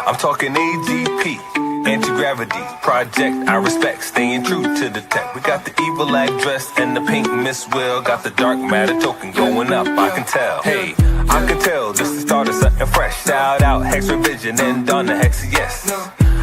I'm talking AGP, anti-gravity, project I respect, staying true to the tech. We got the evil address and the pink Miss Will, got the dark matter token going up, I can tell. Hey, I can tell this is the start of something fresh. Shout out Hex Revision and Dawn the Hex, yes.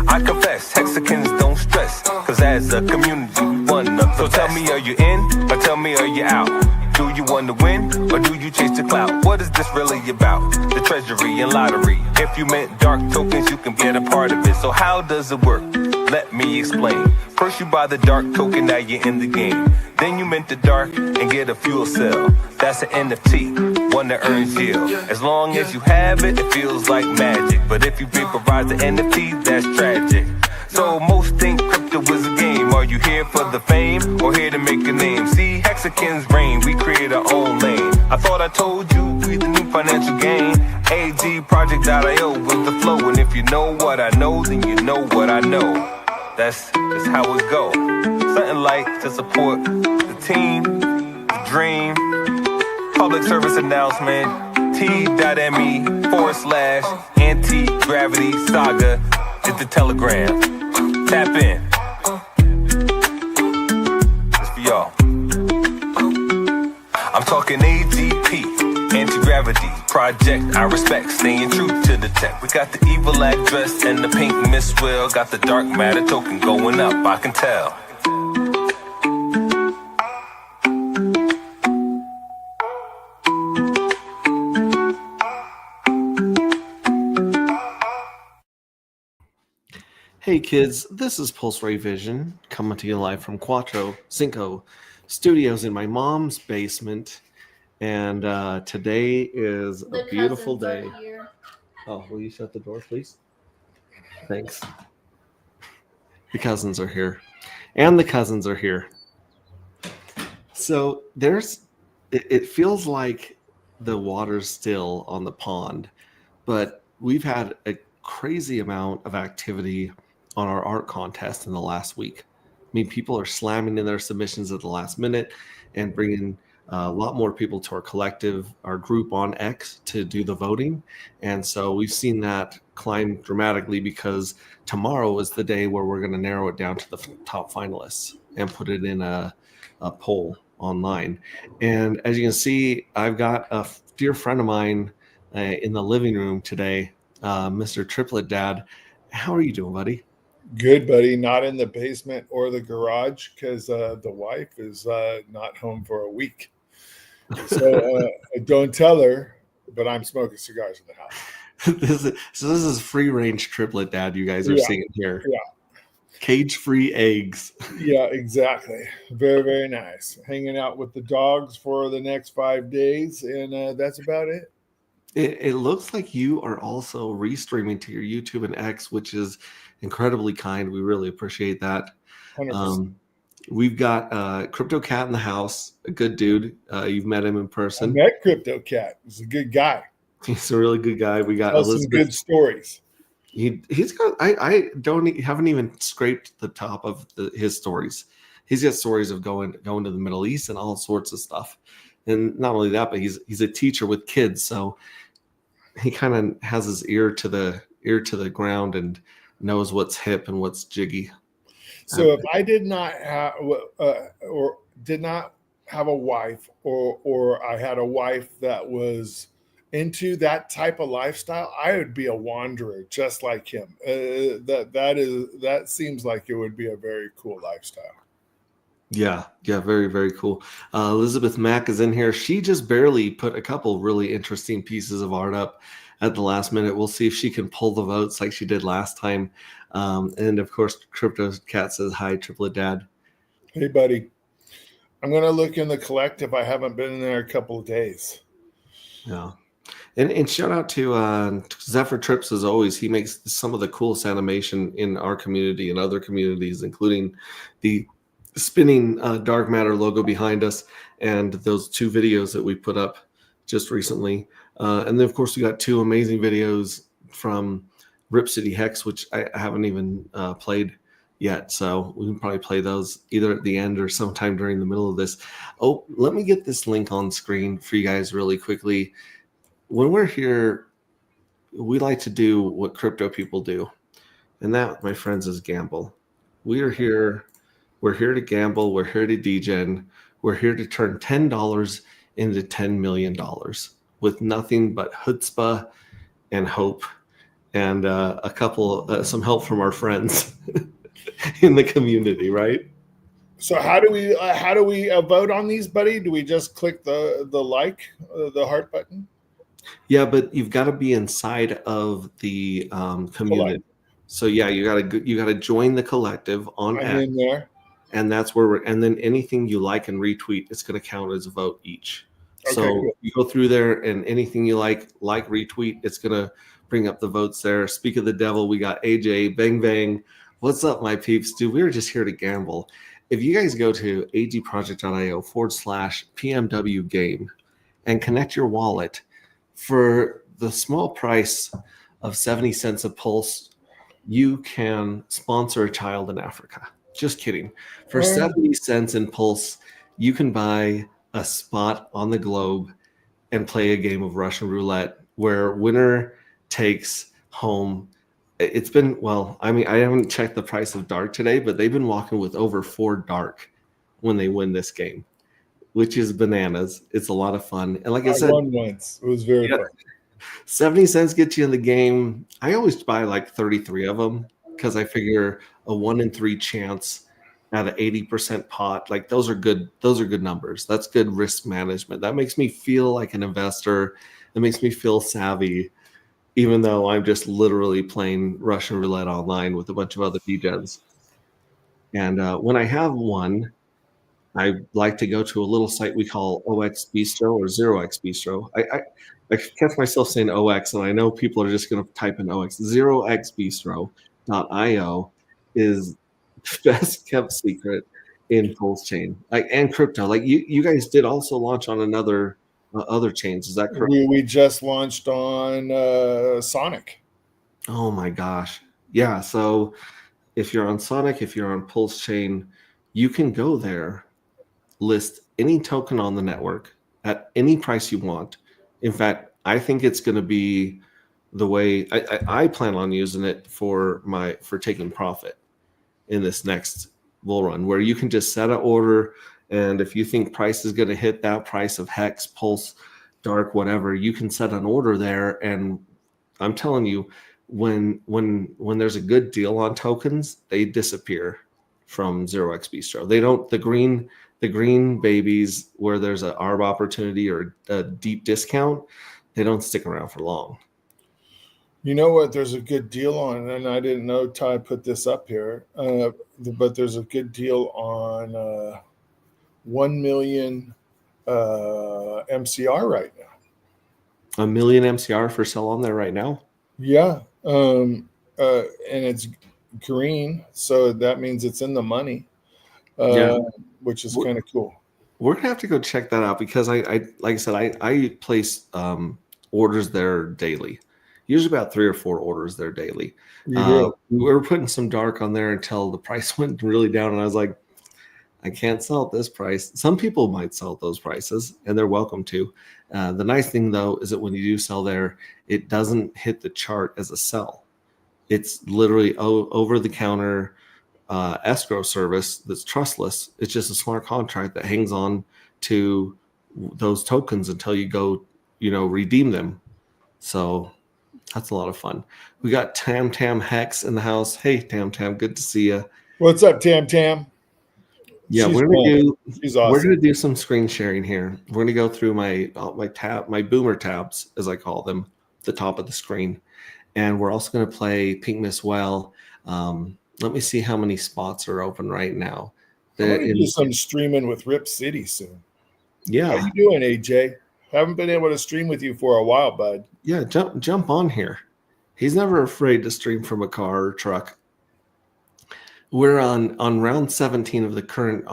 I confess, Hexicans don't stress, cause as a community we one up. So tell me, are you in, or tell me, are you out? Do you want to win, or do you chase the clout? What is this really about? The treasury and lottery. If you meant dark tokens, you can get a part of it. So how does it work? Let me explain. First you buy the dark token, now you're in the game. Then you mint the dark and get a fuel cell. That's an NFT, one that earns yield. As long as you have it, it feels like magic. But if you vaporize the NFT, that's tragic. So most think crypto is a game. Are you here for the fame or here to make a name? See, Hexicans reign, we create our own lane. I thought I told you, we the new financial gain. AGproject.io with the flow. And if you know what I know, then you know what I know. That's how it go. Something like to support the team, the dream. Public service announcement, t.me/anti-gravity saga. Hit the telegram. Tap in. It's for y'all. I'm talking AGP, anti-gravity, project I respect, staying true to the tech. We got the evil address and the pink Miss Will, got the dark matter token going up, I can tell. Hey kids, this is Pulse Ray Vision coming to you live from Quattro Cinco Studios in my mom's basement, and today is a beautiful day. Oh, will you shut the door, please? Thanks. The cousins are here, and the cousins are here. So it feels like the water's still on the pond, but we've had a crazy amount of activity on our art contest in the last week. I mean, people are slamming in their submissions at the last minute and bringing a lot more people to our collective, our group on X to do the voting. And so we've seen that climb dramatically because tomorrow is the day where we're going to narrow it down to the top finalists and put it in a poll online. And as you can see, I've got a dear friend of mine in the living room today, Mr. Triplet Dad. How are you doing, buddy? Good, buddy. Not in the basement or the garage because the wife is not home for a week. So don't tell her, but I'm smoking cigars in the house. This is free range Triplet Dad you guys are seeing here. Yeah. Cage-free eggs. Yeah, exactly. Very, very nice. Hanging out with the dogs for the next 5 days, and that's about it. It looks like you are also restreaming to your YouTube and X, which is incredibly kind. We really appreciate that. 100%. We've got Crypto Cat in the house, a good dude. You've met him in person. I met Crypto Cat. He's a good guy. He's a really good guy. We got Elizabeth. Some good stories. He's got. I haven't even scraped the top of his stories. He's got stories of going to the Middle East and all sorts of stuff. And not only that, but he's a teacher with kids, so he kind of has his ear to the ground and knows what's hip and what's jiggy. So if I did not have or did not have a wife, or I had a wife that was into that type of lifestyle, I would be a wanderer just like him. That seems like it would be a very cool lifestyle. Yeah, very, very cool. Elizabeth Mack is in here. She just barely put a couple really interesting pieces of art up at the last minute. We'll see if she can pull the votes like she did last time. And of course, Crypto Cat says, hi, Triplet Dad. Hey, buddy. I'm going to look in the collective. I haven't been in there a couple of days. Yeah. And shout out to Zephyr Trips as always. He makes some of the coolest animation in our community and other communities, including the spinning dark matter logo behind us and those two videos that we put up just recently. And then, of course, we got 2 amazing videos from Rip City Hex, which I haven't even played yet. So we can probably play those either at the end or sometime during the middle of this. Oh, let me get this link on screen for you guys really quickly. When we're here, we like to do what crypto people do. And that, my friends, is gamble. We are here. We're here to gamble. We're here to degen. We're here to turn $10 into $10 million with nothing but chutzpah and hope and some help from our friends in the community, right? So how do we vote on these, buddy? Do we just click the heart button? Yeah, but you've got to be inside of the community. So yeah, you gotta join the collective on I'm X, in there. and that's where and then anything you like and retweet, it's going to count as a vote each. Okay, So cool. you go through there, and anything you like retweet, it's going to bring up the votes there. Speak of the devil, we got AJ Bang Bang. What's up, my peeps? Dude, we were just here to gamble. If you guys go to agproject.io/PMW game and connect your wallet for the small price of 70 cents a pulse, you can sponsor a child in Africa. Just kidding. For 70 cents in Pulse, you can buy a spot on the globe and play a game of Russian roulette where winner takes home. It's been, well, I mean, I haven't checked the price of dark today, but they've been walking with over 4 dark when they win this game, which is bananas. It's a lot of fun. And like I said, won once. It was very fun. 70 cents gets you in the game. I always buy like 33 of them because I figure a 1 in 3 chance at an 80% pot, like those are good numbers. That's good risk management. That makes me feel like an investor. It makes me feel savvy, even though I'm just literally playing Russian roulette online with a bunch of other degens. And when I have one, I like to go to a little site we call OX Bistro or 0x Bistro. I catch myself saying OX, and I know people are just going to type in OX. 0xbistro.io is the best kept secret in Pulse chain, and crypto. Like you guys did also launch on another other chains. Is that correct? We just launched on Sonic. Oh my gosh, yeah. So if you're on Sonic, if you're on Pulse chain, you can go there, list any token on the network at any price you want. In fact, I think it's going to be the way I plan on using it for taking profit in this next bull run, where you can just set an order, and if you think price is going to hit that price of Hex, Pulse, Dark, whatever, you can set an order there. And I'm telling you, when there's a good deal on tokens, they disappear from 0x Bistro. They don't, the green babies where there's an ARB opportunity or a deep discount, they don't stick around for long. You know what? There's a good deal on, and I didn't know Ty put this up here, but there's a good deal on 1 million MCR right now. 1 million MCR for sale on there right now? Yeah. And it's green, so that means it's in the money, which is kind of cool. We're gonna have to go check that out because I like I said, I place orders there daily. Usually about 3 or 4 orders there daily. We were putting some dark on there until the price went really down, and I was like, I can't sell at this price. Some people might sell at those prices, and they're welcome to. The nice thing, though, is that when you do sell there, it doesn't hit the chart as a sell. It's literally over-the-counter escrow service that's trustless. It's just a smart contract that hangs on to those tokens until you go, redeem them. So that's a lot of fun. We got Tam Tam Hex in the house. Hey, Tam Tam, good to see you. What's up, Tam Tam? Yeah, She's we're awesome. gonna do some screen sharing here. We're gonna go through my boomer tabs, as I call them, the top of the screen, and we're also gonna play Pink Miss Well. Let me see how many spots are open right now. I'm gonna do some streaming with Rip City soon. Yeah, how you doing, AJ? Haven't been able to stream with you for a while, bud. Yeah, jump on here. He's never afraid to stream from a car or truck. We're on round 17 of the current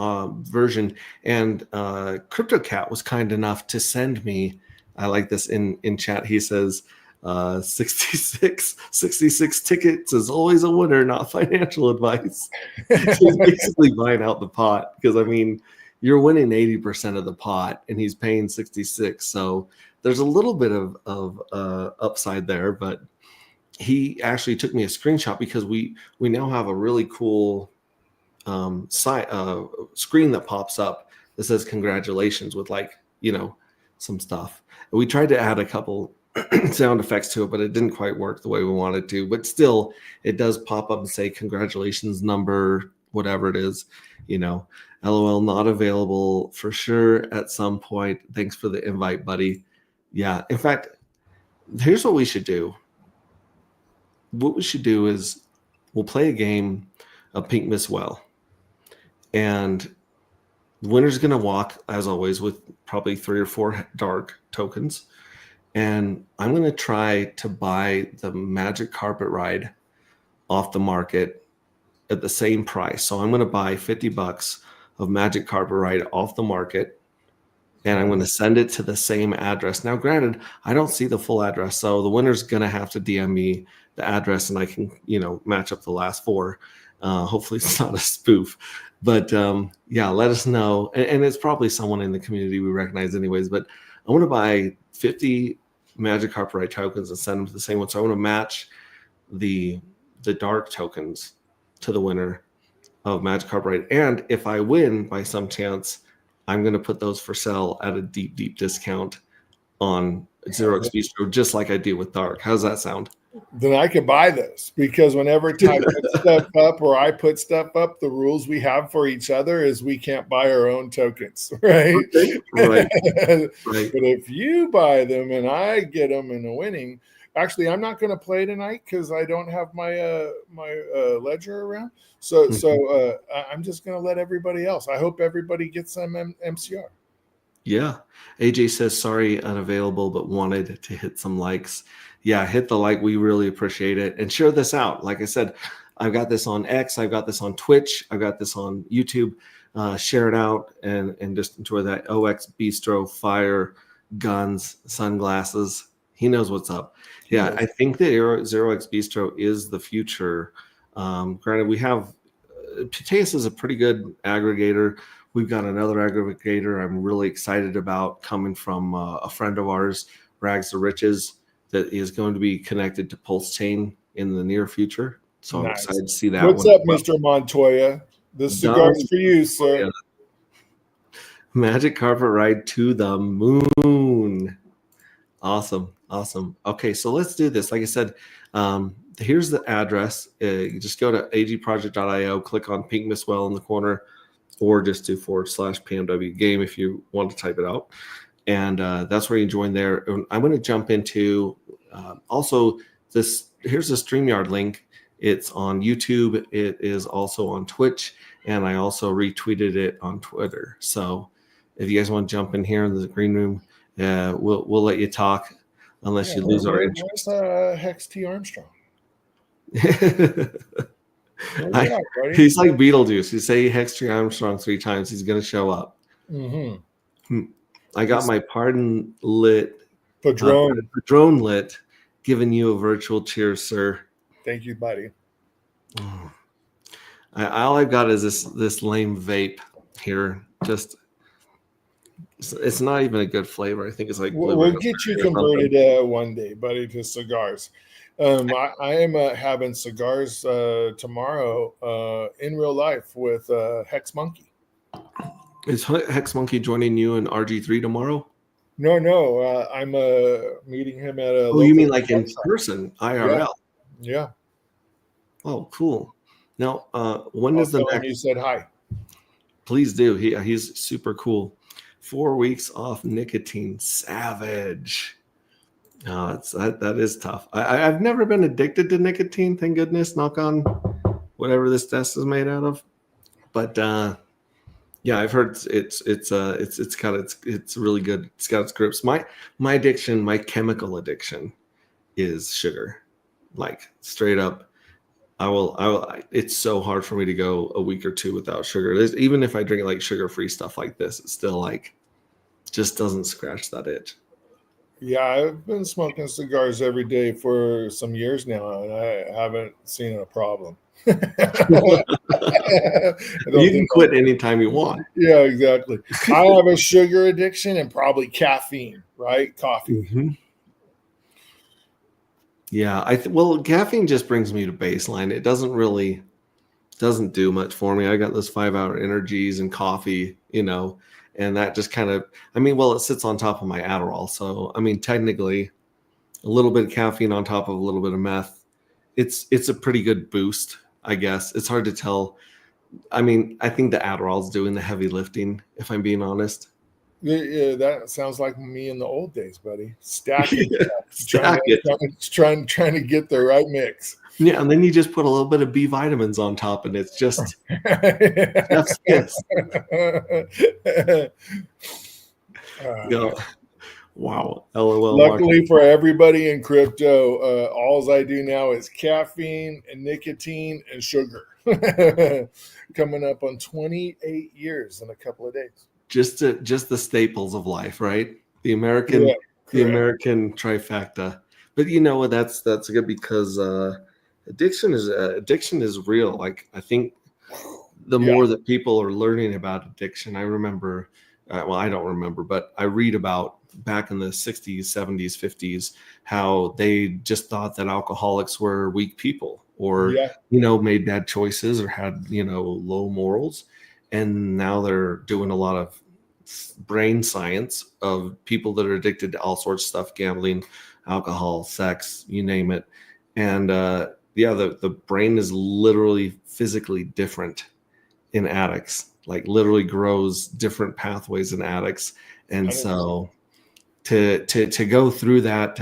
version, and CryptoCat was kind enough to send me I like this in chat. He says 66 tickets is always a winner, not financial advice. So he's basically buying out the pot because I mean you're winning 80% of the pot and he's paying 66. So there's a little bit of upside there, but he actually took me a screenshot because we now have a really cool screen that pops up that says congratulations with like, you know, some stuff. And we tried to add a couple sound effects to it, but it didn't quite work the way we wanted to. But still, it does pop up and say congratulations number, whatever it is, you know, LOL not available for sure at some point. Thanks for the invite, buddy. Yeah. In fact, here's what we should do. What we should do is we'll play a game of Pink Miss Well. And the winner's going to walk, as always, with probably 3 or 4 dark tokens. And I'm going to try to buy the Magic Carpet Ride off the market at the same price. So I'm going to buy $50 of Magic Carpet Ride off the market. And I'm going to send it to the same address. Now, granted, I don't see the full address. So the winner's going to have to DM me the address and I can, you know, match up the last 4. Hopefully it's not a spoof. But yeah, let us know. And it's probably someone in the community we recognize anyways. But I want to buy 50 Magic Carpet Ride tokens and send them to the same one. So I want to match the dark tokens to the winner of Magic Carpet Ride. And if I win by some chance, I'm going to put those for sale at a deep, deep discount on Zero X Bistro, just like I do with Dark. How's that sound? Then I could buy this because whenever Ty puts stuff up or I put stuff up, the rules we have for each other is we can't buy our own tokens, right? Right. But if you buy them and I get them in a winning, actually, I'm not going to play tonight because I don't have my ledger around. So I'm just going to let everybody else. I hope everybody gets some MCR. Yeah. AJ says, sorry, unavailable, but wanted to hit some likes. Yeah, hit the like. We really appreciate it. And share this out. Like I said, I've got this on X. I've got this on Twitch. I've got this on YouTube. Share it out and just enjoy that. OX Bistro, fire, guns, sunglasses. He knows what's up. Yeah, I think that Zero X Bistro is the future. Granted, we have Piteus is a pretty good aggregator. We've got another aggregator I'm really excited about coming from a friend of ours, Rags to Riches, that is going to be connected to Pulse Chain in the near future. So I'm excited to see that. What's up, Mr. Montoya? This cigar's for you, sir. Magic Carpet Ride to the moon. Awesome. Okay, so let's do this. Like I said, here's the address. You just go to agproject.io, click on Pink Miss Well in the corner, or just do /PMW game if you want to type it out. And that's where you join there. And I'm going to jump into also this. Here's the StreamYard link. It's on YouTube. It is also on Twitch. And I also retweeted it on Twitter. So if you guys want to jump in here in the green room, we'll let you talk unless you lose our interest. Hex T. Armstrong. He's like Beetlejuice. You say Hex T. Armstrong 3 times, he's going to show up. Mm-hmm. I got my pardon lit. Padrone lit, giving you a virtual cheers, sir. Thank you, buddy. All I've got is this lame vape here. Just it's not even a good flavor. I think it's like we'll get you converted one day, buddy, to cigars. I am having cigars tomorrow in real life with Hex Monkey. Is Hex Monkey joining you in RG3 tomorrow? No. I'm meeting him at a. Oh, you mean like in person, IRL? Yeah. Oh, cool. Now, when is the next? You said hi. Please do. He's super cool. 4 weeks off nicotine, savage. That is tough. I've never been addicted to nicotine. Thank goodness. Knock on whatever this desk is made out of. But yeah, I've heard it's really good. It's got its grips. My addiction, my chemical addiction, is sugar. Like straight up. I will. It's so hard for me to go a week or 2 without sugar. Even if I drink like sugar-free stuff like this, it's still like just doesn't scratch that itch. Yeah, I've been smoking cigars every day for some years now, and I haven't seen a problem. I don't You think. can quit anytime you want. Yeah, exactly. I have a sugar addiction and probably caffeine, right? Coffee. Hmm. Yeah, well, caffeine just brings me to baseline. It doesn't do much for me. I got those 5 hour energies and coffee, and that just kind of, I mean, well, it sits on top of my Adderall. So, I mean, technically, a little bit of caffeine on top of a little bit of meth, it's a pretty good boost, I guess. It's hard to tell. I mean, I think the Adderall's doing the heavy lifting, if I'm being honest. Yeah, that sounds like me in the old days, buddy. Stacking stuff, Stack it. trying to get the right mix. Yeah, and then you just put a little bit of B vitamins on top, and it's just chef's kiss. Yeah. Wow. LOL. Luckily for everybody in crypto, all I do now is caffeine and nicotine and sugar. Coming up on 28 years in a couple of days. Just the staples of life, right? The American trifecta. But you know what? That's good because addiction is real. Like, I think the more that people are learning about addiction, I remember. Well, I don't remember, but I read about back in the 60s, 70s, 50s, how they just thought that alcoholics were weak people or, made bad choices or had, low morals. And now they're doing a lot of brain science of people that are addicted to all sorts of stuff, gambling, alcohol, sex, you name it. And the brain is literally physically different in addicts, like literally grows different pathways in addicts. And 100%. So to go through that,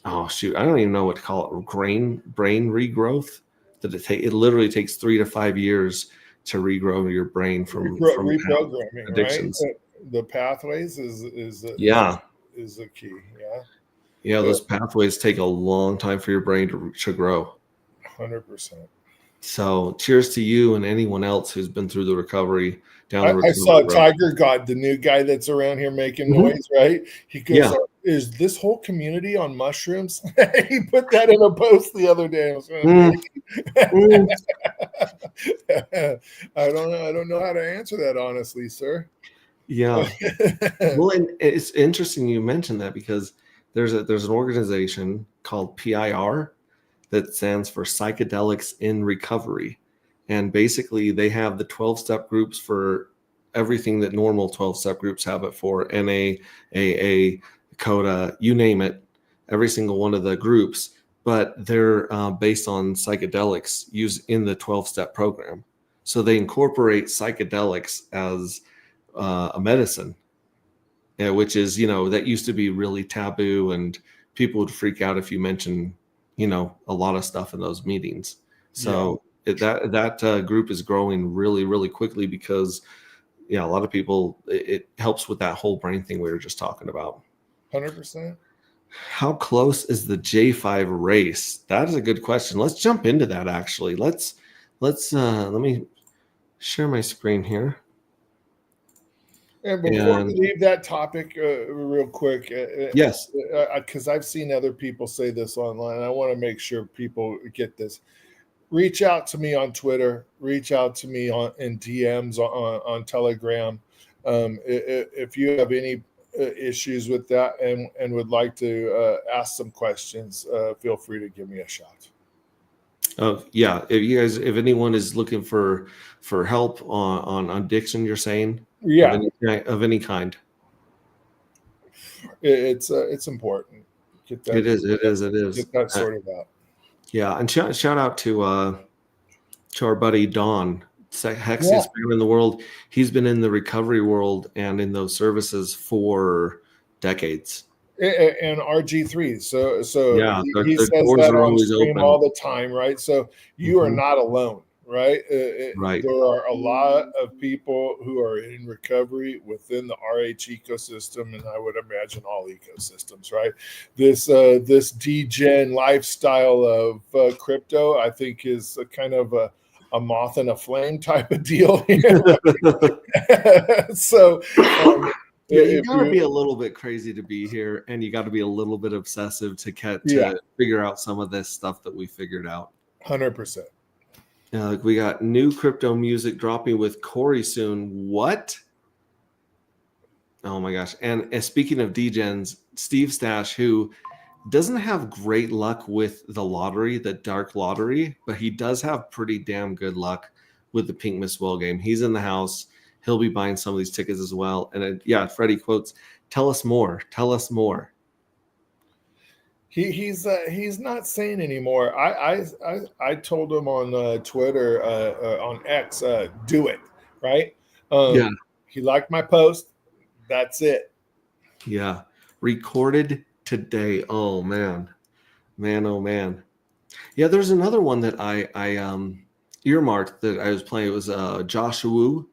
oh shoot, I don't even know what to call it, brain regrowth. That it literally takes 3 to 5 years to regrow your brain from reprogramming addictions. Right? The pathways is the key. Yeah, those pathways take a long time for your brain to grow. 100%. So cheers to you and anyone else who's been through the recovery. I saw Tiger God, the new guy that's around here making noise, right? He goes, is this whole community on mushrooms? He put that in a post the other day. I don't know how to answer that honestly, sir. Yeah. Well, and it's interesting you mentioned that because there's an organization called PIR that stands for Psychedelics in Recovery. And basically they have the 12-step groups for everything that normal 12-step groups have it for, NA, AA, CODA, you name it, every single one of the groups, but they're based on psychedelics used in the 12-step program. So they incorporate psychedelics as a medicine, which is, that used to be really taboo and people would freak out if you mention, a lot of stuff in those meetings. So that group is growing really, really quickly because, a lot of people, it helps with that whole brain thing we were just talking about. 100%. How close is the J5 race? That is a good question. Let's jump into that. Actually, let me share my screen here. And before we leave that topic real quick, yes, because I've seen other people say this online, I want to make sure people get this. Reach out to me on Twitter. Reach out to me in DMs on Telegram. If you have any issues with that and would like to ask some questions, feel free to give me a shot. Yeah. If anyone is looking for help on addiction, you're saying, of any kind, it's important. It is. Get that sorted out. Yeah, and shout out to our buddy Don, hexiest man in the world. He's been in the recovery world and in those services for decades. And RG3. So he says doors that are on always stream open all the time, right? So you are not alone, right? Right. There are a lot of people who are in recovery within the RH ecosystem, and I would imagine all ecosystems, right? This degen lifestyle of crypto, I think, is a kind of a moth in a flame type of deal here. So Yeah, you If got to you, be a little bit crazy to be here, and you got to be a little bit obsessive yeah, to figure out some of this stuff that we figured out. 100%. Like we got new crypto music dropping with Corey soon. What? Oh my gosh! And speaking of degens, Steve Stash, who doesn't have great luck with the lottery, the dark lottery, but he does have pretty damn good luck with the Pink Miss Well game. He's in the house. He'll be buying some of these tickets as well. And yeah, Freddie quotes, "Tell us more. Tell us more." He's not saying anymore. I told him on Twitter, on X, do it, right. Yeah, He liked my post. That's it. yeah. Recorded today. Oh man, man, oh man. Yeah, there's another one that I earmarked that I was playing. It was Joshua Wu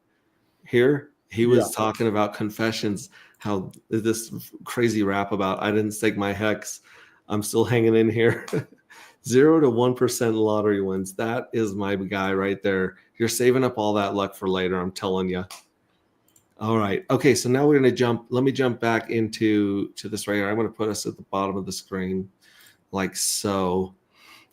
here. He Yeah. was talking about confessions, how this crazy rap about I didn't stake my hex. I'm still hanging in here. 0 to 1% lottery wins. That is my guy right there. You're saving up all that luck for later, I'm telling you. All right. Okay, so now we're gonna jump. Let me jump back into this right here. I'm gonna put us at the bottom of the screen, like so.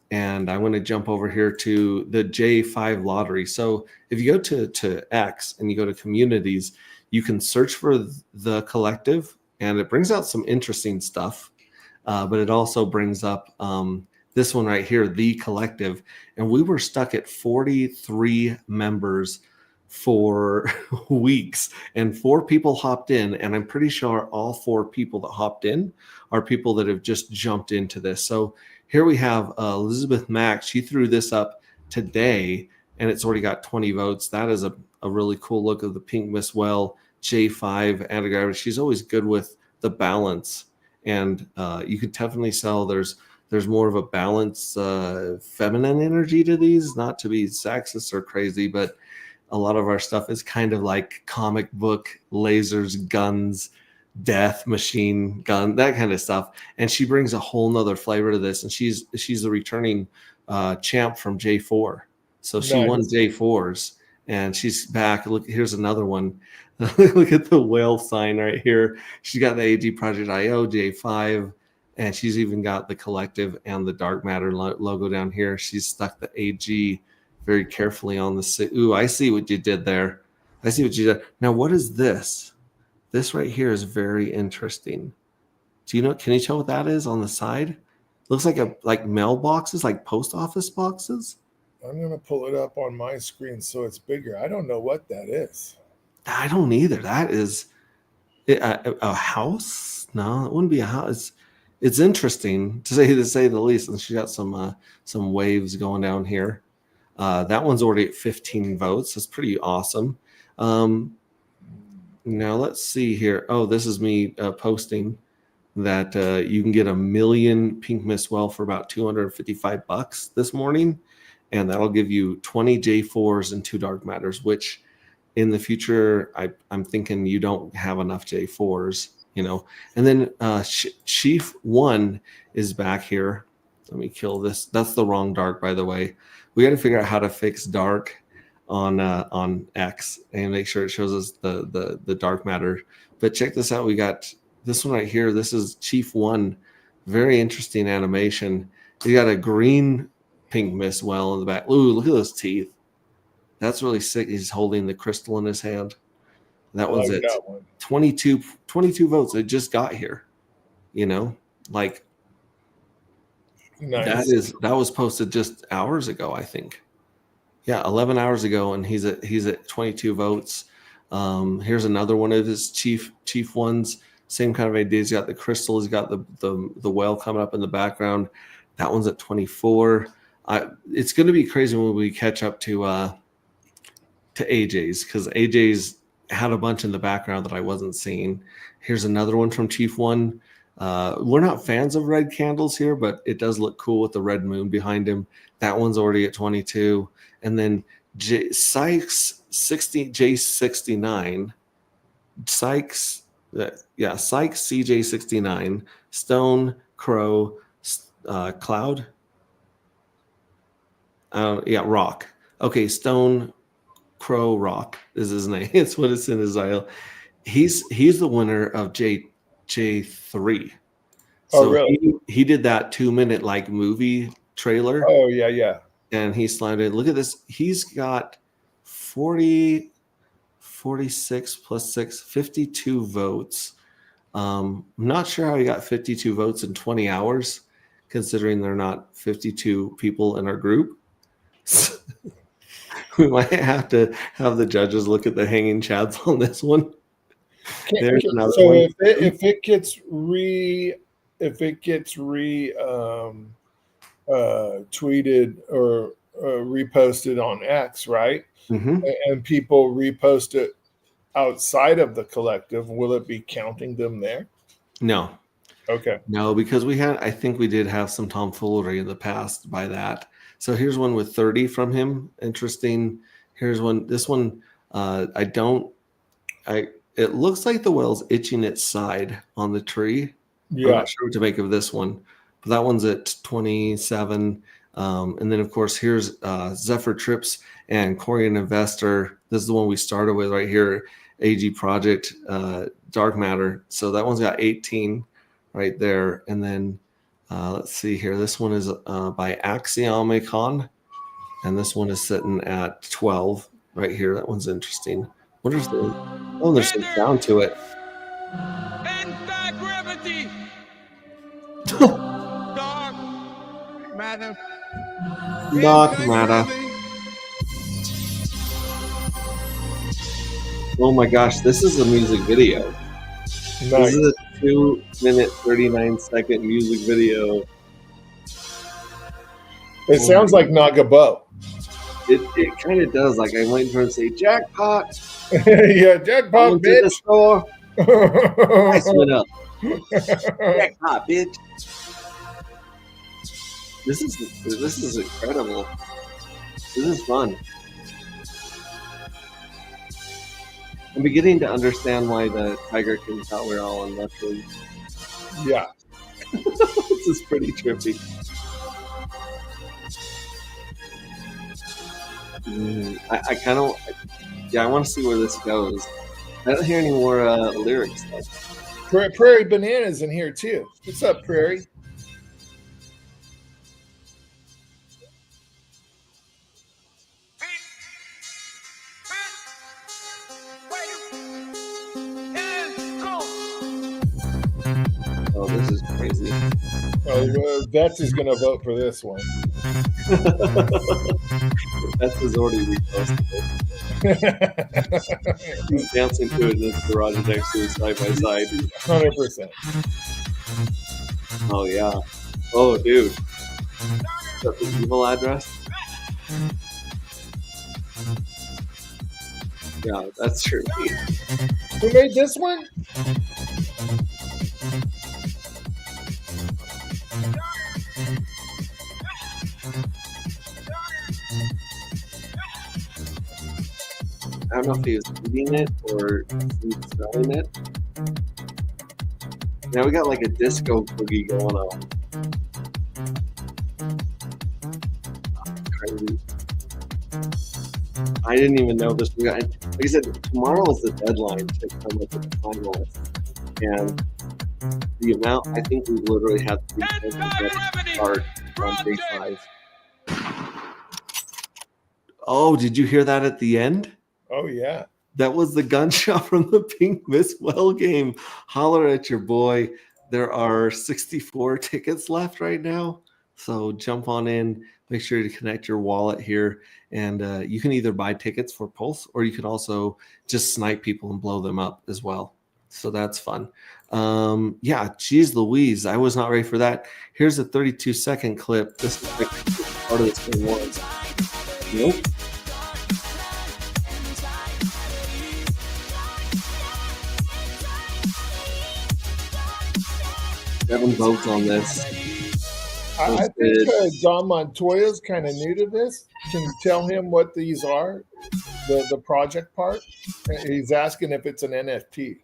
And I want to jump over here to the J5 lottery. So if you go to X and you go to communities, you can search for the collective, and it brings out some interesting stuff. But it also brings up this one right here, the collective. And we were stuck at 43 members for weeks, and 4 people hopped in. And I'm pretty sure all 4 people that hopped in are people that have just jumped into this. So here we have Elizabeth Mack. She threw this up today, and it's already got 20 votes. That is a really cool look of the Pink Miss Well J5 anti-gravity. She's always good with the balance, and you could definitely tell there's more of a balance, feminine energy to these. Not to be sexist or crazy, but a lot of our stuff is kind of like comic book, lasers, guns, death, machine gun, that kind of stuff. And she brings a whole nother flavor to this. And she's the returning champ from J4. So she won Nice. J4s, and she's back. Look, here's another one. Look at the whale sign right here. She's got the AG Project IO J5, and she's even got the collective and the dark matter logo down here. She's stuck the AG very carefully on the. Ooh, I see what you did there. I see what you did. Now, what is this? This right here is very interesting. Do you know? Can you tell what that is on the side? Looks like mailboxes, like post office boxes. I'm going to pull it up on my screen so it's bigger. I don't know what that is. I don't either. That is a house. No, it wouldn't be a house. It's interesting to say the least. And she got some waves going down here. That one's already at 15 votes. That's pretty awesome. Now let's see here. Oh, this is me posting that you can get 1 million Pink Miss Well for about $255 this morning, and that'll give you 20 J4s and 2 dark matters. Which, in the future, I'm thinking you don't have enough J4s, you know. And then Chief One is back here. Let me kill this. That's the wrong dark, by the way. We got to figure out how to fix dark on X and make sure it shows us the dark matter. But check this out. We got this one right here. This is Chief One. Very interesting animation. You got a green Pink Miss Well in the back. Ooh, look at those teeth. That's really sick. He's holding the crystal in his hand. That I one's like it. that one. 22 votes. It just got here. You know, like Nice. that was posted just hours ago, I think. Yeah, 11 hours ago, and he's at 22 votes. Here's another one of his chief ones. Same kind of idea. He's got the crystal. He's got the whale coming up in the background. That one's at 24. It's going to be crazy when we catch up to AJ's, because AJ's had a bunch in the background that I wasn't seeing. Here's another one from Chief One. We're not fans of red candles here, but it does look cool with the red moon behind him. That one's already at 22. And then Sykes J69, Sykes CJ69, Stone Crow, Cloud. Rock. Okay, Stone Crow Rock is his name. It's what it's in his aisle. He's the winner of J3. Oh, So really? he did that 2-minute like movie trailer, Oh, yeah, yeah. and he slammed it. Look at this. He's got 40, 46 plus 6, 52 votes. I'm not sure how he got 52 votes in 20 hours, considering they're not 52 people in our group. We might have to have the judges look at the hanging chads on this one. There's another So one. if it gets tweeted or reposted on X, right? Mhm. And people repost it outside of the collective, will it be counting them there? No, Okay. no, because I think we did have some tomfoolery in the past by that. So here's one with 30 from him. Interesting. Here's one. This one, it looks like the whale's itching its side on the tree. I'm Yeah. not sure what to make of this one, but that one's at 27. And then, of course, here's Zephyr Trips and Korean Investor. This is the one we started with right here, AG Project, Dark Matter. So that one's got 18 right there. And then let's see here. This one is by Axiomicon, and this one is sitting at 12 right here. That one's interesting. What is the? Oh, there's some sound to it. Anti-gravity. Dark matter. Dark Matter. Oh my gosh, this is a music video. Nice. This is a 2-minute 39-second music video. It sounds like Nagabo. It kind of does. Like I'm waiting for him to say jackpot. Yeah, I jackpot, went to the bitch. store. Price went up. Jackpot, bitch. This is incredible. This is fun. I'm beginning to understand why the Tiger King thought we were all on mushrooms. Yeah. This is pretty trippy. I kind of, I want to see where this goes. I don't hear any more lyrics though. Prairie Banana's in here too. What's up, Prairie? Oh, this is crazy. Oh, Vets is going to vote for this one. That's his already reposted it. He's dancing to it in his garage next to his side by side. 100%. Oh yeah. Oh dude. Is that the email address? Yeah, that's true. Who made this one? I don't know if he was eating it or he was smelling it. Now we got like a disco boogie going on. Crazy. I didn't even know this. Like I said, tomorrow is the deadline to come up with the finalists. And the amount, I think we literally have 3 minutes to start on day 5. Oh, did you hear that at the end? Oh, yeah. That was the gunshot from the Pink Miss Well game. Holler at your boy. There are 64 tickets left right now. So jump on in. Make sure to connect your wallet here. And you can either buy tickets for Pulse or you can also just snipe people and blow them up as well. So that's fun. Yeah, geez Louise. I was not ready for that. Here's a 32-second clip. This is like part of this thing was. Nope. Seven votes on this. I think Don Montoya's kind of new to this. Can you tell him what these are? The project part? He's asking if it's an NFT.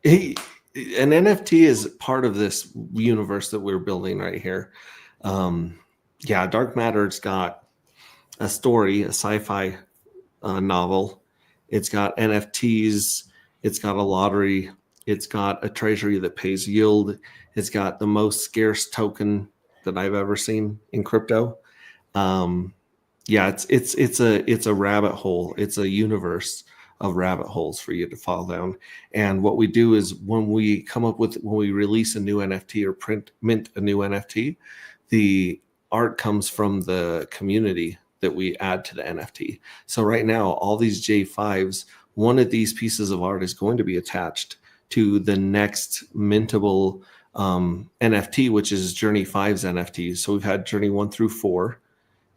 An NFT is part of this universe that we're building right here. Yeah, Dark Matter's got a story, a sci-fi novel. It's got NFTs. It's got a lottery. It's got a treasury that pays yield. It's got the most scarce token that I've ever seen in crypto. Um, yeah, it's a rabbit hole. It's a universe of rabbit holes for you to fall down. And what we do is when we release a new NFT or mint a new NFT, the art comes from the community that we add to the NFT. So right now, all these J5s, one of these pieces of art is going to be attached to the next mintable NFT, which is Journey 5's NFT. So we've had Journey 1 through 4,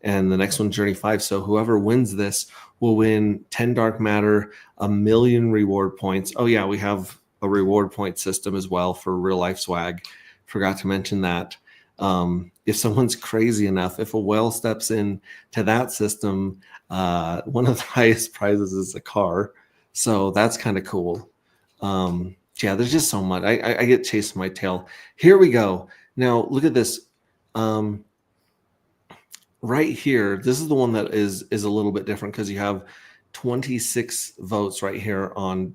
and the next one, Journey 5. So whoever wins this will win 10 dark matter, 1,000,000 reward points. Oh, yeah, we have a reward point system as well for real life swag. Forgot to mention that. If someone's crazy enough, if a whale steps in to that system, one of the highest prizes is a car. So that's kind of cool. Yeah, there's just so much. I get chasing my tail. Here we go. Now look at this. Right here, this is the one that is a little bit different because you have 26 votes right here on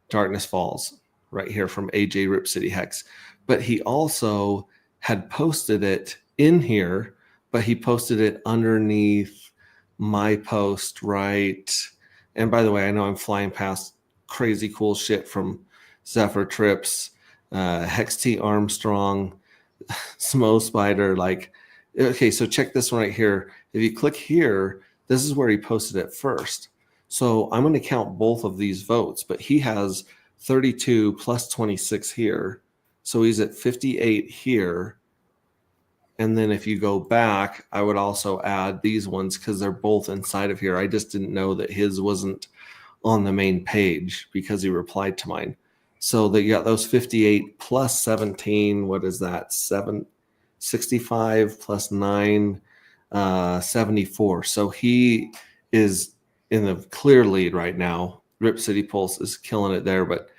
Darkness Falls, right here from AJ Rip City Hex. But he also had posted it in here, but he posted it underneath my post, right? And by the way, I know I'm flying past crazy cool shit from Zephyr Trips, Hex T Armstrong, Smo Spider, like. Okay, so check this one right here. If you click here, this is where he posted it first. So I'm going to count both of these votes, but he has 32 plus 26 here. So he's at 58 here. And then if you go back, I would also add these ones because they're both inside of here. I just didn't know that his wasn't on the main page because he replied to mine. So they got those 58 plus 17. What is that? 65 plus 9, 74. So he is in the clear lead right now. Rip City Pulse is killing it there. But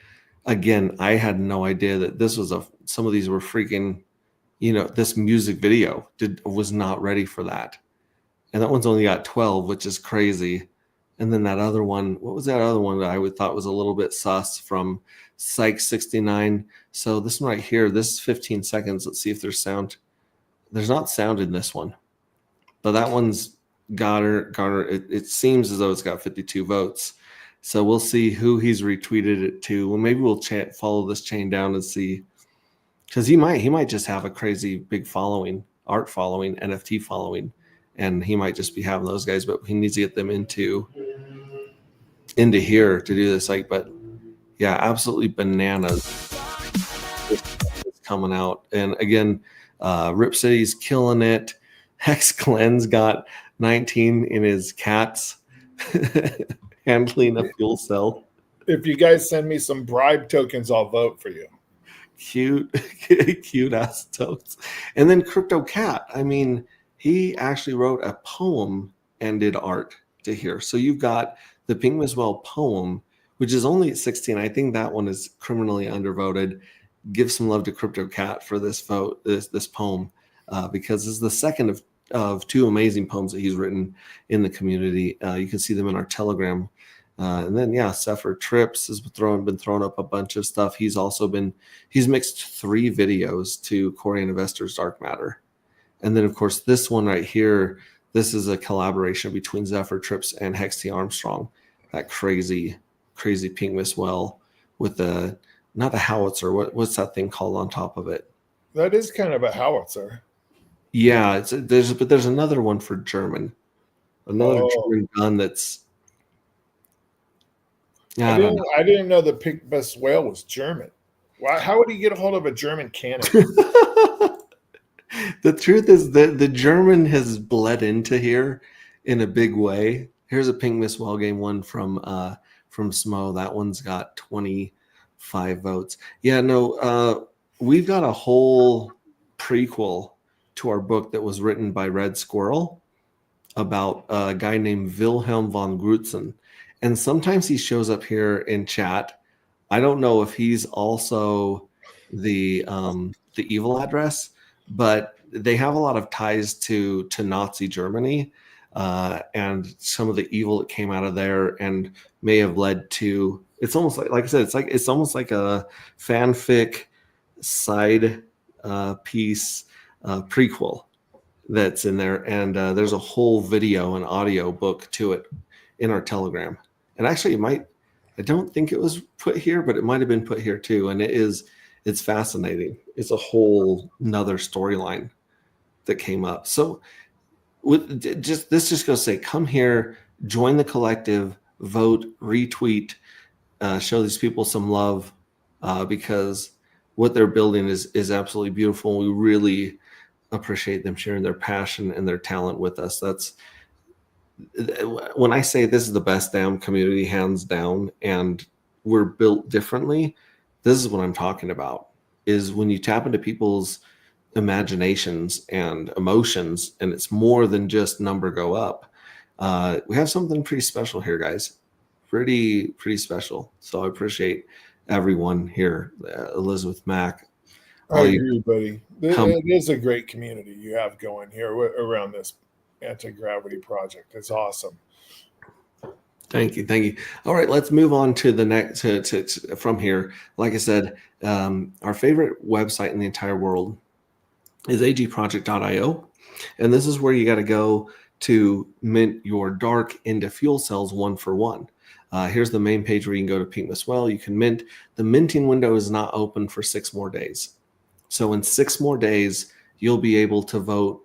again, I had no idea that this was some of these were freaking, this music video was not ready for that. And that one's only got 12, which is crazy. And then that other one, what was that other one that I would thought was a little bit sus from Psych 69? So this one right here, this is 15 seconds. Let's see if there's sound. There's not sound in this one, but that one's garner. It seems as though it's got 52 votes. So we'll see who he's retweeted it to. Well, maybe we'll follow this chain down and see, because he might just have a crazy big following, art following, NFT following, and he might just be having those guys. But he needs to get them into here to do this. But yeah, absolutely bananas. It's coming out, and again. Rip City's killing it. Hex Glenn's got 19 in his cats handling a fuel cell. If you guys send me some bribe tokens, I'll vote for you. Cute ass totes. And then Crypto Cat. I mean, he actually wrote a poem and did art to here. So you've got the Pink Miswell poem, which is only at 16. I think that one is criminally undervoted. Give some love to Crypto Cat for this vote, this poem, because it's the second of two amazing poems that he's written in the community. You can see them in our Telegram. And then Zephyr Trips has been throwing up a bunch of stuff. He's mixed 3 videos to Corey and Investor's Dark Matter. And then of course this one right here, this is a collaboration between Zephyr Trips and Hex T Armstrong. That crazy Pink Miswell with the not a howitzer. What's that thing called on top of it? That is kind of a howitzer. Yeah, there's another one for German. Another German gun that's. Yeah, I didn't know the Pink Miswell was German. Why? How would he get a hold of a German cannon? The truth is that the German has bled into here in a big way. Here's a Pink Miswell game one from Smo. That one's got 25 votes. Yeah, no, we've got a whole prequel to our book that was written by Red Squirrel about a guy named Wilhelm von Grutzen. And sometimes he shows up here in chat. I don't know if he's also the evil address, but they have a lot of ties to Nazi Germany and some of the evil that came out of there and may have led to It's almost like I said, it's almost like a fanfic side piece prequel that's in there, and there's a whole video and audio book to it in our Telegram. And actually, I don't think it was put here, but it might have been put here too. And it's fascinating. It's a whole nother storyline that came up. So this just goes to say, come here, join the collective, vote, retweet, show these people some love, because what they're building is absolutely beautiful. We really appreciate them sharing their passion and their talent with us. That's when I say this is the best damn community, hands down, and we're built differently. This is what I'm talking about, is when you tap into people's imaginations and emotions, and it's more than just number go up. We have something pretty special here, guys. Pretty special. So I appreciate everyone here, Elizabeth, Mac. I All you agree, buddy. come. It is a great community you have going here around this anti-gravity project. It's awesome. Thank you. All right, let's move on to the next. From here, like I said, our favorite website in the entire world is agproject.io, and this is where you got to go to mint your dark into fuel cells one for one. Here's the main page where you can go to Pink Miss Well. You can mint. The minting window is not open for 6 more days. So in 6 more days, you'll be able to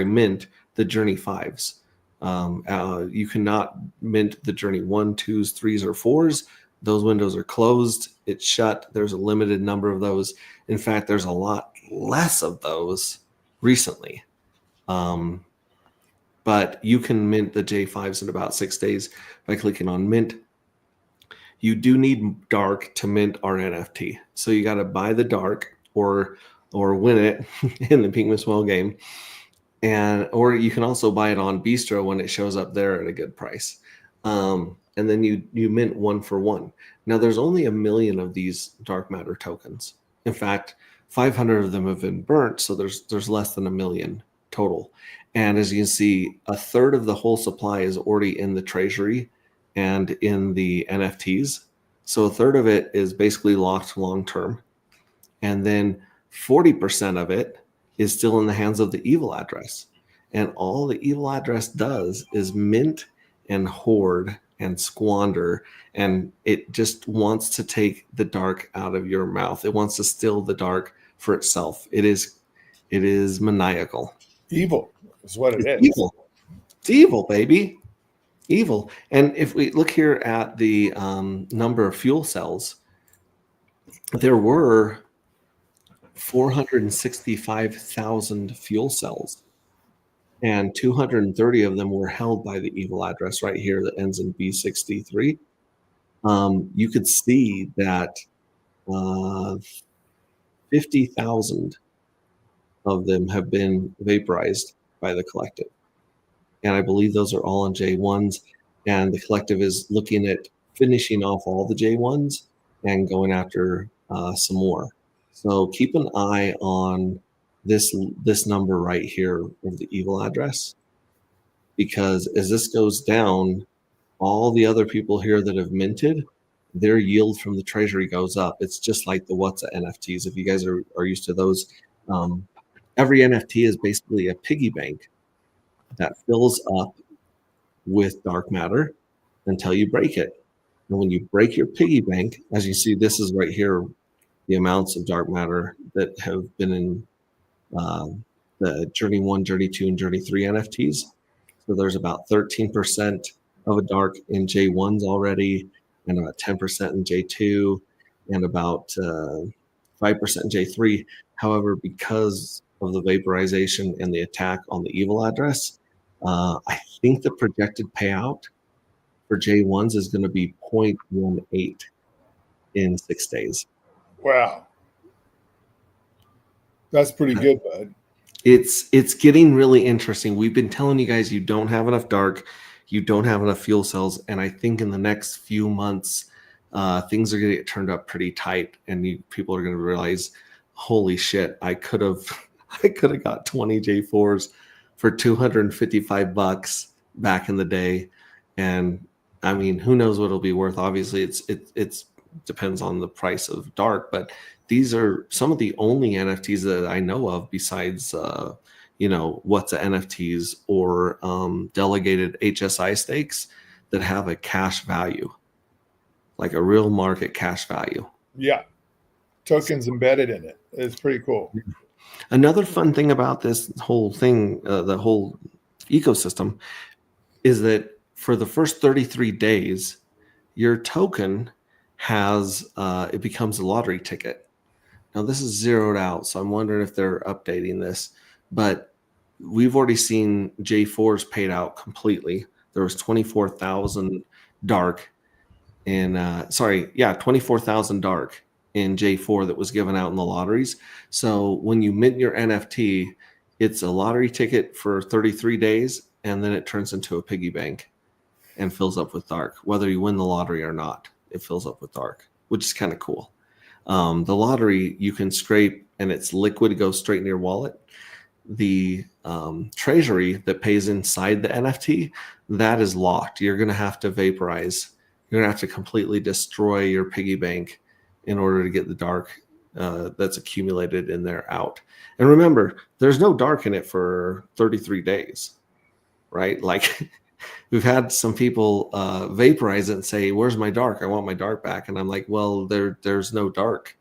mint the Journey 5s. You cannot mint the Journey 1, 2s, 3s, or 4s. Those windows are closed. It's shut. There's a limited number of those. In fact, there's a lot less of those recently. But you can mint the J5s in about 6 days by clicking on mint. You do need dark to mint our NFT. So you got to buy the dark or win it in the Pink Miss Well game. Or you can also buy it on Bistro when it shows up there at a good price. And then you mint one for one. Now there's only 1 million of these dark matter tokens. In fact, 500 of them have been burnt, so there's less than 1 million total. And as you can see, 1/3 of the whole supply is already in the treasury and in the NFTs. So 1/3 of it is basically locked long term. And then 40% of it is still in the hands of the evil address. And all the evil address does is mint and hoard and squander. And it just wants to take the dark out of your mouth. It wants to steal the dark for itself. It is maniacal. Evil is what it is. Evil. It's evil, baby. Evil. And if we look here at the number of fuel cells, there were 465,000 fuel cells, and 230 of them were held by the evil address right here that ends in B63. You could see that 50,000 of them have been vaporized by the collective. And I believe those are all on J1s. And the collective is looking at finishing off all the J1s and going after some more. So keep an eye on this number right here of the evil address, because as this goes down, all the other people here that have minted, their yield from the treasury goes up. It's just like the What's NFTs. If you guys are used to those, every NFT is basically a piggy bank that fills up with dark matter until you break it. And when you break your piggy bank, as you see, this is right here, the amounts of dark matter that have been in the Journey 1, Journey 2, and Journey 3 NFTs. So there's about 13% of a dark in J1s already, and about 10% in J2, and about 5% in J3. However, because of the vaporization and the attack on the evil address, I think the projected payout for J1s is going to be 0.18 in 6 days. Wow. That's pretty good, bud. It's getting really interesting. We've been telling you guys you don't have enough dark, you don't have enough fuel cells, and I think in the next few months, things are going to get turned up pretty tight, and people are going to realize, holy shit, I could have got 20 J4s for $255 back in the day, and I mean, who knows what it'll be worth? Obviously, it's depends on the price of dark, but these are some of the only NFTs that I know of besides what's a NFTs or delegated HSI stakes that have a cash value, like a real market cash value. Yeah, tokens embedded in it. It's pretty cool. Another fun thing about this whole thing, the whole ecosystem, is that for the first 33 days, your token it becomes a lottery ticket. Now this is zeroed out, so I'm wondering if they're updating this, but we've already seen J4s paid out completely. There was 24,000 dark in 24,000 dark in J4 that was given out in the lotteries. So when you mint your NFT, it's a lottery ticket for 33 days, and then it turns into a piggy bank and fills up with dark. Whether you win the lottery or not, it fills up with dark, which is kind of cool. The lottery, you can scrape, and it's liquid, it goes straight in your wallet. The treasury that pays inside the NFT, that is locked. You're going to have to vaporize. You're going to have to completely destroy your piggy bank in order to get the dark that's accumulated in there out. And remember, there's no dark in it for 33 days, right? Like we've had some people vaporize it and say, "Where's my dark? I want my dark back." And I'm like, "Well, there's no dark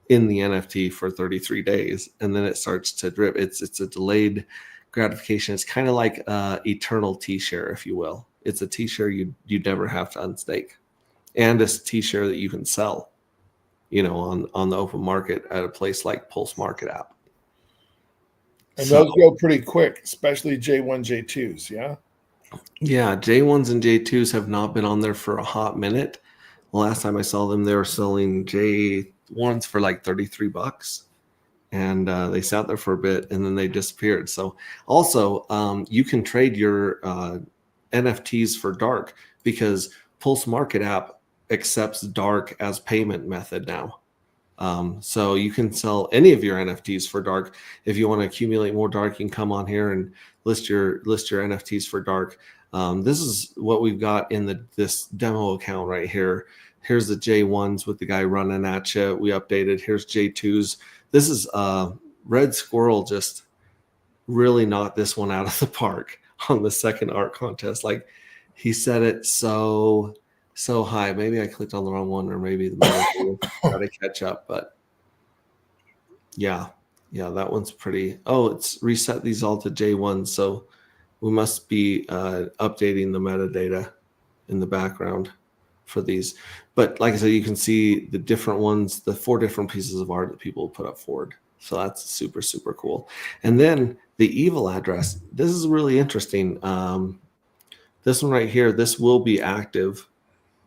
in the NFT for 33 days," and then it starts to drip. It's a delayed gratification. It's kind of like eternal T-share, if you will. It's a T-share you never have to unstake, and a T-share that you can sell, on the open market at a place like Pulse Market app. And those go pretty quick, especially J1, J2s, yeah? Yeah, J1s and J2s have not been on there for a hot minute. The last time I saw them, they were selling J1s for like $33, and they sat there for a bit, and then they disappeared. So also, you can trade your NFTs for dark because Pulse Market app accepts dark as payment method now. So you can sell any of your NFTs for dark. If you want to accumulate more dark, you can come on here and list your NFTs for dark. This is what we've got in this demo account right here. Here's the J1s with the guy running at you. We updated. Here's J2s. This is Red Squirrel just really knocked this one out of the park on the second art contest. Like he set it so high. Maybe I clicked on the wrong one, or maybe the middle got to catch up. But yeah, that one's pretty. Oh, it's reset these all to J1, so we must be updating the metadata in the background for these. But like I said, you can see the different ones, the 4 different pieces of art that people put up forward. So that's super, super cool. And then the evil address. This is really interesting. This one right here, this will be active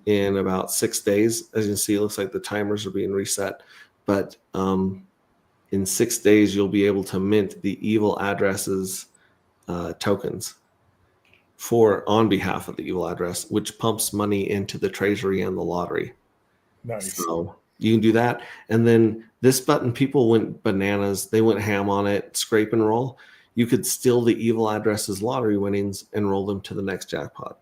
in about 6 days. As you can see, it looks like the timers are being reset. But in 6 days, you'll be able to mint the evil addresses tokens on behalf of the evil address, which pumps money into the treasury and the lottery. Nice. So you can do that. And then this button, people went bananas. They went ham on it, scrape and roll. You could steal the evil addresses lottery winnings and roll them to the next jackpot.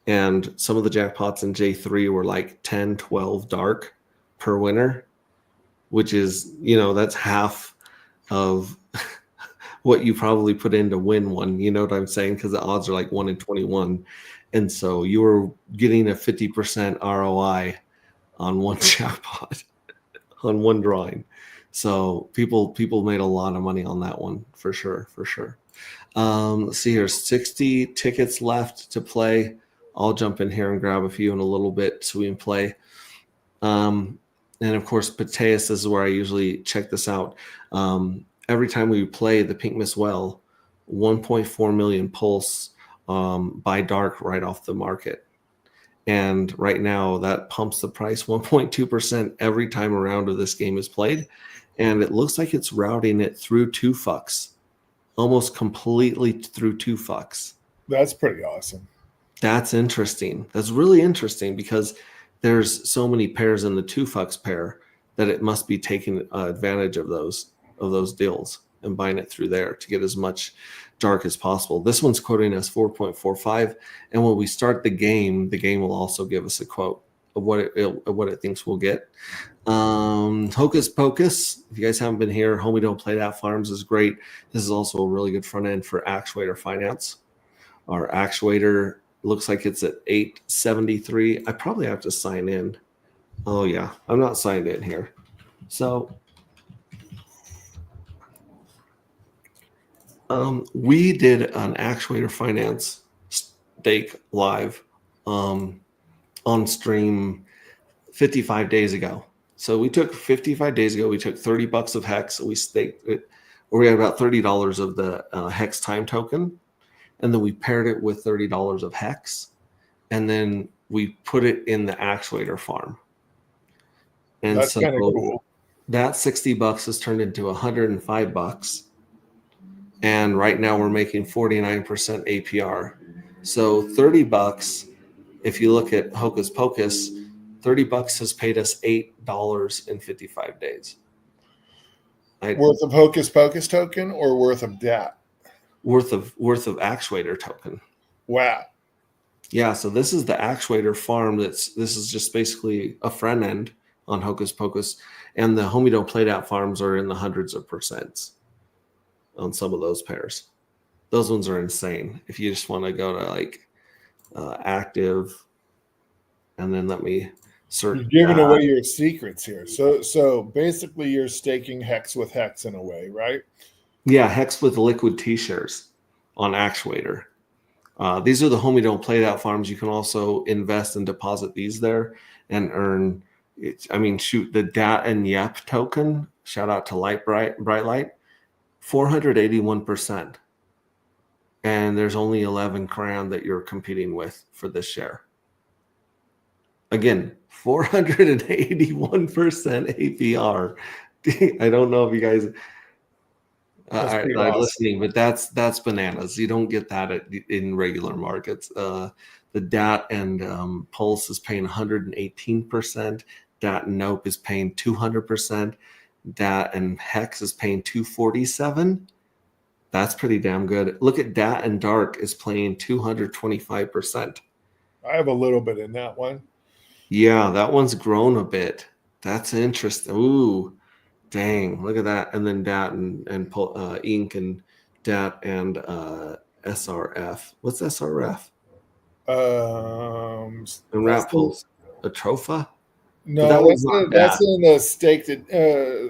And some of the jackpots in J3 were like 10, 12 dark per winner, which is, that's half of what you probably put in to win one. You know what I'm saying? Because the odds are like 1 in 21. And so you were getting a 50% ROI on one jackpot, on one drawing. So people made a lot of money on that one for sure. Let's see here, 60 tickets left to play. I'll jump in here and grab a few in a little bit so we can play. And of course, Pateus, this is where I usually check this out. Every time we play the Pink Miss Well, 1.4 million pulse buy dark right off the market. And right now that pumps the price 1.2% every time a round of this game is played. And it looks like it's routing it through 2 fucks, almost completely through 2 fucks. That's pretty awesome. That's interesting. That's really interesting because there's so many pairs in the 2 fucks pair that it must be taking advantage of those deals. and buying it through there to get as much dark as possible. This one's quoting us 4.45, and when we start the game will also give us a quote of what it thinks we'll get. Hocus Pocus, if you guys haven't been here, Homie Don't Play That Farms is great. This is also a really good front end for actuator finance. Our actuator looks like it's at 873. I probably have to sign in. Oh yeah, I'm not signed in here. So we did an actuator finance stake live on stream 55 days ago. So we took 55 days ago, we took $30 of Hex, we staked it, or we had about $30 of the Hex time token. And then we paired it with $30 of Hex. And then we put it in the actuator farm. And That's so kind of cool. that $60 has turned into $105. And right now we're making 49% APR. So $30, if you look at Hocus Pocus, $30 has paid us $8 in 55 days. Worth of Hocus Pocus token or worth of DAT? Worth of actuator token. Wow. Yeah, so this is the actuator farm. This is just basically a front end on Hocus Pocus, and the Homie Don't Play That farms are in the hundreds of percents on some of those pairs. Those ones are insane. If you just want to go to like active, and then let me search. You're giving away your secrets here. So basically you're staking Hex with Hex in a way, right? Yeah, Hex with liquid T-shares on actuator. These are the Homie Don't Play That farms. You can also invest and deposit these there and earn. The DAT and YEP token. Shout out to Bright Light, 481%. And there's only 11 crayon that you're competing with for this share. Again, 481% APR. I don't know if you guys are awesome. listening, but that's bananas. You don't get that in regular markets. The DAT and Pulse is paying 118%. DAT and Nope is paying 200%. DAT and Hex is paying 247. That's pretty damn good. Look at DAT and Dark is playing 225%. I have a little bit in that one. Yeah, that one's grown a bit. That's interesting. Ooh, dang! Look at that. And then DAT and Ink and DAT and SRF. What's SRF? And Rat Pulse. A Tropha? No, that's in the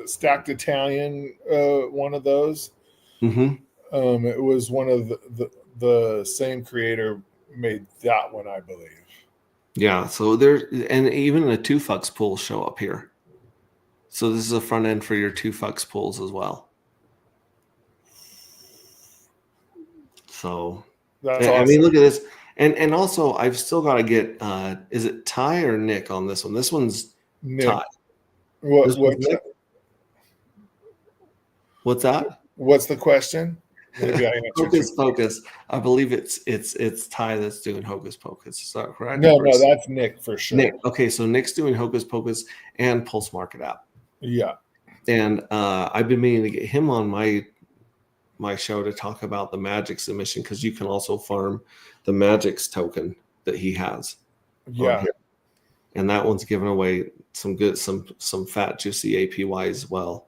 stacked Italian one of those. Mm-hmm. It was one of the same creator made that one, I believe. Yeah, so and even the 2FUX pools show up here. So this is a front end for your 2FUX pools as well. So that's awesome. I mean, look at this. And also, I've still got to get, is it Ty or Nick on this one? This one's Nick. Ty. What's that? What's the question? Maybe I Hocus Pocus. I believe it's Ty that's doing Hocus Pocus. Is that correct? No, that's Nick for sure. Nick. Okay, so Nick's doing Hocus Pocus and Pulse Market app. Yeah. And I've been meaning to get him on my show to talk about the Magic submission, because you can also farm the Magic's token that he has. Yeah. And that one's giving away some fat juicy APR as well.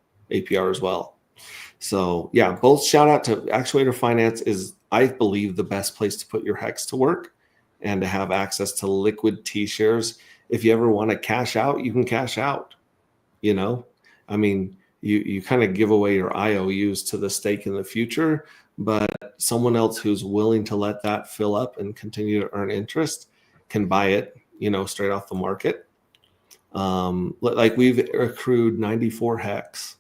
So yeah, both shout out to Actuator Finance is, I believe, the best place to put your Hex to work and to have access to liquid T-shares. If you ever want to cash out, you can cash out. I mean, you kind of give away your IOUs to the stake in the future, but someone else who's willing to let that fill up and continue to earn interest can buy it, straight off the market. Like we've accrued 94 Hex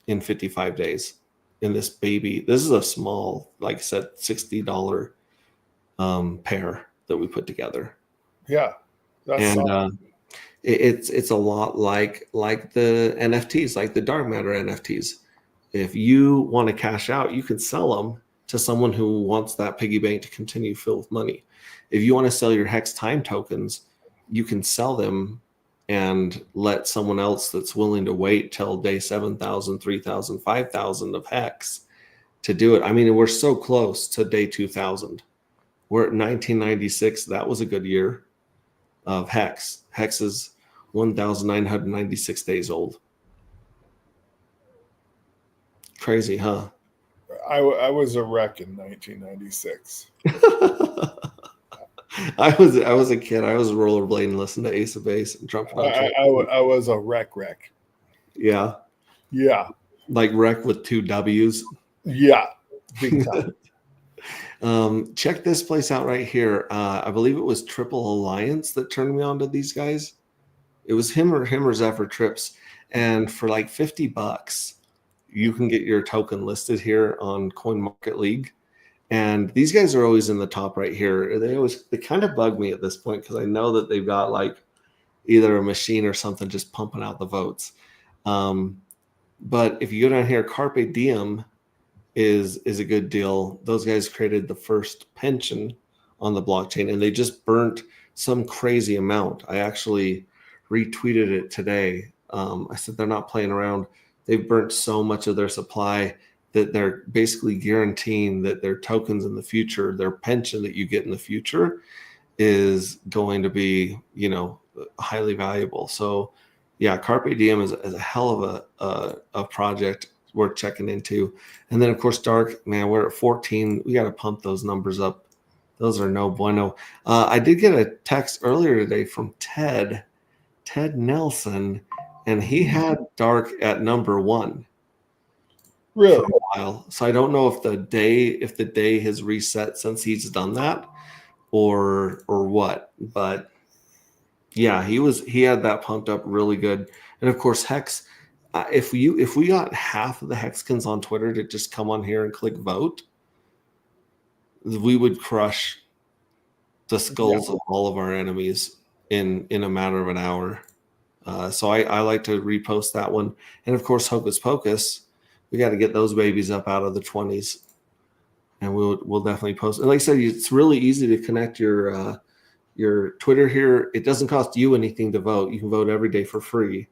in 55 days in this baby. This is a small, like I said, $60 pair that we put together. Yeah. And it's a lot like the NFTs, like the dark matter NFTs. If you want to cash out, you can sell them to someone who wants that piggy bank to continue fill with money. If you want to sell your Hex time tokens, you can sell them and let someone else that's willing to wait till day 7,000, 3,000, 5,000 of hex to do it. I mean, we're so close to day 2,000. We're at 1996. That was a good year of hex. Hex is 1,996 days old. Crazy, huh? I was a wreck in 1996. I was a kid. I was rollerblading, listening to Ace of Base and jumping on. I was a wreck. Yeah, Yeah. like wreck with 2 W's. Yeah. Big time. Check this place out right here. I believe it was Triple Alliance that turned me on to these guys. It was him or Zephyr Trips, and for like $50, you can get your token listed here on Coin Market League. And these guys are always in the top right here. They kind of bug me at this point because I know that they've got like either a machine or something just pumping out the votes. But if you go down here, Carpe Diem is a good deal. Those guys created the first pension on the blockchain, and they just burnt some crazy amount. I actually retweeted it today. I said they're not playing around. They've burnt so much of their supply that they're basically guaranteeing that their tokens in the future, their pension that you get in the future, is going to be, highly valuable. So, yeah, Carpe Diem is a hell of a project worth checking into. And then, of course, Dark, man, we're at 14. We got to pump those numbers up. Those are no bueno. I did get a text earlier today from Ted Nelson, and he had Dark at number 1. Really? For a while. So I don't know if the day has reset since he's done that or what. But yeah, he had that pumped up really good. And of course, Hex, if we got half of the Hexkins on Twitter to just come on here and click vote, we would crush the skulls of all of our enemies in a matter of an hour. So I like to repost that one. And of course, Hocus Pocus, we got to get those babies up out of the 20s, and we'll definitely post. And like I said, it's really easy to connect your Twitter here. It doesn't cost you anything to vote. You can vote every day for free.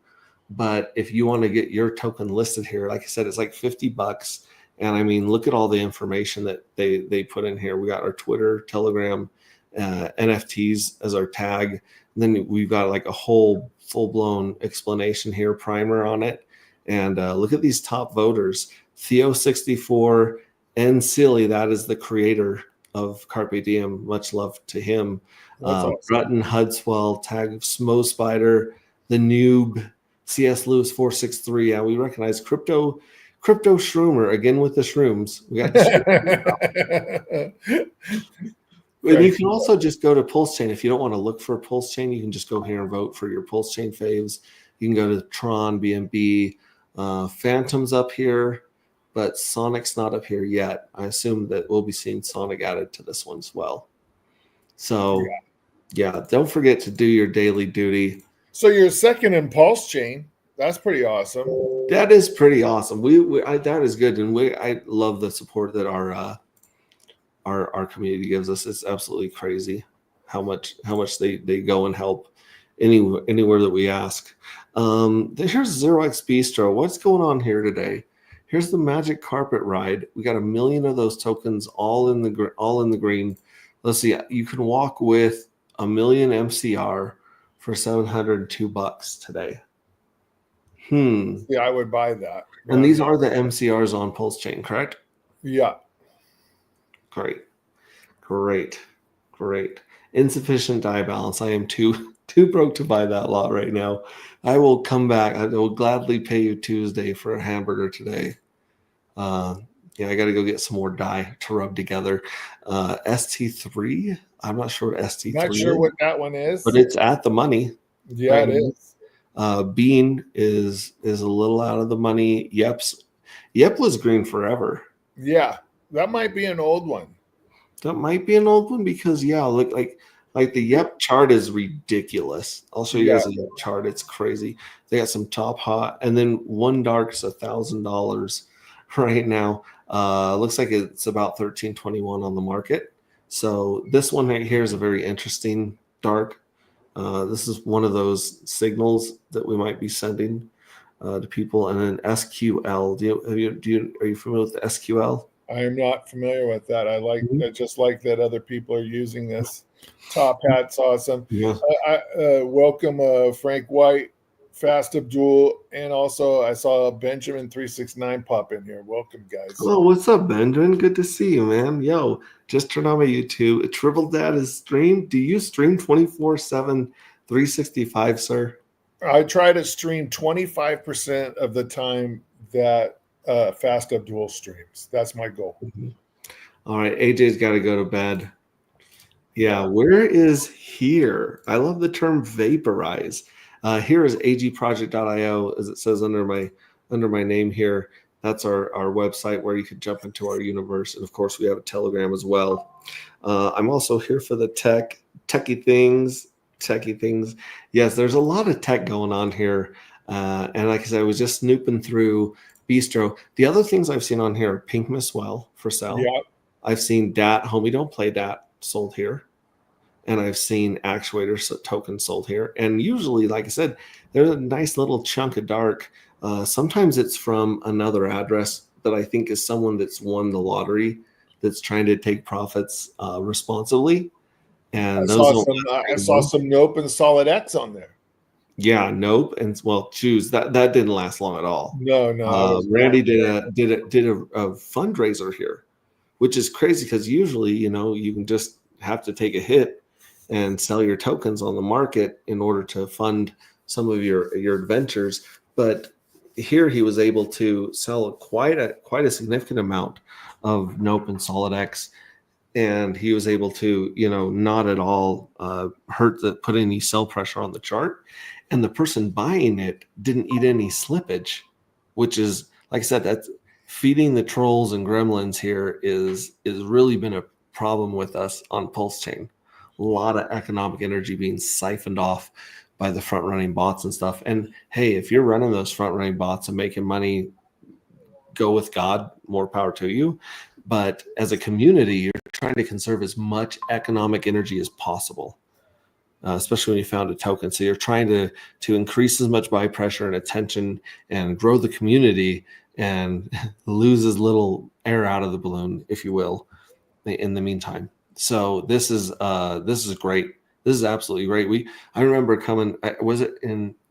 But if you want to get your token listed here, like I said, it's like $50. And I mean, look at all the information that they put in here. We got our Twitter, Telegram, NFTs as our tag. And then we've got like a whole full-blown explanation here, primer on it. And look at these top voters. Theo64 and Silly, that is the creator of Carpe Diem. Much love to him. Awesome. Bretton Hudswell, Tag Smo Spider, The Noob, CS Lewis 463. Yeah, we recognize Crypto Shroomer, again with the shrooms. We got the And you can also just go to Pulse Chain. If you don't want to look for a Pulse Chain, you can just go here and vote for your Pulse Chain faves. You can go to Tron, BNB, Phantom's up here, but Sonic's not up here yet. I assume that we'll be seeing Sonic added to this one as well. So, yeah, don't forget to do your daily duty. So you're second in Pulse Chain. That's pretty awesome. That is pretty awesome. That is good, and I love the support that our community gives us. It's absolutely crazy how much they go and help anywhere that we ask. Here's 0x Bistro. What's going on here today? Here's the Magic Carpet Ride. We got 1 million of those tokens all in the green. Let's see. You can walk with 1 million MCR for $702 today. Yeah, I would buy that. And these are the MCRs on Pulse Chain, correct? Yeah. Great. Insufficient die balance. I am too broke to buy that lot right now. I will come back. I will gladly pay you Tuesday for a hamburger today. I got to go get some more die to rub together. ST3. I'm not sure what ST3 Not sure what that one is, but it's at the money. Yeah, right. It is. Bean is a little out of the money. Yep was green forever. Yeah, that might be an old one. That might be an old one because look like the Yep chart is ridiculous. I'll show you guys the Yep chart. It's crazy. They got some top hot, and then one dark's $1,000 right now. Looks like it's about 13.21 on the market. So this one right here is a very interesting dark. This is one of those signals that we might be sending to people. And then SQL. Are you familiar with the SQL? I am not familiar with that. Mhm. I just like that other people are using this. Top hat's awesome. Yeah. Welcome Frank White, Fast Abdul, and also I saw Benjamin 369 pop in here. Welcome, guys. Oh, what's up, Benjamin? Good to see you, man. Yo, just turn on my YouTube. Triple Dad is streamed. Do you stream 24/7, 365, sir? I try to stream 25% of the time that Fast Abdul streams. That's my goal. Mhm. All right, AJ's got to go to bed. Yeah, Yeah. where is here? I love the term vaporize. Here is agproject.io, as it says under my name here. That's our website where you can jump into our universe, and of course we have a Telegram as well. I'm also here for the techie things. Yes, there's a lot of tech going on here, and like I said, I was just snooping through Bistro. The other things I've seen on here: Pink Miss Well for sale. Yeah. I've seen DAT, Homie Don't Play DAT sold here. And I've seen actuator tokens sold here. And usually, like I said, there's a nice little chunk of dark. Sometimes it's from another address that I think is someone that's won the lottery that's trying to take profits responsibly. And those don't I saw some Nope and Solid X on there. Yeah, nope. And well, choose that didn't last long at all. No. Randy did a fundraiser here, which is crazy because usually, you can just have to take a hit and sell your tokens on the market in order to fund some of your adventures. But here he was able to sell quite a significant amount of Nope and Solid X, and he was able to, not at all put any sell pressure on the chart, and the person buying it didn't eat any slippage, which is, like I said, that's feeding the trolls and gremlins here is really been a problem with us on Pulse Chain. A lot of economic energy being siphoned off by the front running bots and stuff. And hey, if you're running those front running bots and making money, go with God, more power to you. But as a community, you're trying to conserve as much economic energy as possible, especially when you found a token. So you're trying to increase as much buy pressure and attention and grow the community and lose as little air out of the balloon, if you will, in the meantime. So this is great. This is absolutely great. I remember coming.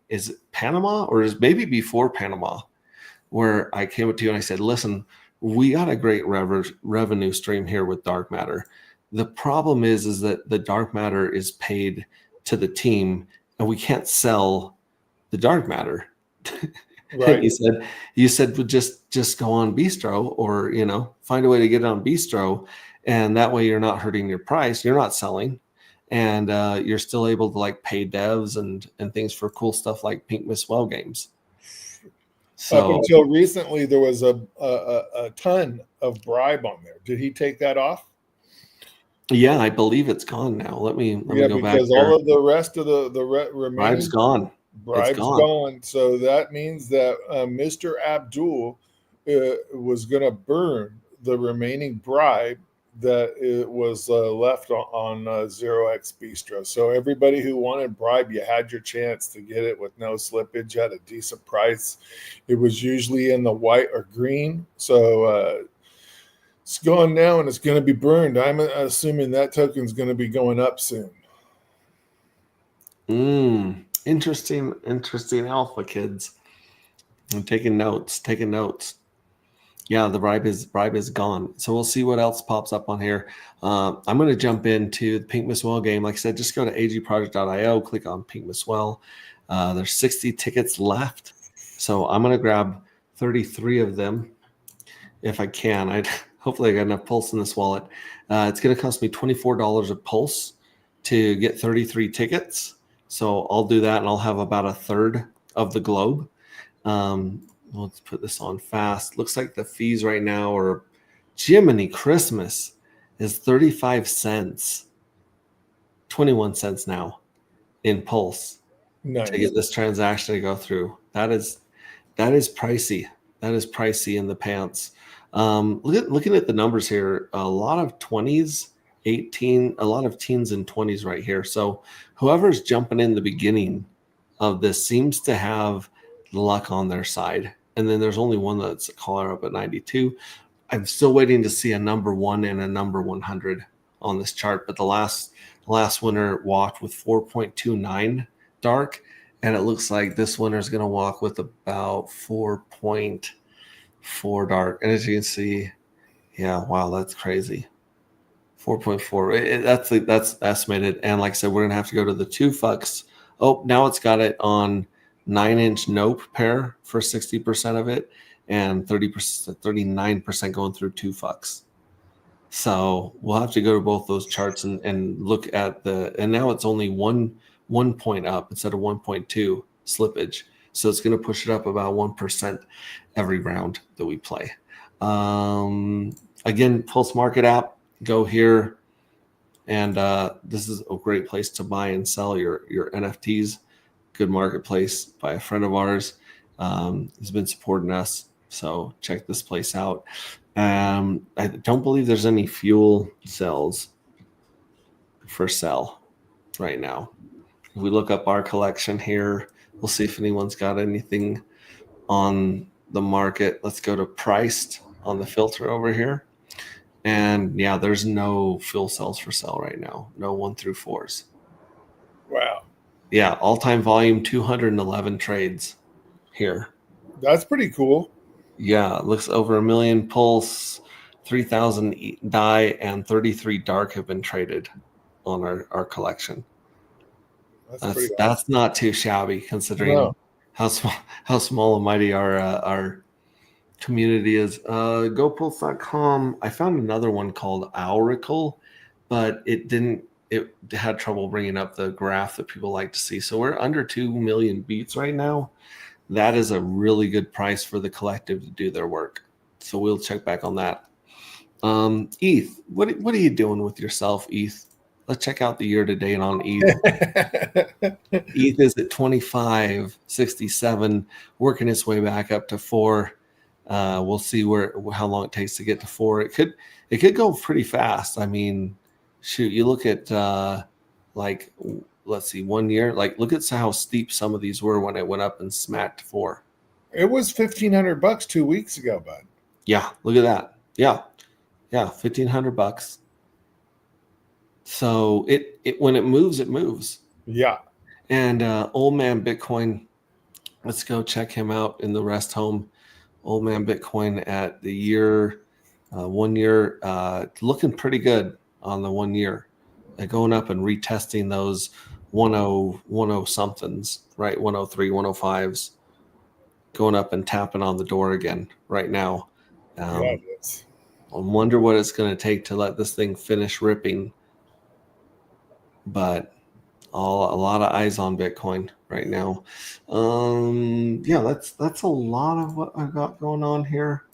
Is it Panama or is maybe before Panama, where I came up to you and I said, "Listen, we got a great revenue stream here with dark matter. The problem is that the dark matter is paid to the team, and we can't sell the dark matter." Right. And you said, well, just go on Bistro, or find a way to get it on Bistro, and that way you're not hurting your price, you're not selling, and you're still able to pay devs and things for cool stuff like Pink Miss Well games. Up So until recently, there was a ton of bribe on there. Did he take that off? yeah, I believe it's gone now. Let me go back because there. all of the rest of the remaining Bribe's gone. bribe's gone. So that means that Mr. Abdul was going to burn the remaining bribe that it was left on Zero X Bistro. So everybody who wanted bribe, you had your chance to get it with no slippage at a decent price. It was usually in the white or green. So it's gone now and it's going to be burned. I'm assuming that token's going to be going up soon. Interesting alpha, kids. I'm taking notes. Yeah, the bribe is gone. So we'll see what else pops up on here. I'm going to jump into the Pink Miss Well game. Like I said, just go to agproject.io, click on Pink Miss Well. There's 60 tickets left. So I'm going to grab 33 of them if I can. Hopefully I got enough pulse in this wallet. It's going to cost me $24 a pulse to get 33 tickets. So I'll do that, and I'll have about a third of the globe. Let's put this on fast. Looks like the fees right now are, Jiminy Christmas, is 35 cents, 21 cents now in Pulse Nice. to get this transaction to go through. That is pricey. That is pricey in the pants. Looking at the numbers here, a lot of 20s 18, a lot of teens and 20s right here. So whoever's jumping in the beginning of this seems to have luck on their side. And then there's only one that's a caller up at 92. I'm still waiting to see a number 1 and a number 100 on this chart, but the last winner walked with 4.29 dark, and it looks like this winner is going to walk with about 4.4 dark. And as you can see, yeah, wow, that's crazy. 4.4. That's estimated. And like I said, we're gonna have to go to the 2 fucks. Oh, now it's got it on 9-inch nope pair for 60% of it, and 30%, 39% going through 2 fucks. So we'll have to go to both those charts and look at and now it's only one point up instead of 1.2 slippage. So it's going to push it up about 1% every round that we play. Again, Pulse Market app, go here. And this is a great place to buy and sell your NFTs. Good marketplace by a friend of ours. He's been supporting us. So check this place out. I don't believe there's any fuel cells for sale right now. If we look up our collection here, we'll see if anyone's got anything on the market. Let's go to priced on the filter over here. And yeah, there's no fuel cells for sale right now. No 1 through 4s. Wow. Yeah, all-time volume 211 trades here. That's pretty cool. Yeah, it looks over 1 million pulse, 3,000 die, and 33 dark have been traded on our collection. That's not too shabby considering how small and mighty our community is. GoPulse.com. I found another one called Auricle, but it had trouble bringing up the graph that people like to see. So we're under 2 million beats right now. That is a really good price for the collective to do their work. So we'll check back on that. ETH, what are you doing with yourself, ETH? Let's check out the year to date on ETH. ETH is at 25.67, working its way back up to 4. We'll see how long it takes to get to 4. It could go pretty fast. I mean, shoot, you look at let's see, 1 year. Like, look at how steep some of these were when it went up and smacked 4. It was $1,500 2 weeks ago, bud. Yeah, look at that. Yeah, $1,500. So it when it moves, it moves. Yeah. And Old Man Bitcoin, let's go check him out in the rest home. Old Man Bitcoin at the year, 1 year, looking pretty good on the 1 year. Going up and retesting those 10 somethings, right? 103, 105s. Going up and tapping on the door again right now. Yeah, it is. I wonder what it's going to take to let this thing finish ripping. But a lot of eyes on Bitcoin right now. Yeah, that's a lot of what I've got going on here.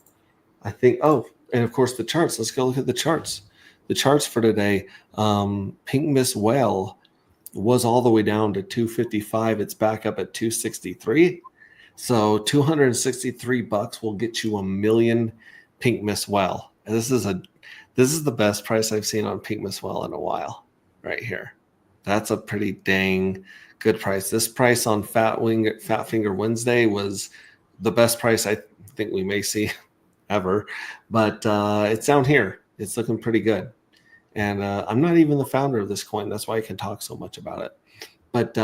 I think. Oh, and of course the charts. Let's go look at the charts. The charts for today. Pink Miss Whale was all the way down to 255. It's back up at 263. So $263 will get you 1 million Pink Miss Whale. And this is the best price I've seen on Pink Miss Whale in a while, right here. That's a pretty dang good price. This price on Fat Finger Wednesday was the best price I think we may see ever. But it's down here. It's looking pretty good. And I'm not even the founder of this coin. That's why I can talk so much about it. But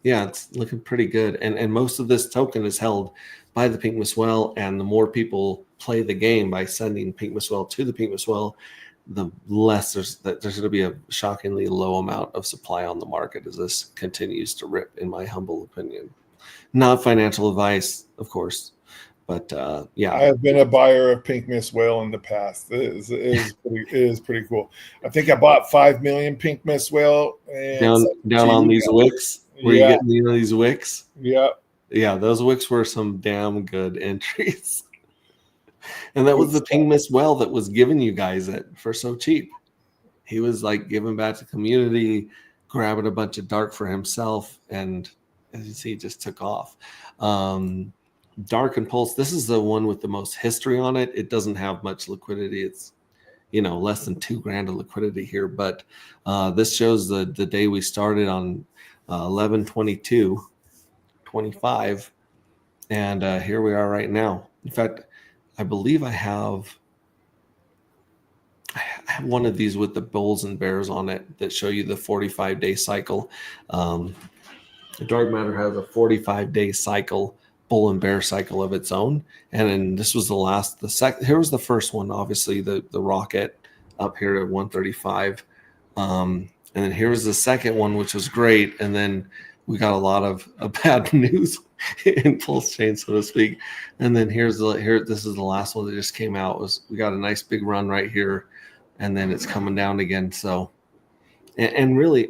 yeah, it's looking pretty good. And most of this token is held by the Pink Miss Whale. And the more people play the game by sending Pink Miss Whale to the Pink Miss Whale, the less there's going to be a shockingly low amount of supply on the market as this continues to rip, in my humble opinion. Not financial advice, of course, but yeah. I have been a buyer of Pink Miss Whale in the past. It is pretty cool. I think I bought 5 million Pink Miss Whale. And down on these wicks. Were you getting these wicks? Yeah. Yeah, those wicks were some damn good entries. And that was the Pink Miss Whale that was giving you guys it for so cheap. He was like giving back to the community, grabbing a bunch of dark for himself, and as you see, it just took off. Dark and Pulse, this is the one with the most history on it. It doesn't have much liquidity. less than $2,000 of liquidity here. But this shows the day we started on 11/22/25, and here we are right now. In fact, I believe I have one of these with the bulls and bears on it that show you the 45-day cycle. The dark matter has a 45-day cycle, bull and bear cycle of its own. And then this was here was the first one, obviously, the rocket up here at 135. And then here was the second one, which was great. And then we got a lot of bad news in pulse chain, so to speak. And then this is the last one that just came out. We got a nice big run right here, and then it's coming down again. So, and really,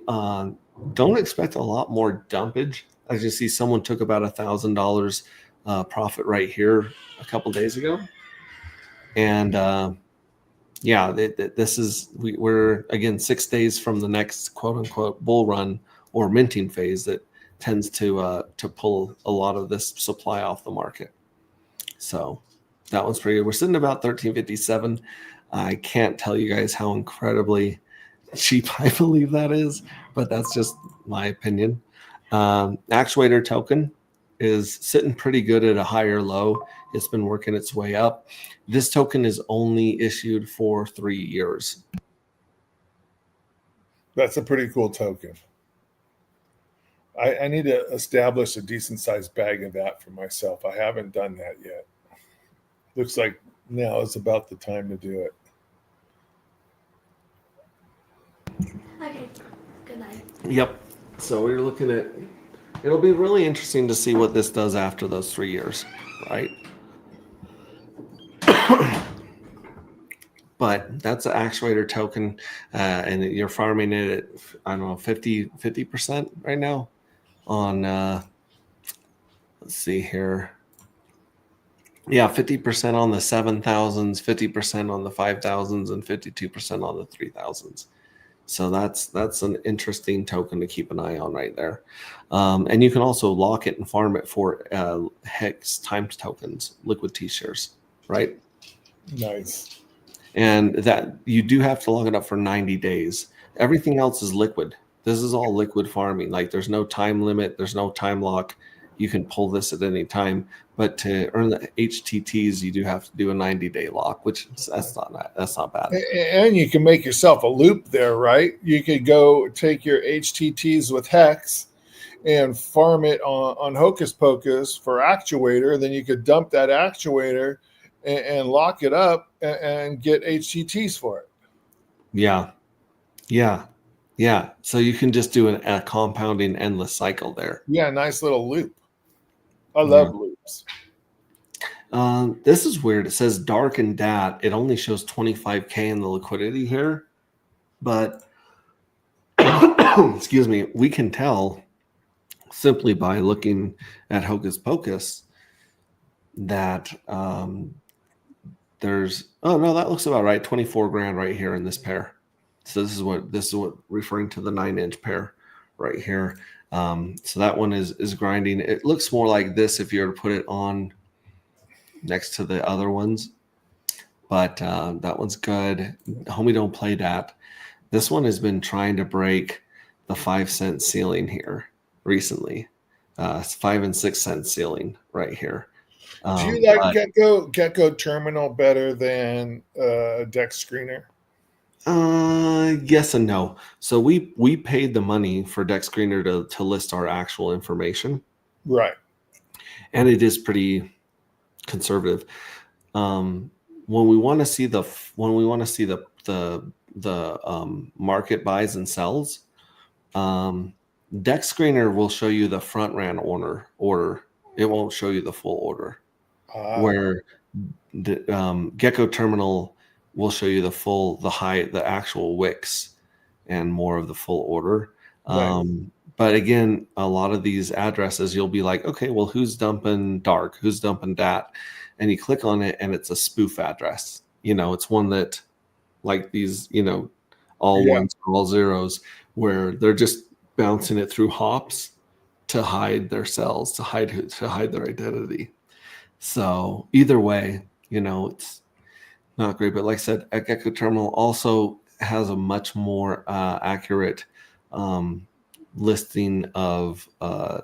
don't expect a lot more dumpage. As you see, someone took about $1,000 profit right here a couple days ago, and we're again 6 days from the next quote unquote bull run or minting phase that tends to pull a lot of this supply off the market. So that one's pretty good. We're sitting about 1357. I can't tell you guys how incredibly cheap I believe that is, but that's just my opinion. Actuator token is sitting pretty good at a higher low. It's been working its way up. This token is only issued for 3 years. That's a pretty cool token. I need to establish a decent sized bag of that for myself. I haven't done that yet. Looks like now is about the time to do it. Okay, good night. Yep. So we're looking at, it'll be really interesting to see what this does after those 3 years, right? But that's an actuator token, and you're farming it at, I don't know, 50% right now on, let's see here. Yeah, 50% on the 7,000s, 50% on the 5,000s, and 52% on the 3,000s. So that's an interesting token to keep an eye on right there. And you can also lock it and farm it for hex times tokens, liquid T-shares, right? Nice. And that you do have to lock it up for 90 days. Everything else is liquid. This is all liquid farming. Like there's no time limit. There's no time lock. You can pull this at any time. But to earn the HTTs, you do have to do a 90-day lock, which that's not bad. And you can make yourself a loop there, right? You could go take your HTTs with Hex and farm it on Hocus Pocus for actuator. Then you could dump that actuator and lock it up and get HTTs for it. Yeah. So you can just do a compounding endless cycle there. Yeah, nice little loop. I love loops. This is weird. It says dark and DAT. It only shows 25K in the liquidity here, but excuse me, we can tell simply by looking at Hocus Pocus that that looks about right. 24 grand right here in this pair. So this is what referring to the 9-inch pair right here. So that one is grinding. It looks more like this if you were to put it on next to the other ones, but that one's good. Homie, don't play that. This one has been trying to break the 5-cent ceiling here recently. It's 5 and 6 cent ceiling right here. Do you like Gecko Terminal better than Dex Screener? Yes and no. So we paid the money for Dex Screener to list our actual information, right? And it is pretty conservative. When we want to see the market buys and sells, Dex Screener will show you the front ran order. It won't show you the full order. Where the Gecko Terminal will show you the actual wicks and more of the full order. Right. But again, a lot of these addresses, you'll be like, okay, well, who's dumping dark? Who's dumping dat? And you click on it and it's a spoof address. It's one that like these, all ones, all zeros, where they're just bouncing it through hops to hide their cells, to hide their identity. So either way, not great. But like I said, Gecko Terminal also has a much more accurate listing of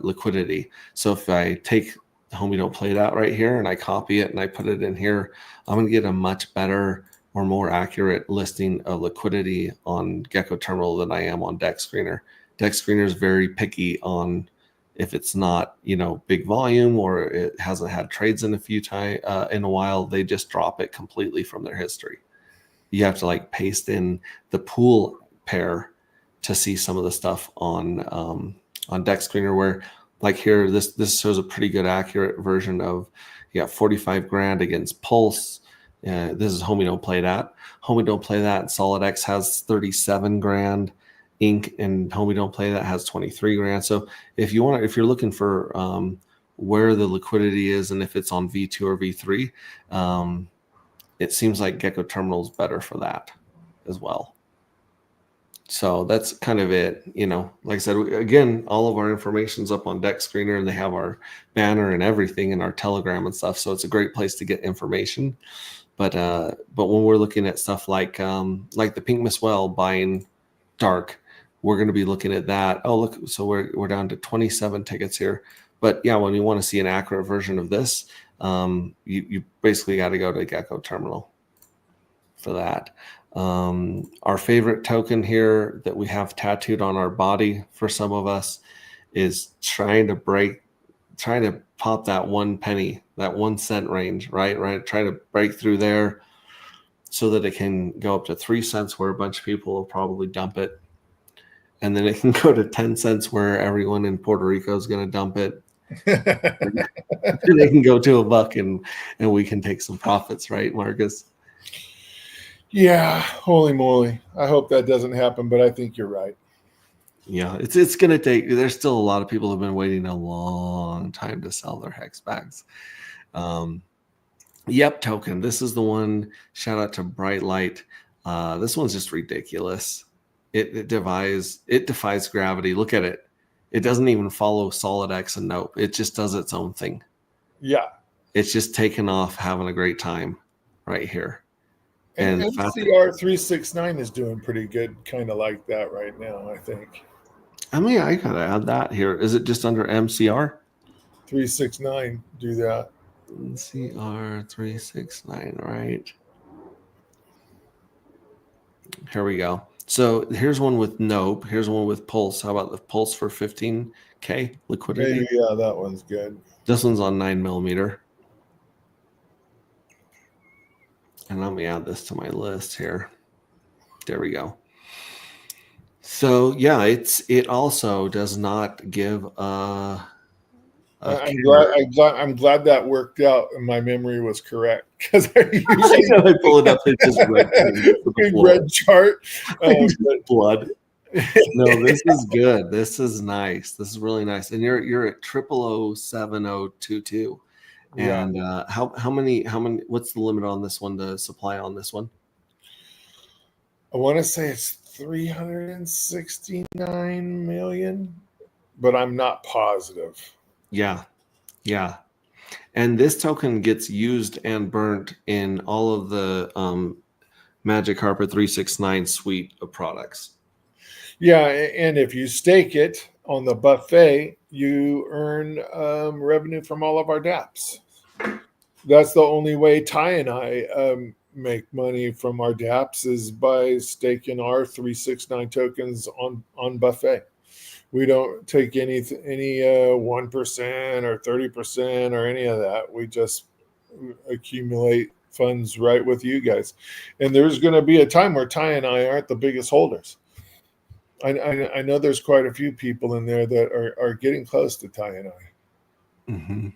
liquidity. So if I take Homie Don't Play That right here and I copy it and I put it in here, I'm going to get a much better or more accurate listing of liquidity on Gecko Terminal than I am on Deck Screener. Deck Screener is very picky on if it's not, big volume or it hasn't had trades in a while, they just drop it completely from their history. You have to like paste in the pool pair to see some of the stuff on Deck Screener, where like here, this shows a pretty good accurate version of, 45 grand against Pulse. This is Homie Don't Play That. Homie Don't Play That. Solid X has 37 grand. Inc. and Homie Don't Play That has 23 grand. So if you're looking for where the liquidity is and if it's on V2 or V3, it seems like Gecko Terminal is better for that as well. So that's kind of it. Like I said, again, all of our information's up on Deck Screener, and they have our banner and everything and our Telegram and stuff. So it's a great place to get information. But when we're looking at stuff like the Pink Miss Well buying dark, we're going to be looking at that. Oh, look, so we're down to 27 tickets here. But yeah, when you want to see an accurate version of this, you basically got to go to Gecko Terminal for that. Our favorite token here that we have tattooed on our body for some of us is trying to pop that 1 penny, that 1 cent range, right? Try to break through there so that it can go up to 3 cents where a bunch of people will probably dump it. And then it can go to 10 cents where everyone in Puerto Rico is going to dump it. They can go to $1 and we can take some profits, right, Marcus? Yeah, holy moly. I hope that doesn't happen, but I think you're right. Yeah, it's going to take, there's still a lot of people who have been waiting a long time to sell their hex bags. Yep, token. This is the one. Shout out to Bright Light. This one's just ridiculous. It defies gravity. Look at it. It doesn't even follow Solid X and Nope. It just does its own thing. Yeah. It's just taking off, having a great time right here. And MCR 369 is doing pretty good, kind of like that right now, I think. I mean, I gotta add that here. Is it just under MCR? 369, do that. MCR 369, right? Here we go. So here's one with Nope. Here's one with Pulse. How about the Pulse for 15K liquidity? Maybe, yeah, that one's good. This one's on 9mm. And let me add this to my list here. There we go. So yeah, it also does not give I'm glad that worked out and my memory was correct, because I usually pull it up, it's just red chart. Blood. No, this is good. This is nice. This is really nice. And you're at 0007022. And how many? What's the limit on this one? The supply on this one? I want to say it's 369 million, but I'm not positive. Yeah. And this token gets used and burnt in all of the Magic Carpet 369 suite of products. Yeah, and if you stake it on the buffet, you earn revenue from all of our dApps. That's the only way Ty and I make money from our dApps, is by staking our 369 tokens on buffet. We don't take any 1% or 30% or any of that. We just accumulate funds right with you guys. And there's going to be a time where Ty and I aren't the biggest holders. I know there's quite a few people in there that are getting close to Ty and I. Mm-hmm.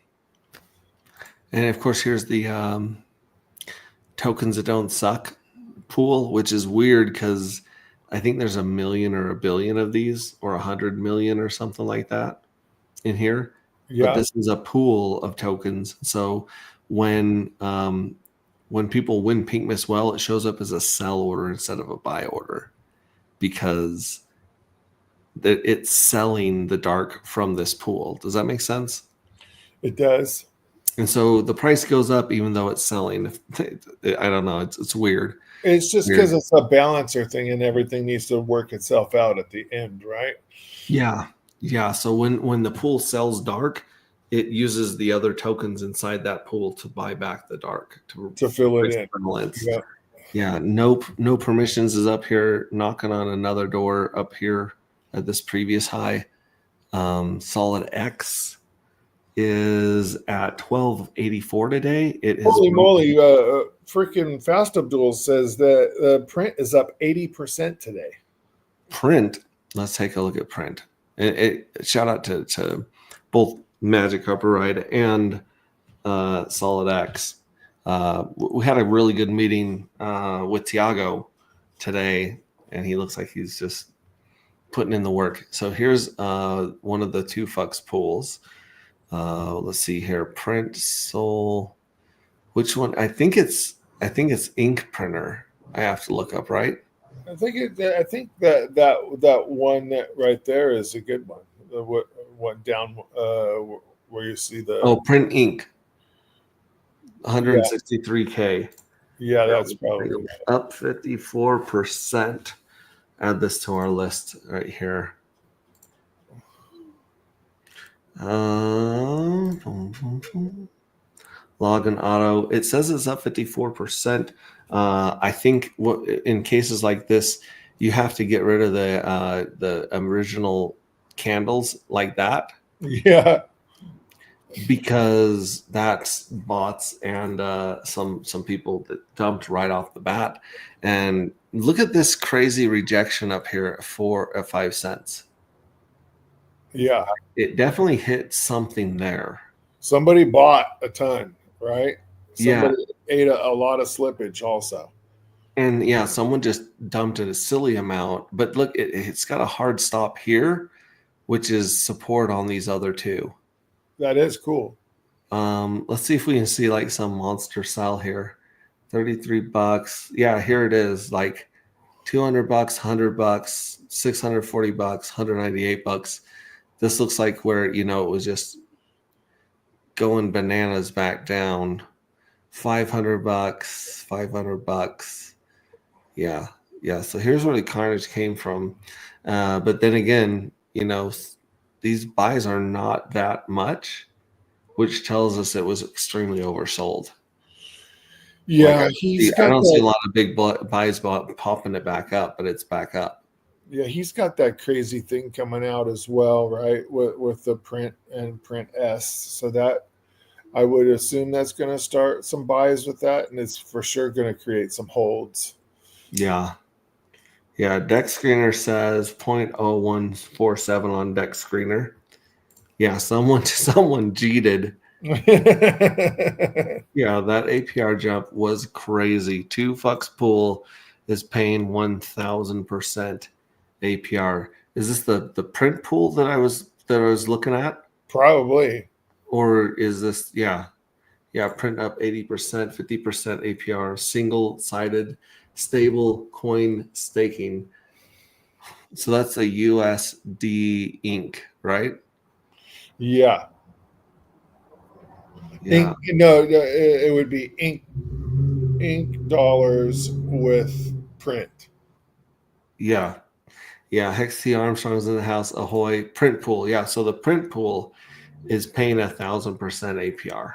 And of course, here's the tokens that don't suck pool, which is weird because I think there's 1 million or 1 billion of these, or 100 million or something like that in here. Yeah. But this is a pool of tokens. So when people win Pink Miss Well, it shows up as a sell order instead of a buy order, because it's selling the dark from this pool. Does that make sense? It does. And so the price goes up even though it's selling. I don't know. It's weird. It's just Weird. because it's a balancer thing, and everything needs to work itself out at the end, right? Yeah. Yeah. So when the pool sells dark, it uses the other tokens inside that pool to buy back the dark to fill it replace in. equivalents. Yeah. Yeah. No permissions is up here, knocking on another door up here at this previous high. Solid X is at 1284 today. It has Holy broken. moly! Freaking Fast Abdul says that the print is up 80% today. Print. Let's take a look at print. Shout out to both Magic Upper Ride and Solid X. We had a really good meeting with Tiago today, and he looks like he's just putting in the work. So here's one of the two fucks pools. Let's see here. Print Soul. Which one? I think it's Ink Printer. I have to look up, right? I think that one that right there is a good one. The one down where you see the Print Ink. 163K. yeah, that's probably Up 54%. Add this to our list right here. Login auto. It says it's up 54%. I think in cases like this, you have to get rid of the original candles like that. Yeah. Because that's bots and some people that dumped right off the bat. And look at this crazy rejection up here at 5 cents. Yeah. It definitely hit something there. Somebody bought a ton, right? Yeah. Somebody ate a lot of slippage also. And yeah, someone just dumped it a silly amount. But look, it's got a hard stop here, which is support on these other two. That is cool. Let's see if we can see like some monster sell here. $33. Yeah, here it is. Like $200, $100, $640, $198. This looks like where it was just going bananas back down. $500, $500. Yeah. So here's where the carnage came from. But then again, these buys are not that much, which tells us it was extremely oversold. Yeah, I don't see a lot of big buys popping it back up, but it's back up. Yeah, he's got that crazy thing coming out as well, right? With the print and print S. So that I would assume that's going to start some buys with that, and it's for sure going to create some holds. Yeah. Deck Screener says 0.0147 on Deck Screener. Yeah, someone cheated. Yeah, that APR jump was crazy. 2 fucks pool is paying 1,000% APR. Is this the print pool that I was looking at? Probably. Or is this print up 80%, 50% APR, single-sided stable coin staking. So that's a USD ink, right? Yeah. Yeah. It would be ink dollars with print. Yeah. Hex T Armstrong's in the house. Ahoy. Print pool. Yeah. So the print pool is paying 1,000% APR.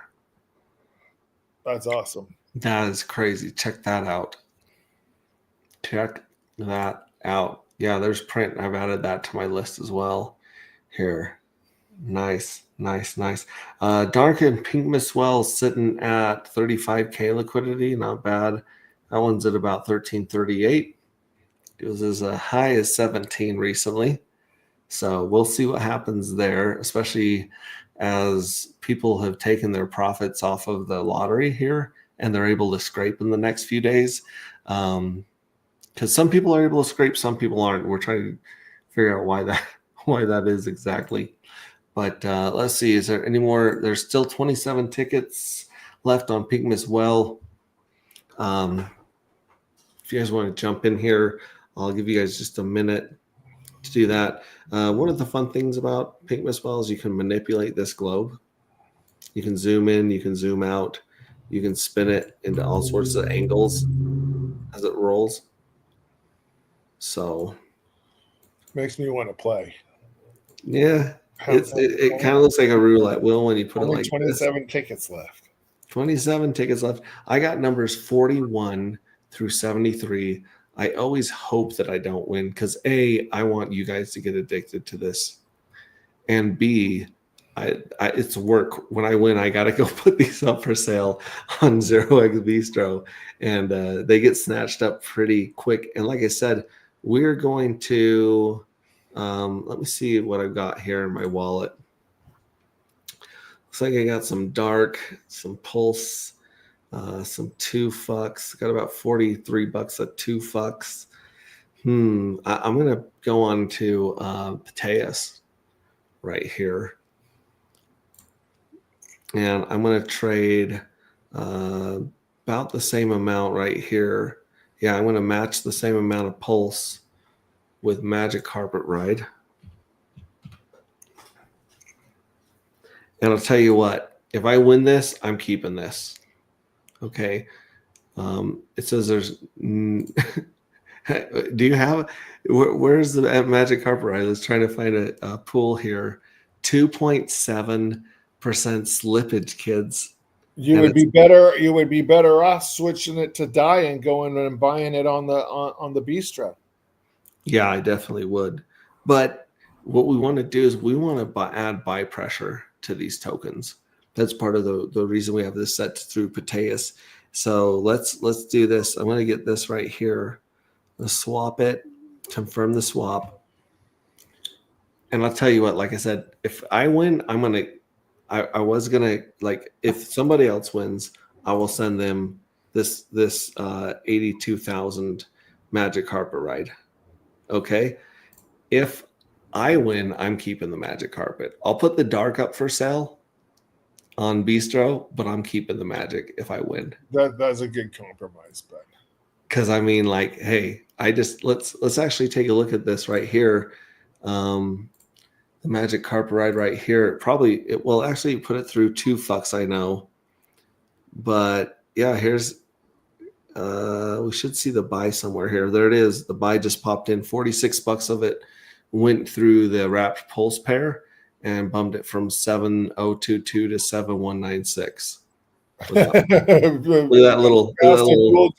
That's awesome. That is crazy. Check that out. Yeah, there's print. I've added that to my list as well. Here. Nice. Dark and Pink Miss Wells sitting at 35K liquidity. Not bad. That one's at about 1338. It was as high as 17 recently. So we'll see what happens there, especially as people have taken their profits off of the lottery here and they're able to scrape in the next few days. Because some people are able to scrape, some people aren't. We're trying to figure out why that is exactly. But let's see, is there any more? There's still 27 tickets left on Pink Miss Well. If you guys want to jump in here, I'll give you guys just a minute to do that. One of the fun things about Pink Miss Well is you can manipulate this globe. You can zoom in, you can zoom out, you can spin it into all sorts of angles as it rolls. So Makes me want to play. yeah, it kind of looks like a roulette wheel when you put it Only like 27 tickets left. 27 tickets left. I got numbers 41 through 73. I always hope that I don't win because A, I want you guys to get addicted to this, and B, it's work. When I win, I got to go put these up for sale on Zero X Bistro, and they get snatched up pretty quick. And like I said, we're going to let me see what I've got here in my wallet. Looks like I got some dark, some pulse, some 2 fucks. Got about $43 at 2 fucks. I'm gonna go on to Pateas right here, and I'm gonna trade about the same amount right here. Yeah, I'm gonna match the same amount of pulse with Magic Carpet Ride. And I'll tell you what, if I win this, I'm keeping this. Okay. It says there's. Do you have? Where's the Magic Carpet Ride? Let's try to find a pool here. 2.7% slippage, kids. You would be better. You would be better off switching it to die and going and buying it on the bistro. Yeah, I definitely would. But what we want to do is we want to add buy pressure to these tokens. That's part of the reason we have this set through Pateas. So let's do this. I'm going to get this right here. Let's swap it, confirm the swap. And I'll tell you what, like I said, if I win, I was going to, like, if somebody else wins, I will send them this 82,000 Magic Carpet Ride. Okay. If I win, I'm keeping the Magic Carpet. I'll put the dark up for sale on Bistro, but I'm keeping the Magic if I win. That's a good compromise, but because I mean, like, hey, let's actually take a look at this right here. The Magic Carpet Ride right here. It will actually put it through 2 fucks, I know. But yeah, here's we should see the buy somewhere here. There it is. The buy just popped in. $46 of it went through the wrapped pulse pair and bumped it from 7022 to 7196. Look at that little.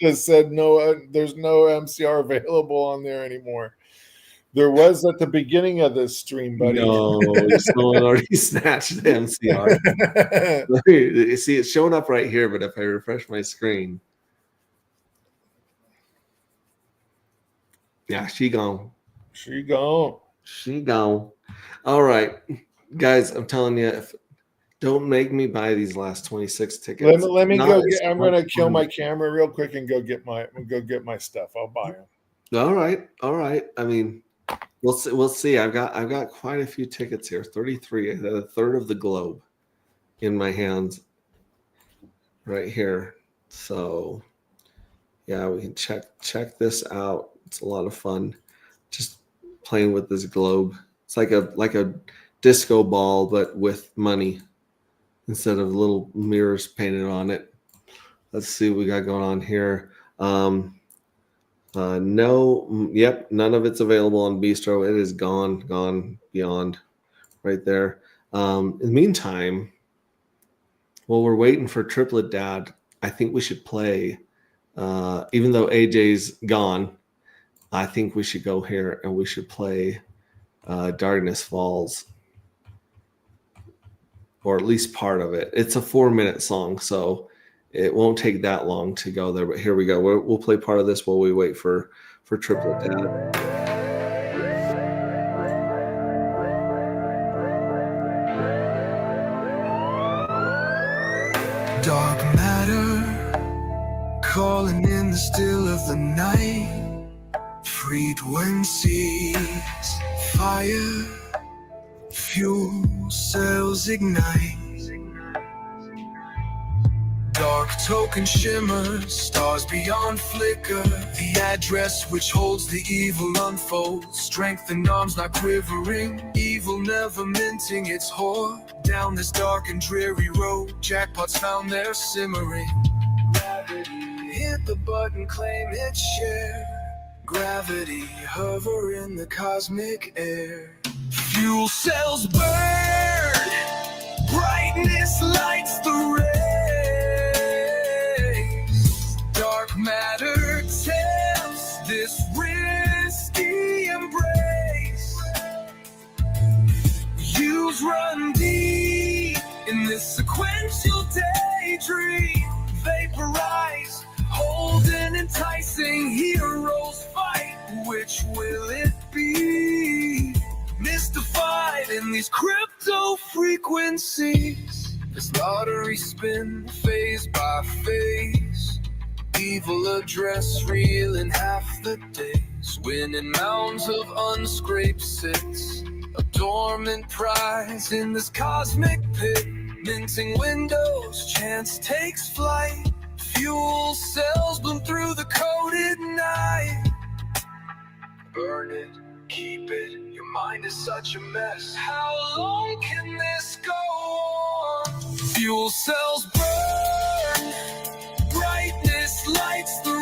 Just said no. There's no MCR available on there anymore. There was at the beginning of this stream, buddy. No, someone already snatched the MCR. You see, it's showing up right here, but if I refresh my screen, yeah, she gone. She gone. She gone. All right, guys, I'm telling you, don't make me buy these last 26 tickets. Let me go. I'm going to kill my camera real quick and go get my stuff. I'll buy them. All right. I mean, we'll see. I've got quite a few tickets here. 33, a third of the globe in my hands right here. So yeah, we can check this out. It's a lot of fun just playing with this globe. It's like a disco ball, but with money instead of little mirrors painted on it. Let's see what we got going on here. None of it's available on Bistro. It is gone beyond right there. In the meantime, while we're waiting for Triplet Dad, I think we should play, even though AJ's gone, I think we should go here and we should play Darkness Falls, or at least part of it. It's a 4-minute song, so it won't take that long to go there. But here we go. We'll play part of this while we wait for Triplet Dad. Dark matter calling in the still of the night. Frequencies, fire, fuel cells ignite. Dark token shimmers, stars beyond flicker. The address which holds the evil unfolds. Strength in arms not quivering, evil never minting its whore. Down this dark and dreary road, jackpots found their simmering. Hit the button, claim its share. Gravity hover in the cosmic air. Fuel cells burn, brightness lights the rays. Dark matter tempts this risky embrace. Use run deep in this sequential daydream. Vaporize, hold an enticing heroes fight. Which will it be? Mystified in these crypto frequencies. This lottery spin phase by phase. Evil address real in half the days. Winning mounds of unscraped sits. A dormant prize in this cosmic pit. Minting windows, chance takes flight. Fuel cells bloom through the coded night. Burn it, keep it, your mind is such a mess. How long can this go on? Fuel cells burn, brightness lights the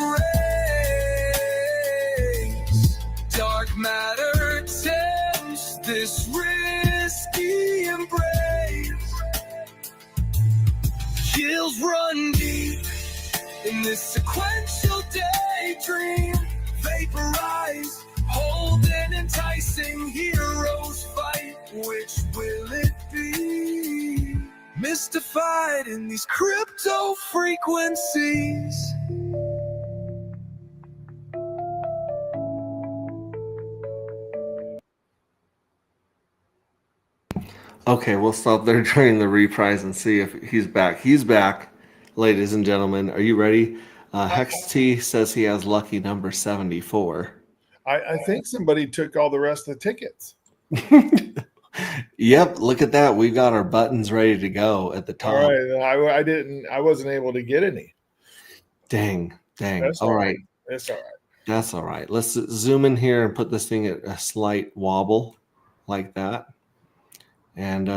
rays. Dark matter tempts this risky embrace. Chills run deep in this sequential daydream. Vaporize, hold an enticing heroes fight. Which will it be? Mystified in these crypto frequencies. Okay, we'll stop there during the reprise and see if he's back. He's back, ladies and gentlemen. Are you ready? Hex T says he has lucky number 74. I think somebody took all the rest of the tickets. Yep, look at that. We got our buttons ready to go at the top. All right, I wasn't able to get any. Dang. That's All right. That's all right. That's all right. Let's zoom in here and put this thing at a slight wobble like that. And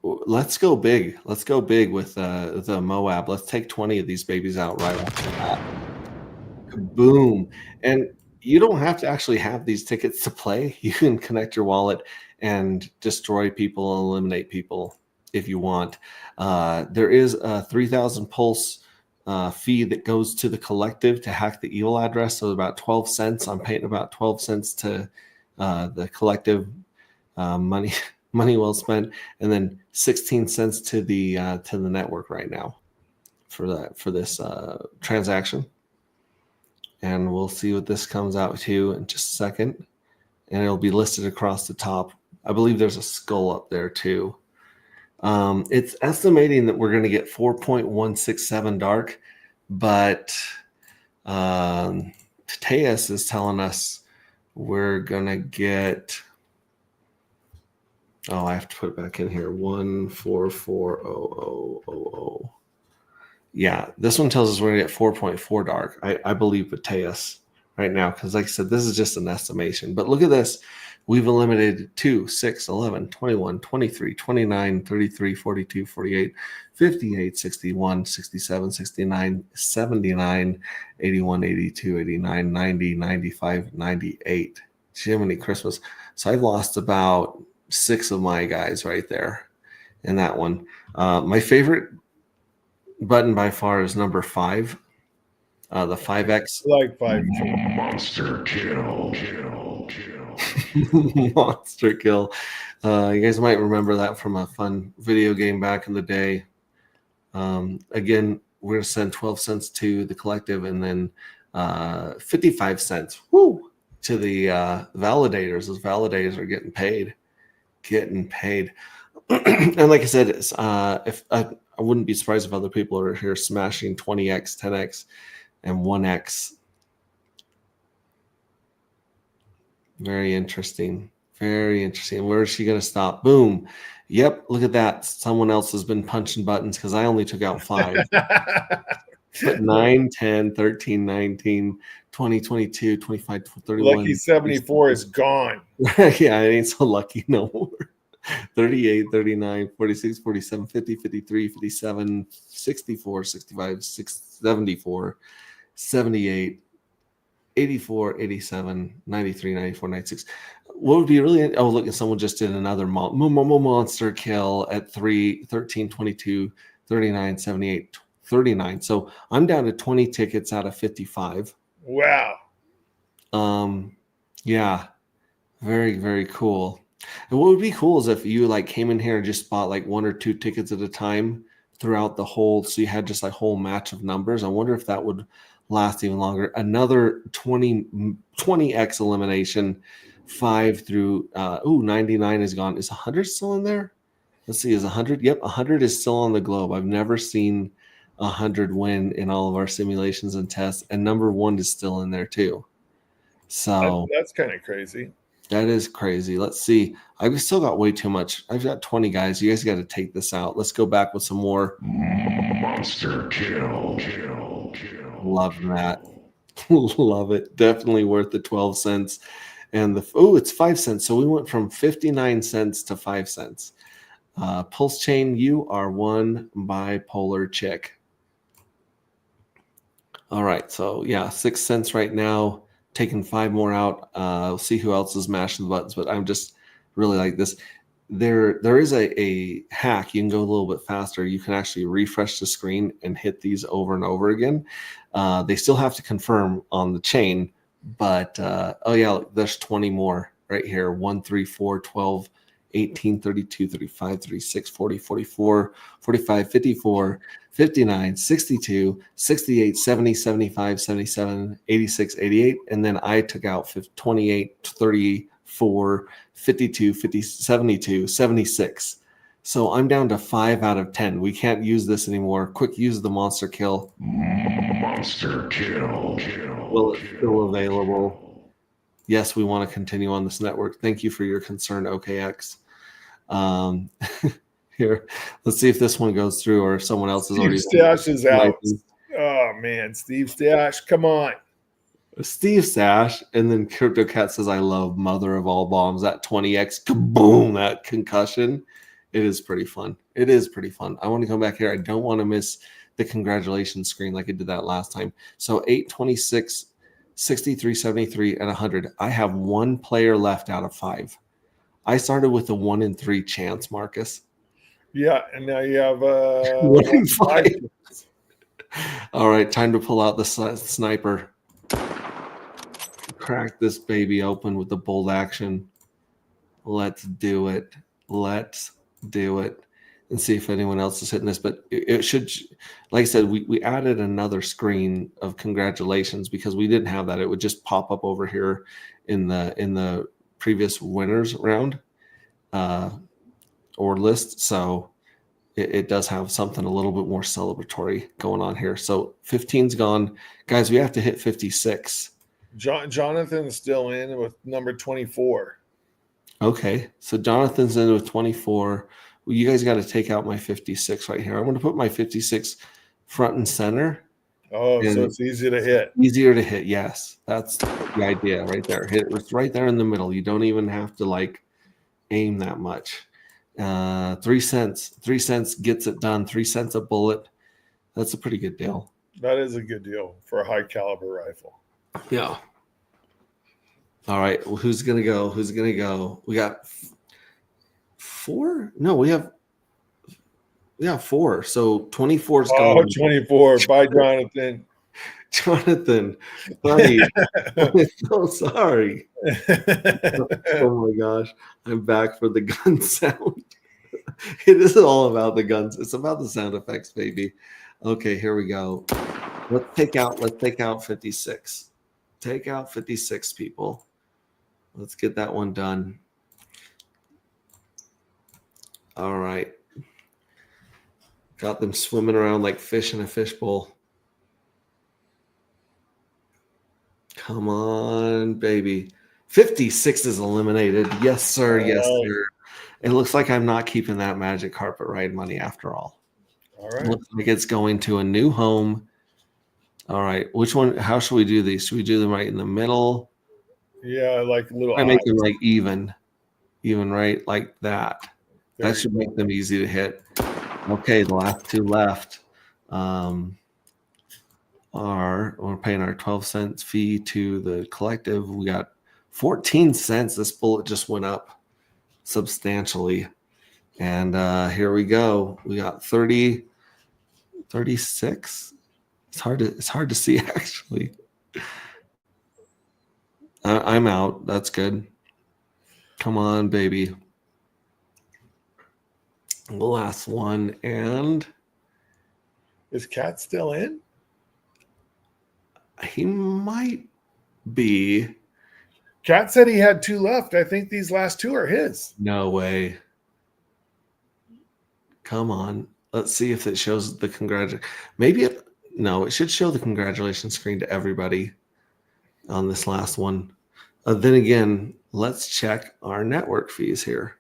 let's go big. Let's go big with the Moab. Let's take 20 of these babies out right off the bat. Boom. And you don't have to actually have these tickets to play. You can connect your wallet and destroy people and eliminate people if you want. There is a 3,000 pulse fee that goes to the collective to hack the evil address. So about 12 cents. I'm paying about 12 cents to the collective money well spent, and then 16 cents to the network right now for this transaction. And we'll see what this comes out to in just a second. And it'll be listed across the top. I believe there's a skull up there too. It's estimating that we're going to get 4.167 dark, but Tejas is telling us we're going to get, I have to put it back in here, 1440000. Yeah, this one tells us we're going to get 4.4 dark. I believe Tejas right now, because like I said, this is just an estimation. But look at this. We've eliminated 2, 6, 11, 21, 23, 29, 33, 42, 48, 58, 61, 67, 69, 79, 81, 82, 89, 90, 95, 98. Jiminy Christmas. So I've lost about 6 of my guys right there in that one. My favorite button by far is number 5. The 5X. Like 5. Monster kill. Monster kill. You guys might remember that from a fun video game back in the day. Again, we're going to send 12 cents to the collective and then 55 cents to the validators. Those validators are getting paid. And like I said, if I wouldn't be surprised if other people are here smashing 20x, 10x, and 1x. Very interesting. Very interesting. Where is she going to stop? Boom. Yep. Look at that. Someone else has been punching buttons because I only took out 5. But 9, 10, 13, 19, 20, 22, 25, 31. Lucky 74 is gone. Yeah, I ain't so lucky no more. 38, 39, 46, 47, 50, 53, 57, 64, 65, 74, 78, 84, 87, 93, 94, 96. What would be really, oh, look, someone just did another monster kill at 3, 13, 22, 39, 78, 39. So I'm down to 20 tickets out of 55. Wow. Yeah, very, very cool. And what would be cool is if you like came in here and just bought like 1 or 2 tickets at a time throughout the whole, so you had just like whole match of numbers. I wonder if that would last even longer. Another 20x elimination, 5 through 99 is gone. Is 100 still in there? Let's see, is 100? Yep, 100 is still on the globe. I've never seen 100 win in all of our simulations and tests, and number 1 is still in there too. So that's kind of crazy. that is crazy. Let's see. I've still got way too much. I've got 20 guys. You guys got to take this out. Let's go back with some more. Monster kill. Love that. Love it. Definitely worth the 12 cents. And it's 5 cents. So we went from 59 cents to 5 cents. Pulse Chain, you are one bipolar chick. All right. So yeah, 6 cents right now. Taking 5 more out. We'll see who else is mashing the buttons, but I'm just really like this. There is a hack. You can go a little bit faster. You can actually refresh the screen and hit these over and over again. They still have to confirm on the chain, but oh yeah, there's 20 more right here. 1, 3, 4, 12, 18, 32, 35, 36, 40, 44, 45, 54, 59, 62, 68, 70, 75, 77, 86, 88. And then I took out 28, 34, 52, 50, 72, 76. So I'm down to 5 out of 10. We can't use this anymore. Quick, use the monster kill. Monster kill. Well, it's still available. Yes, we want to continue on this network. Thank you for your concern, OKX. Here, let's see if this one goes through or if someone else is already. Steve Stash is out. Oh man, Steve Stash, come on. Steve Stash, and then Crypto Cat says, "I love mother of all bombs." That 20x, kaboom! That concussion. It is pretty fun. It is pretty fun. I want to come back here. I don't want to miss the congratulations screen like I did that last time. So 8, 26, 63, 73, and 100. I have 1 player left out of 5. I started with a 1 in 3 chance, Marcus. Yeah, and now you have 1 in 5. All right, time to pull out the sniper. Crack this baby open with the bold action. Let's do it. Let's do it. And see if anyone else is hitting this. But it should, like I said, we added another screen of congratulations because we didn't have that. It would just pop up over here in the previous winners round or list. So it does have something a little bit more celebratory going on here. So 15's gone. Guys, we have to hit 56. Jonathan's still in with number 24. Okay, so Jonathan's in with 24. Well, you guys got to take out my 56 right here. I'm going to put my 56 front and center. Oh, so it's easy to hit. Easier to hit, yes. That's the idea right there. Hit it right there in the middle. You don't even have to like aim that much. 3 cents. 3 cents gets it done. 3 cents a bullet. That's a pretty good deal. That is a good deal for a high caliber rifle. Yeah. All right. Well, who's gonna go? Who's gonna go? We got 4? No, we have 4. So 24's gone. Oh, 24. Bye, Jonathan. Jonathan, buddy. I'm so sorry. Oh my gosh. I'm back for the gun sound. It isn't all about the guns. It's about the sound effects, baby. Okay, here we go. Let's take out 56. Take out 56, people. Let's get that one done. All right. Got them swimming around like fish in a fishbowl. Come on, baby. 56 is eliminated. Yes, sir. Yes, All right. sir. It looks like I'm not keeping that magic carpet ride money after all. All right. Looks like it's going to a new home. All right. Which one? How should we do these? Should we do them right in the middle? Yeah, like little I make eyes. them like even right like that. There That you should go. make them easy to hit. Okay, the last two left we're paying our 12 cents fee to the collective. We got 14 cents. This bullet just went up substantially. And here we go. We got 30, 36. It's hard to see actually. I'm out. That's good. Come on, baby. The last one, and Is Cat still in? he might be. Cat said he had 2 left. I think these last 2 are his. No way. Come on. Let's see if it shows the no, it should show the congratulations screen to everybody on this last one. Then again, let's check our network fees here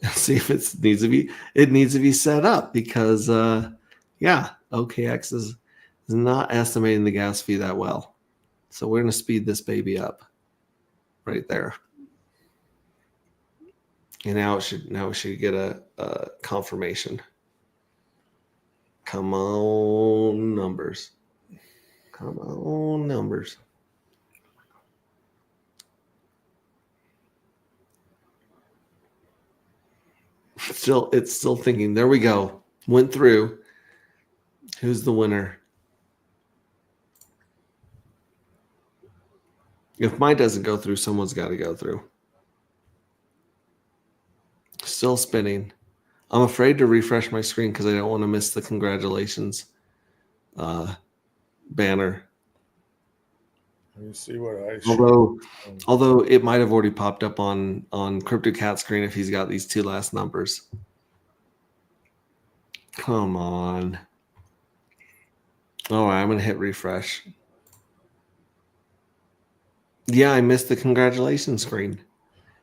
and see if it needs to be set up because OKX is not estimating the gas fee that well. So we're going to speed this baby up right there. And now it should get a confirmation. Come on, numbers. Come on, numbers. It's still thinking. There we go. Went through. Who's the winner? If mine doesn't go through, someone's got to go through. Still spinning. I'm afraid to refresh my screen because I don't want to miss the congratulations banner. Let me see what I Although it might have already popped up on CryptoCat's screen if he's got these 2 last numbers. Come on. All right, I'm going to hit refresh. Yeah, I missed the congratulations screen.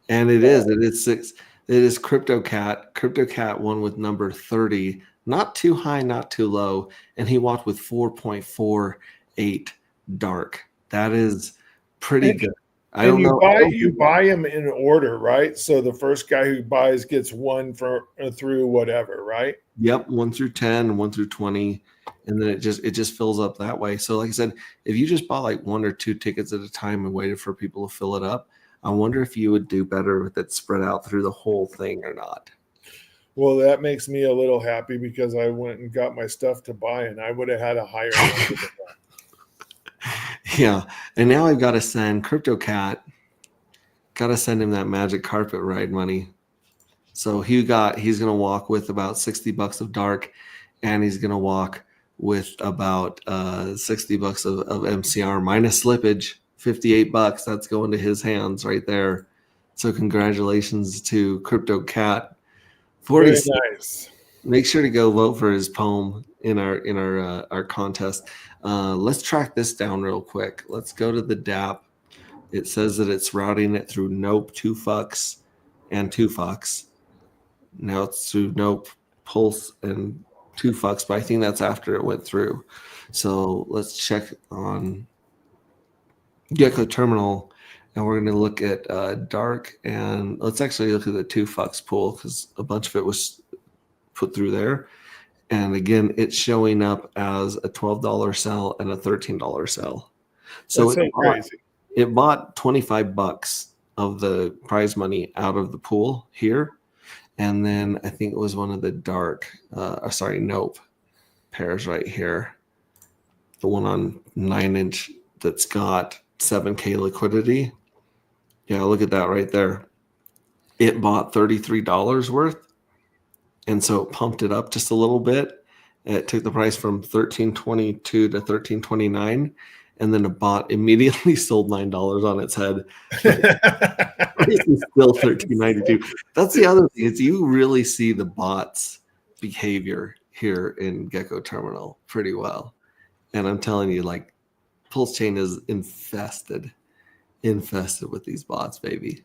And it is 6. It is CryptoCat. CryptoCat won with number 30. Not too high, not too low. And he walked with 4.48 dark. That is pretty good. I don't know. You buy them in order, right? So the first guy who buys gets 1 through whatever, right? Yep, 1 through 10, 1 through 20, and then it just fills up that way. So like I said, if you just bought like 1 or 2 tickets at a time and waited for people to fill it up, I wonder if you would do better with it spread out through the whole thing or not. Well, that makes me a little happy because I went and got my stuff to buy, and I would have had a higher number than that. Yeah, and now I've got to send CryptoCat. Got to send him that magic carpet ride money. So he's going to walk with about $60 of dark, and he's going to walk with about $60 of MCR minus slippage, $58. That's going to his hands right there. So congratulations to CryptoCat. Very nice. Make sure to go vote for his poem in our contest. Let's track this down real quick. Let's go to the DApp. It says that it's routing it through Nope, 2 fucks, and 2 fucks. Now it's through Nope, Pulse, and 2 fucks, but I think that's after it went through. So let's check on Gecko Terminal, and we're going to look at Dark, and let's actually look at the 2 fucks pool because a bunch of it was put through there. And again, it's showing up as a $12 sell and a $13 sell. So that's crazy. It bought $25 of the prize money out of the pool here. And then I think it was one of the Nope pairs right here. The one on 9-inch that's got 7K liquidity. Yeah, look at that right there. It bought $33 worth. And so it pumped it up just a little bit. It took the price from $13.22 to $13.29. And then a bot immediately sold $9 on its head. It's still $13.92. That's the other thing is you really see the bots' behavior here in Gecko Terminal pretty well. And I'm telling you, like, Pulse Chain is infested infested with these bots, baby.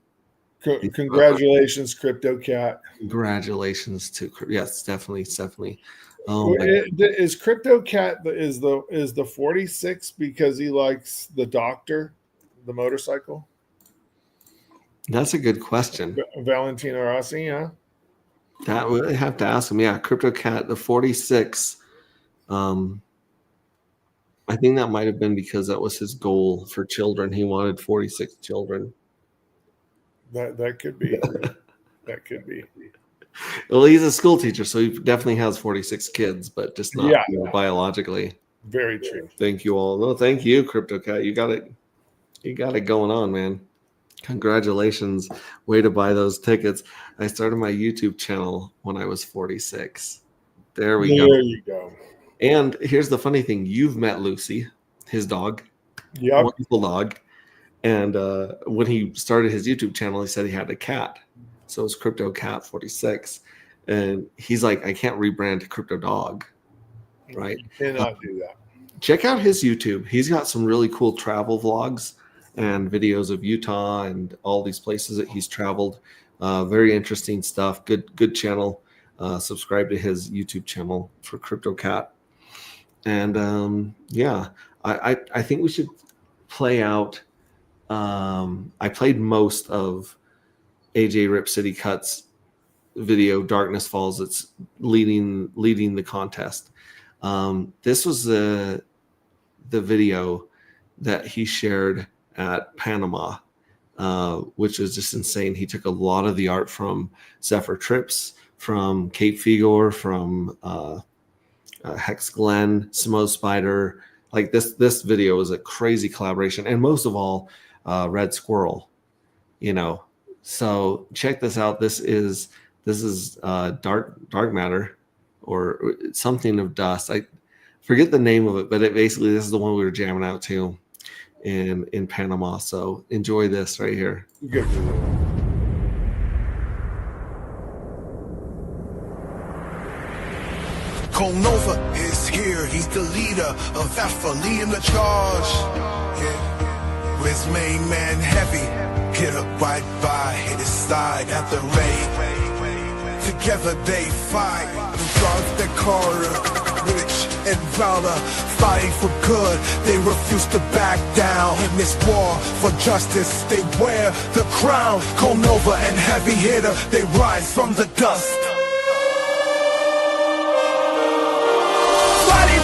Congratulations, Crypto Cat. Congratulations to yes, definitely. Oh my Is Crypto Cat is the 46 because he likes the Doctor, the motorcycle? That's a good question. Valentino Rossi, huh? That would have to ask him. Yeah, Crypto Cat, the 46. I think that might have been because that was his goal for children. He wanted 46 children. That could be. That could be. Well, he's a school teacher, so he definitely has 46 kids, but just not biologically. Very true. Thank you all. No, thank you, Crypto Cat. You got it going on, man. Congratulations. Way to buy those tickets. I started my YouTube channel when I was 46. There we go. There you go. And here's the funny thing. You've met Lucy, his dog. Yep. Wonderful dog. And when he started his YouTube channel, he said he had a cat. So it's Crypto Cat 46. And he's like, I can't rebrand to Crypto Dog. Right? You cannot do that. Check out his YouTube. He's got some really cool travel vlogs and videos of Utah and all these places that he's traveled. Very interesting stuff. Good channel. Subscribe to his YouTube channel for Crypto Cat. And I think we should play out. I played most of AJ Rip City Cuts video, Darkness Falls. It's leading the contest. This was the video that he shared at Panama, which is just insane. He took a lot of the art from Zephyr Trips, from Cape Figure, from Hex Glen, Smo Spider. Like this video is a crazy collaboration, and most of all, Red Squirrel. So check this out. This is dark matter or something of dust. I forget the name of it, but this is the one we were jamming out to in Panama. So enjoy this right here. Good. Nova is here, he's the leader of Alpha, leading the charge. Yeah, with his main man Heavy, hit up right by, hit his side at the raid. Together they fight, the guards that corner, rich and valor, fighting for good, they refuse to back down. In this war for justice, they wear the crown. Nova and Heavy hitter, they rise from the dust.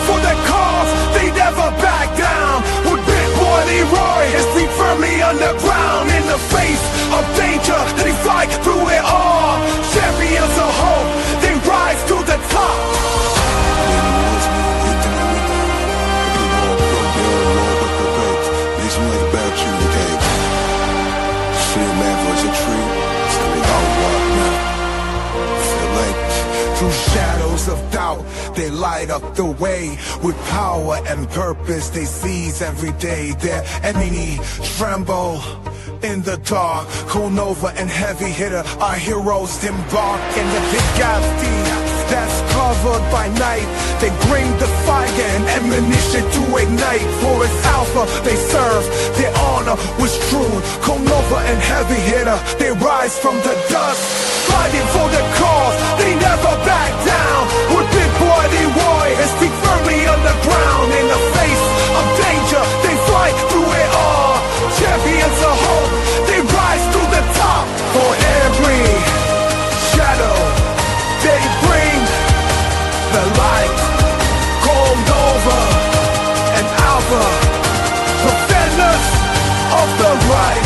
For the cause, they never back down. With Big Boy Leroy, his feet firmly underground. In the face of danger, they fight through it all. Champions of hope, they rise to the top. Through shadows of doubt, they light up the way. With power and purpose, they seize every day. Their enemy tremble in the dark. Nova and Heavy hitter, our heroes embark in the big that's covered by night. They bring the fire and ammunition to ignite. For it's Alpha they serve, their honor was true. Nova and Heavy hitter, they rise from the dust. Fighting for the cause, they never back down. With Big Boy Leroy, his feet firmly underground. In the face of danger, they fight through it all. Champions of hope, they rise to the top. For every shadow, they bring the light. Nova and Alpha, defenders of the right.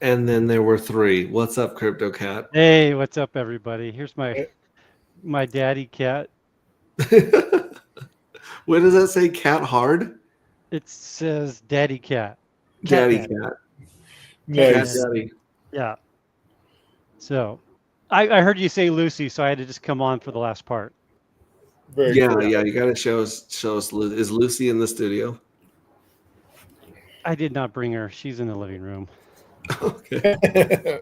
And then there were three. What's up, Crypto Cat? Hey, what's up, everybody? Here's my daddy cat. What does that say? Cat hard? It says daddy cat. Daddy cat. Nice. Cat daddy. Yeah. So I heard you say Lucy, so I had to just come on for the last part. Very Yeah, cool. yeah. You got to show us. Is Lucy in the studio? I did not bring her. She's in the living room. Okay.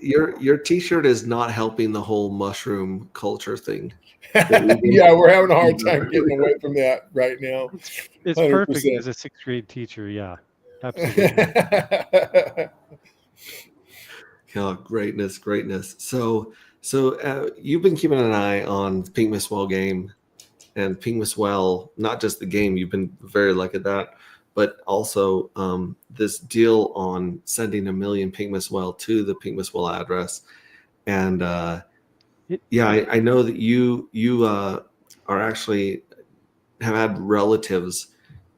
Your T-shirt is not helping the whole mushroom culture thing. Yeah, we're having a hard time getting away from that right now. It's perfect 100%. as a sixth grade teacher. Yeah, absolutely. Oh, greatness, greatness. So you've been keeping an eye on the Pink Miss Well game, and Pink Miss Well, not just the game. You've been very lucky at that, but also this deal on sending 1 million Pink Miss Well to the Pink Miss Well address. And yeah, I know that you are actually have had relatives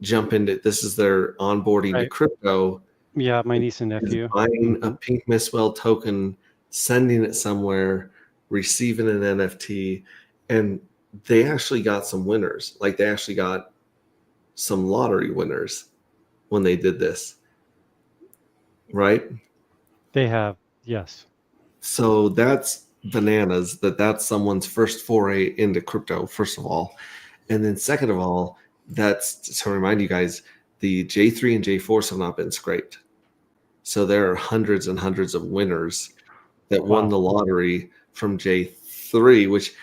jump into this is their onboarding to Right. crypto. Yeah, my niece and nephew. Buying a Pink Miss Well token, sending it somewhere, receiving an NFT, and they actually got some winners. Like they actually got some lottery winners when they did this, right? They have, yes. So that's bananas. That's someone's first foray into crypto, first of all, and then second of all, that's to remind you guys, the J3 and J4s have not been scraped. So there are hundreds and hundreds of winners that won the lottery from J3, which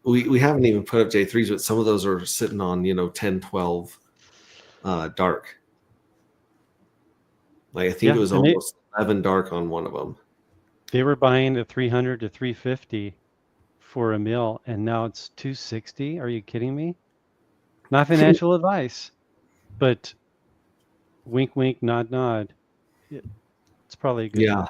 we haven't even put up J3s, but some of those are sitting on, 10, 12 dark. Like I think it was almost 11 dark on one of them. They were buying at 300 to 350 for a mil, and now it's 260. Are you kidding me? Not financial advice, but wink, wink, nod, nod. It's probably a good Yeah. one.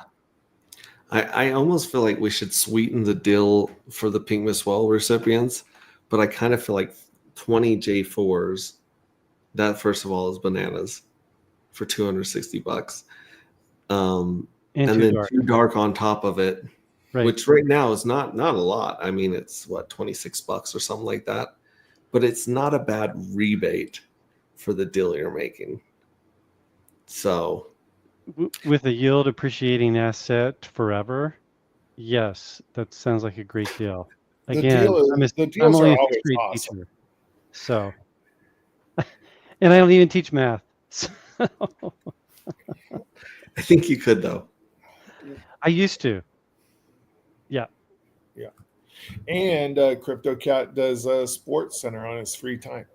I almost feel like we should sweeten the deal for the Pink Miss Well recipients, but I kind of feel like 20 J4s, that first of all is bananas for $260. And then dark. 2 dark on top of it, Right. which right now is not a lot. I mean, it's what, $26 or something like that, but it's not a bad rebate for the deal you're making. So with a yield appreciating asset forever, yes, that sounds like a great deal. Again, The deals I'm only are a always sixth grade awesome. teacher, so and I don't even teach math. So. I think you could though. I used to. Yeah. Yeah. And Crypto Cat does a sports center on his free time.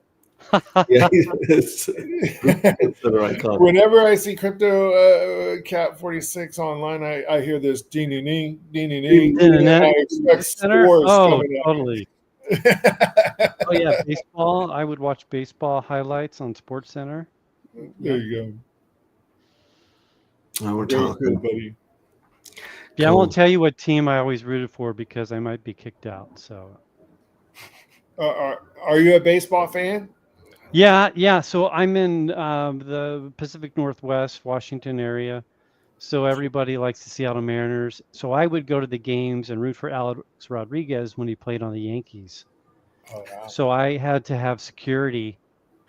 Yeah, it's the right comment. Whenever I see Crypto Cat 46 online, I hear this ding ding ding ding ding ding. And I expect scores coming totally. Oh yeah, baseball. I would watch baseball highlights on Sports Center. There you go. We're Very talking, cool, buddy. Yeah, cool. I won't tell you what team I always rooted for because I might be kicked out. So, are you a baseball fan? Yeah. So I'm in the Pacific Northwest, Washington area. So everybody likes the Seattle Mariners. So I would go to the games and root for Alex Rodriguez when he played on the Yankees. Oh, wow. So I had to have security,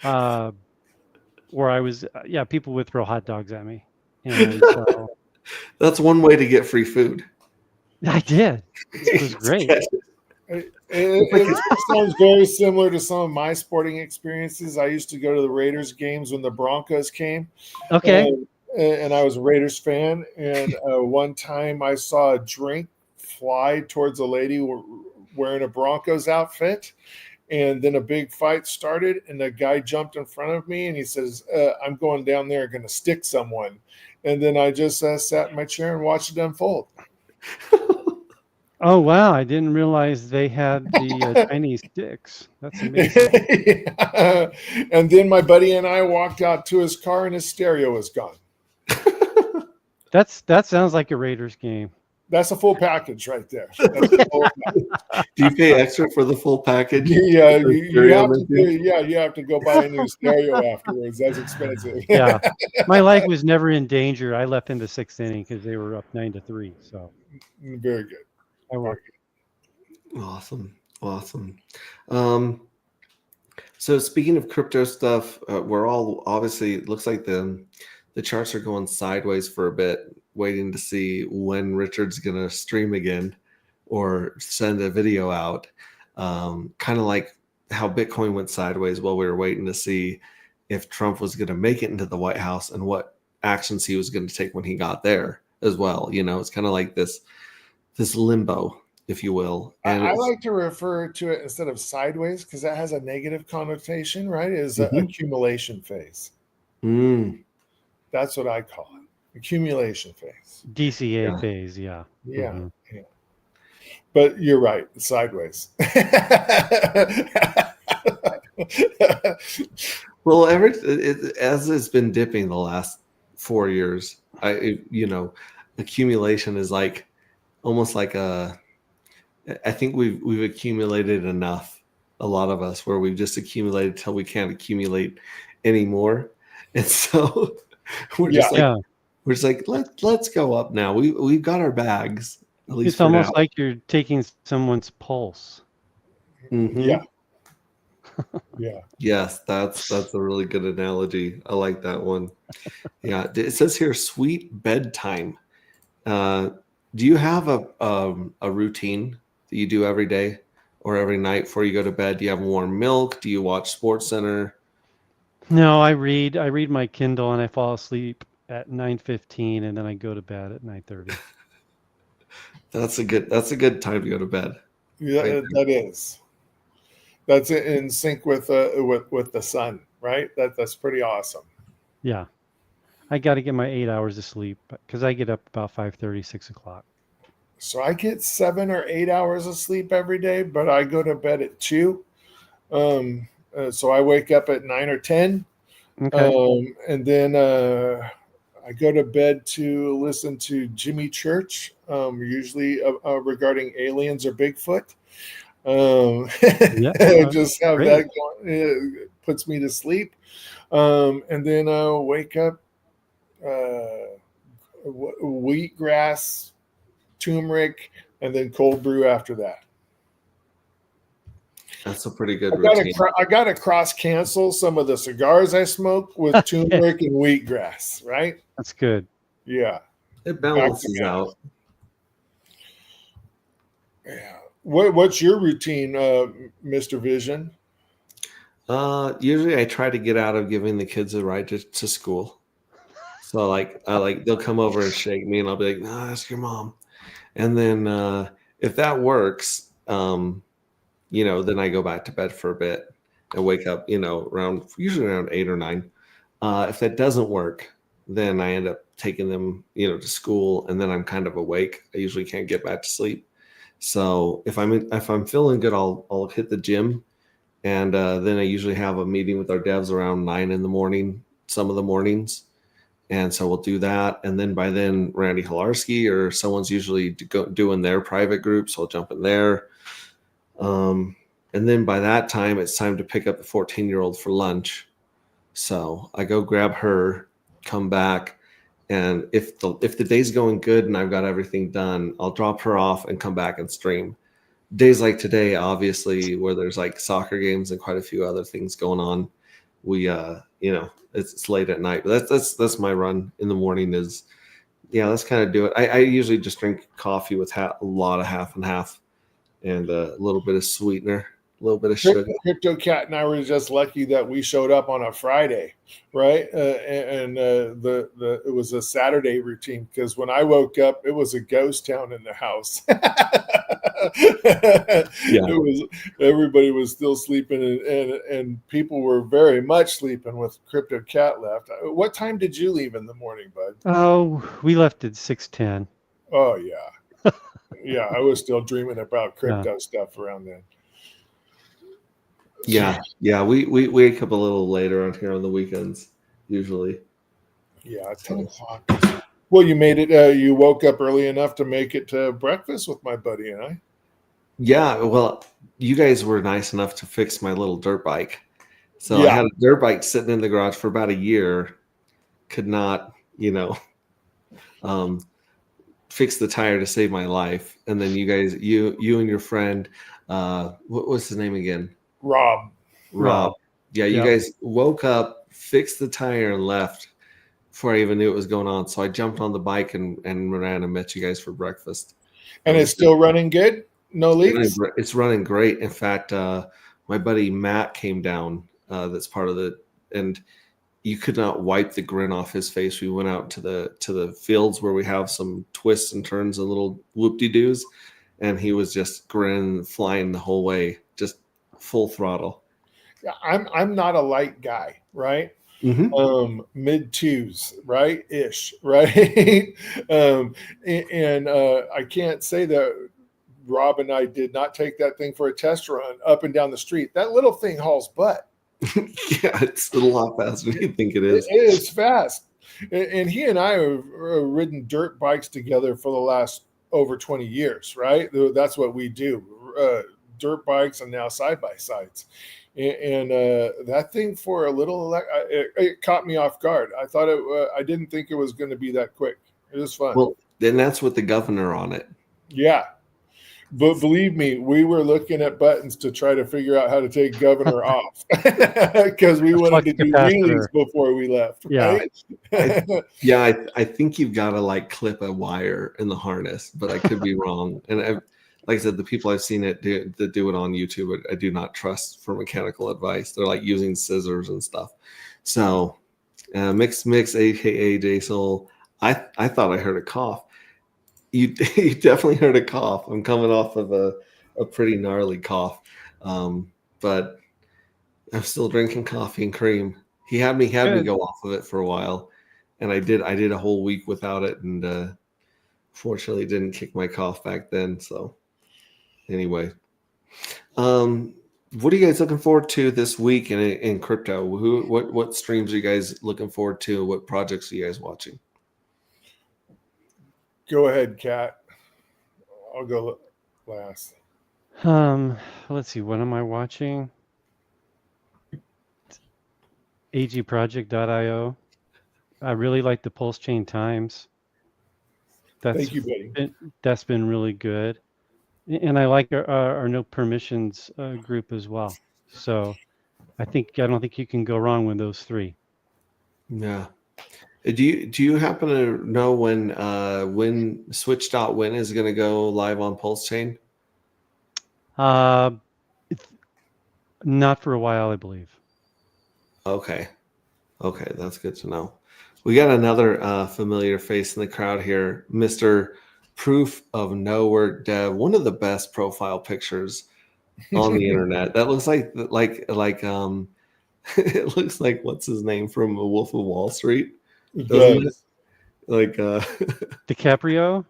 where I was. People would throw hot dogs at me, and so that's one way to get free food. I did. It was great. It sounds very similar to some of my sporting experiences. I used to go to the Raiders games when the Broncos came. Okay. And I was a Raiders fan. And one time I saw a drink fly towards a lady wearing a Broncos outfit. And then a big fight started. And the guy jumped in front of me and he says, I'm going down there and going to stick someone. And then I just sat in my chair and watched it unfold. Oh, wow. I didn't realize they had the Chinese sticks. That's amazing. Yeah. And then my buddy and I walked out to his car and his stereo was gone. That sounds like a Raiders game. That's a full package right there. Do you pay extra for the full package? Yeah, you have to go buy a new stereo afterwards. That's expensive. Yeah. My life was never in danger. I left in the 6th inning because they were up 9-3. So very good. I walked. Awesome. So speaking of crypto stuff, we're all obviously, it looks like the charts are going sideways for a bit, waiting to see when Richard's going to stream again or send a video out. Kind of like how Bitcoin went sideways while we were waiting to see if Trump was going to make it into the White House and what actions he was going to take when he got there. as well. You know, it's kind of like this limbo, if you will. And I it's like to refer to it instead of sideways because that has a negative connotation, right? Is an Mhm. accumulation phase. Mm, That's what I call it. Accumulation phase. DCA yeah. phase, yeah. Yeah. Mhm. Yeah. But you're right, sideways. Well, as it's been dipping the last 4 years, you know, accumulation is like almost like I think we've accumulated enough, a lot of us, where we've just accumulated till we can't accumulate anymore, and so we're Yeah. just like Yeah. let's go up now. We've got our bags, at least It's for now. almost like you're taking someone's pulse. Yeah. Hmm. Yeah. Yes, that's a really good analogy. I like that one. Yeah, it says here sweet bedtime. Uh, do you have a routine that you do every day or every night before you go to bed? Do you have warm milk? Do you watch Sports Center? No, I read my Kindle and I fall asleep at 9:15 and then I go to bed at 9:30. That's a good time to go to bed. Right Yeah, there. that is. That's in sync with the sun, right? That's pretty awesome. Yeah. I got to get my 8 hours of sleep because I get up about 5:30, 6 o'clock. So I get 7 or 8 hours of sleep every day, but I go to bed at 2. So I wake up at 9 or 10, Okay. and then I go to bed to listen to Jimmy Church, usually regarding aliens or Bigfoot. Yeah. Just have Great. that going, it puts me to sleep, and then wake up, wheatgrass, turmeric, and then cold brew after that. That's a pretty good routine. I gotta cross cancel some of the cigars I smoke with Okay. turmeric and wheatgrass, right? That's good. Yeah, It back to balances back. out. Yeah. What's your routine, Mr. Vision? Usually I try to get out of giving the kids a ride to school. So they'll come over and shake me and I'll be like, no, ask your mom. And then if that works, you know, then I go back to bed for a bit and wake up, you know, usually around 8 or 9. If that doesn't work, then I end up taking them, you know, to school, and then I'm kind of awake. I usually can't get back to sleep. So if I'm feeling good, I'll hit the gym, and then I usually have a meeting with our devs around 9 in the morning, some of the mornings, and so we'll do that. And then by then, Randy Hilarski or someone's usually doing their private group, so I'll jump in there. And then by that time, it's time to pick up the 14-year-old for lunch. So I go grab her, come back, and if the day's going good and I've got everything done, I'll drop her off and come back and stream. Days like today, obviously, where there's like soccer games and quite a few other things going on, we you know, it's late at night. But that's my run in the morning. Is yeah, let's kind of do it. I usually just drink coffee with a lot of half and half, and a little bit of sweetener, a little bit of sugar. Crypto Cat and I were just lucky that we showed up on a Friday, right? And the it was a Saturday routine because when I woke up, it was a ghost town in the house. Yeah. It was everybody was still sleeping, and people were very much sleeping with Crypto Cat left. What time did you leave in the morning, bud? Oh, we left at 6:10. Oh yeah, yeah. I was still dreaming about Yeah. crypto stuff around then. Yeah. We wake up a little later on here on the weekends usually. Yeah, 10 o'clock. Well, you made it. You woke up early enough to make it to breakfast with my buddy and I. Yeah, well, you guys were nice enough to fix my little dirt bike. So I Yeah, had a dirt bike sitting in the garage for about a year, could not, you know, um, fix the tire to save my life. And then you guys, you and your friend, what was his name again? Rob. Rob. Yeah, you Yep. guys woke up, fixed the tire, and left before I even knew what was going on. So I jumped on the bike and ran and met you guys for breakfast. And That it's was still running good. No It's running, leaks. it's running great. In fact, my buddy Matt came down. That's part of the, and you could not wipe the grin off his face. We went out to the fields where we have some twists and turns and little whoop-de-doos, and he was just grinning, flying the whole way, just full throttle. I'm not a light guy, right? Mid twos, right? Ish, right? And I can't say that Rob and I did not take that thing for a test run up and down the street. That little thing hauls butt. Yeah, it's a lot faster than you think it is. It is fast. And he and I have ridden dirt bikes together for the last over 20 years, right? That's what we do. Dirt bikes and now side by sides. And that thing for a little, it caught me off guard. I thought I didn't think it was going to be that quick. It was fun. Well, then that's with the governor on it. Yeah. But believe me, we were looking at buttons to try to figure out how to take governor off because we wanted to do wheelies before we left. Yeah. Right? I think you've got to like clip a wire in the harness, but I could be wrong. And like I said, the people I've seen that do it on YouTube, I do not trust for mechanical advice. They're like using scissors and stuff. So, Mix, aka J Soul, I thought I heard a cough. You definitely heard a cough. I'm coming off of a pretty gnarly cough, but I'm still drinking coffee and cream. He had me go off of it for a while, and I did a whole week without it, and fortunately didn't kick my cough back then. So anyway, what are you guys looking forward to this week in crypto? What streams are you guys looking forward to? What projects are you guys watching? Go ahead, Kat. I'll go last. Let's see. What am I watching? agproject.io. I really like the Pulse Chain Times. Thank you, buddy. That's been really good. And I like our No Permissions group as well. So I don't think you can go wrong with those three. Yeah. Do you happen to know when Switch.win is going to go live on Pulse Chain? Not for a while, I believe. Okay, that's good to know. We got another familiar face in the crowd here, Mr. Proof of No Work Dev, one of the best profile pictures on the internet. That looks like it looks like what's his name from Wolf of Wall Street. Doesn't it? Like DiCaprio?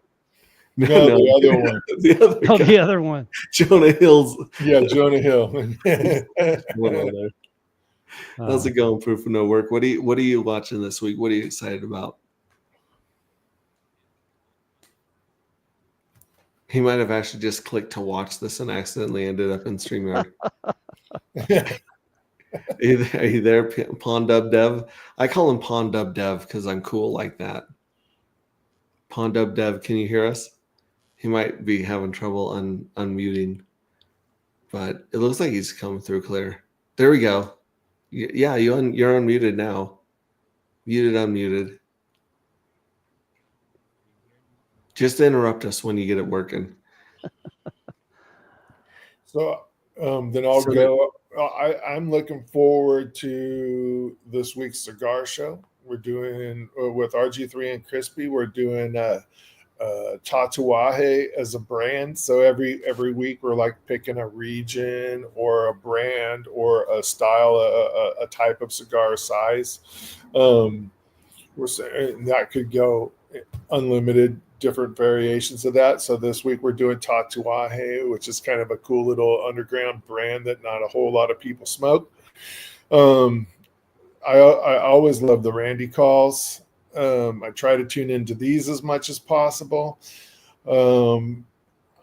No, the other one. The other one. Jonah Hill's. Yeah, Jonah Hill. How's it going, Proof of No Work? What are you watching this week? What are you excited about? He might have actually just clicked to watch this and accidentally ended up in StreamYard. Are you there, Pondub Dev? I call him Pondub Dev because I'm cool like that. Pondub Dev, can you hear us? He might be having trouble unmuting, but it looks like he's coming through clear. There we go. Yeah, you're unmuted now. Muted, unmuted. Just interrupt us when you get it working. So then I'll go. I'm looking forward to this week's cigar show. We're doing with RG3 and Crispy. We're doing Tatuaje as a brand. So every week we're like picking a region or a brand or a style, a type of cigar size. We're saying that could go unlimited, different variations of that. So this week we're doing Tatuaje, which is kind of a cool little underground brand that not a whole lot of people smoke. I always love the Randy calls. I try to tune into these as much as possible. I'm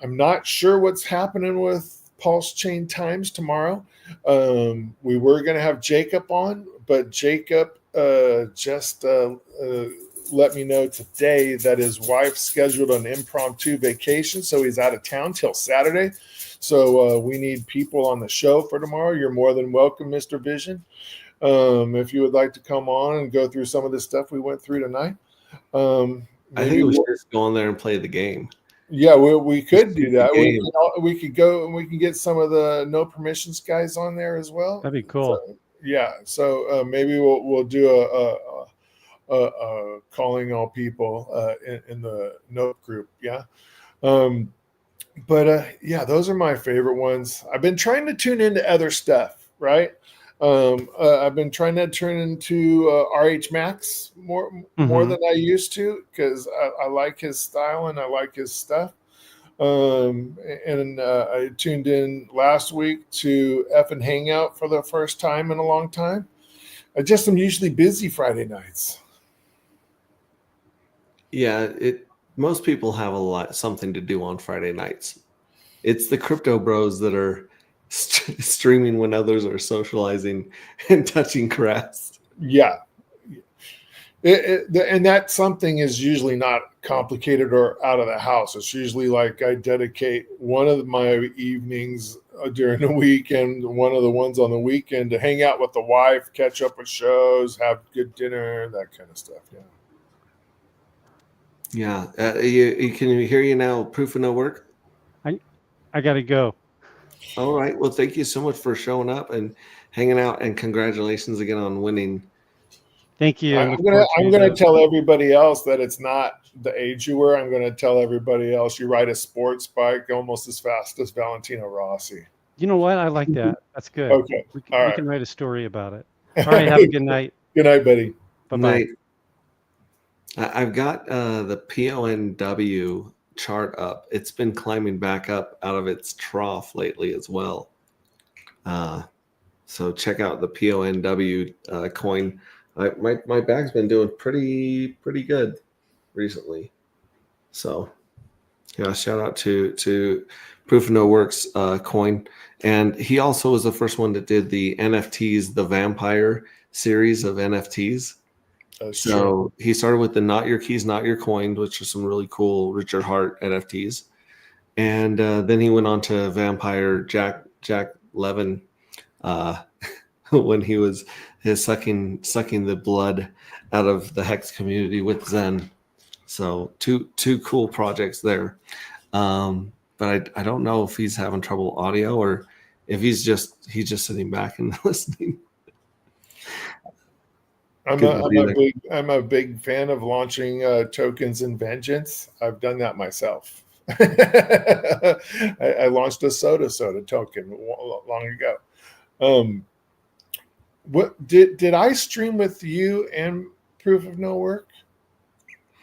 not sure what's happening with Pulse Chain Times tomorrow. We were going to have Jacob on, but Jacob just let me know today that his wife scheduled an impromptu vacation, so he's out of town till Saturday. So we need people on the show for tomorrow. You're more than welcome, Mr. Vision. If you would like to come on and go through some of the stuff we went through tonight. I think we should just go on there and play the game. Yeah, we could do that. We could go and we can get some of the No Permissions guys on there as well. That'd be cool. So, Yeah. So maybe we'll do a calling all people in the note group. Yeah. Um, but yeah, those are my favorite ones. I've been trying to tune into other stuff, right? I've been trying to turn into RH Max more Hmm. than I used to because I like his style and I like his stuff. And I tuned in last week to F and Hangout for the first time in a long time. I just am usually busy Friday nights. Yeah, it most people have a lot something to do on Friday nights. It's the crypto bros that are streaming when others are socializing and touching grass. Yeah, and that something is usually not complicated or out of the house. It's usually like I dedicate one of my evenings during the weekend, one of the ones on the weekend to hang out with the wife, catch up with shows, have good dinner, that kind of stuff. Yeah. Yeah, you can hear you now. Proof of no work. I I gotta go. All right. Well, thank you so much for showing up and hanging out, and congratulations again on winning. Thank you, and look I'm gonna forward I'm to gonna the. tell everybody else that it's not the age you were. I'm gonna tell everybody else you ride a sports bike almost as fast as Valentino Rossi. You know what? I like that. That's good. Okay. We can, All we right. can write a story about it. All right. Have a good night. Good night, buddy. Bye bye. Night. I've got the PONW chart up. It's been climbing back up out of its trough lately as well. Uh, so check out the PONW coin. My bag's been doing pretty good recently. So yeah, shout out to Proof of No Works coin, and he also was the first one that did the NFTs, the Vampire series of NFTs. That's true. So he started with the Not Your Keys, Not Your Coin, which are some really cool Richard Hart NFTs, and then he went on to Vampire Jack Levin uh, when he was sucking the blood out of the Hex community with Zen. So two cool projects there. But I don't know if he's having trouble audio or if he's just sitting back and listening. I'm Good a, to I'm see a that. big I'm a big fan of launching tokens in Vengeance. I've done that myself. I launched a soda token long ago. Um, what did I stream with you and Proof of No Work?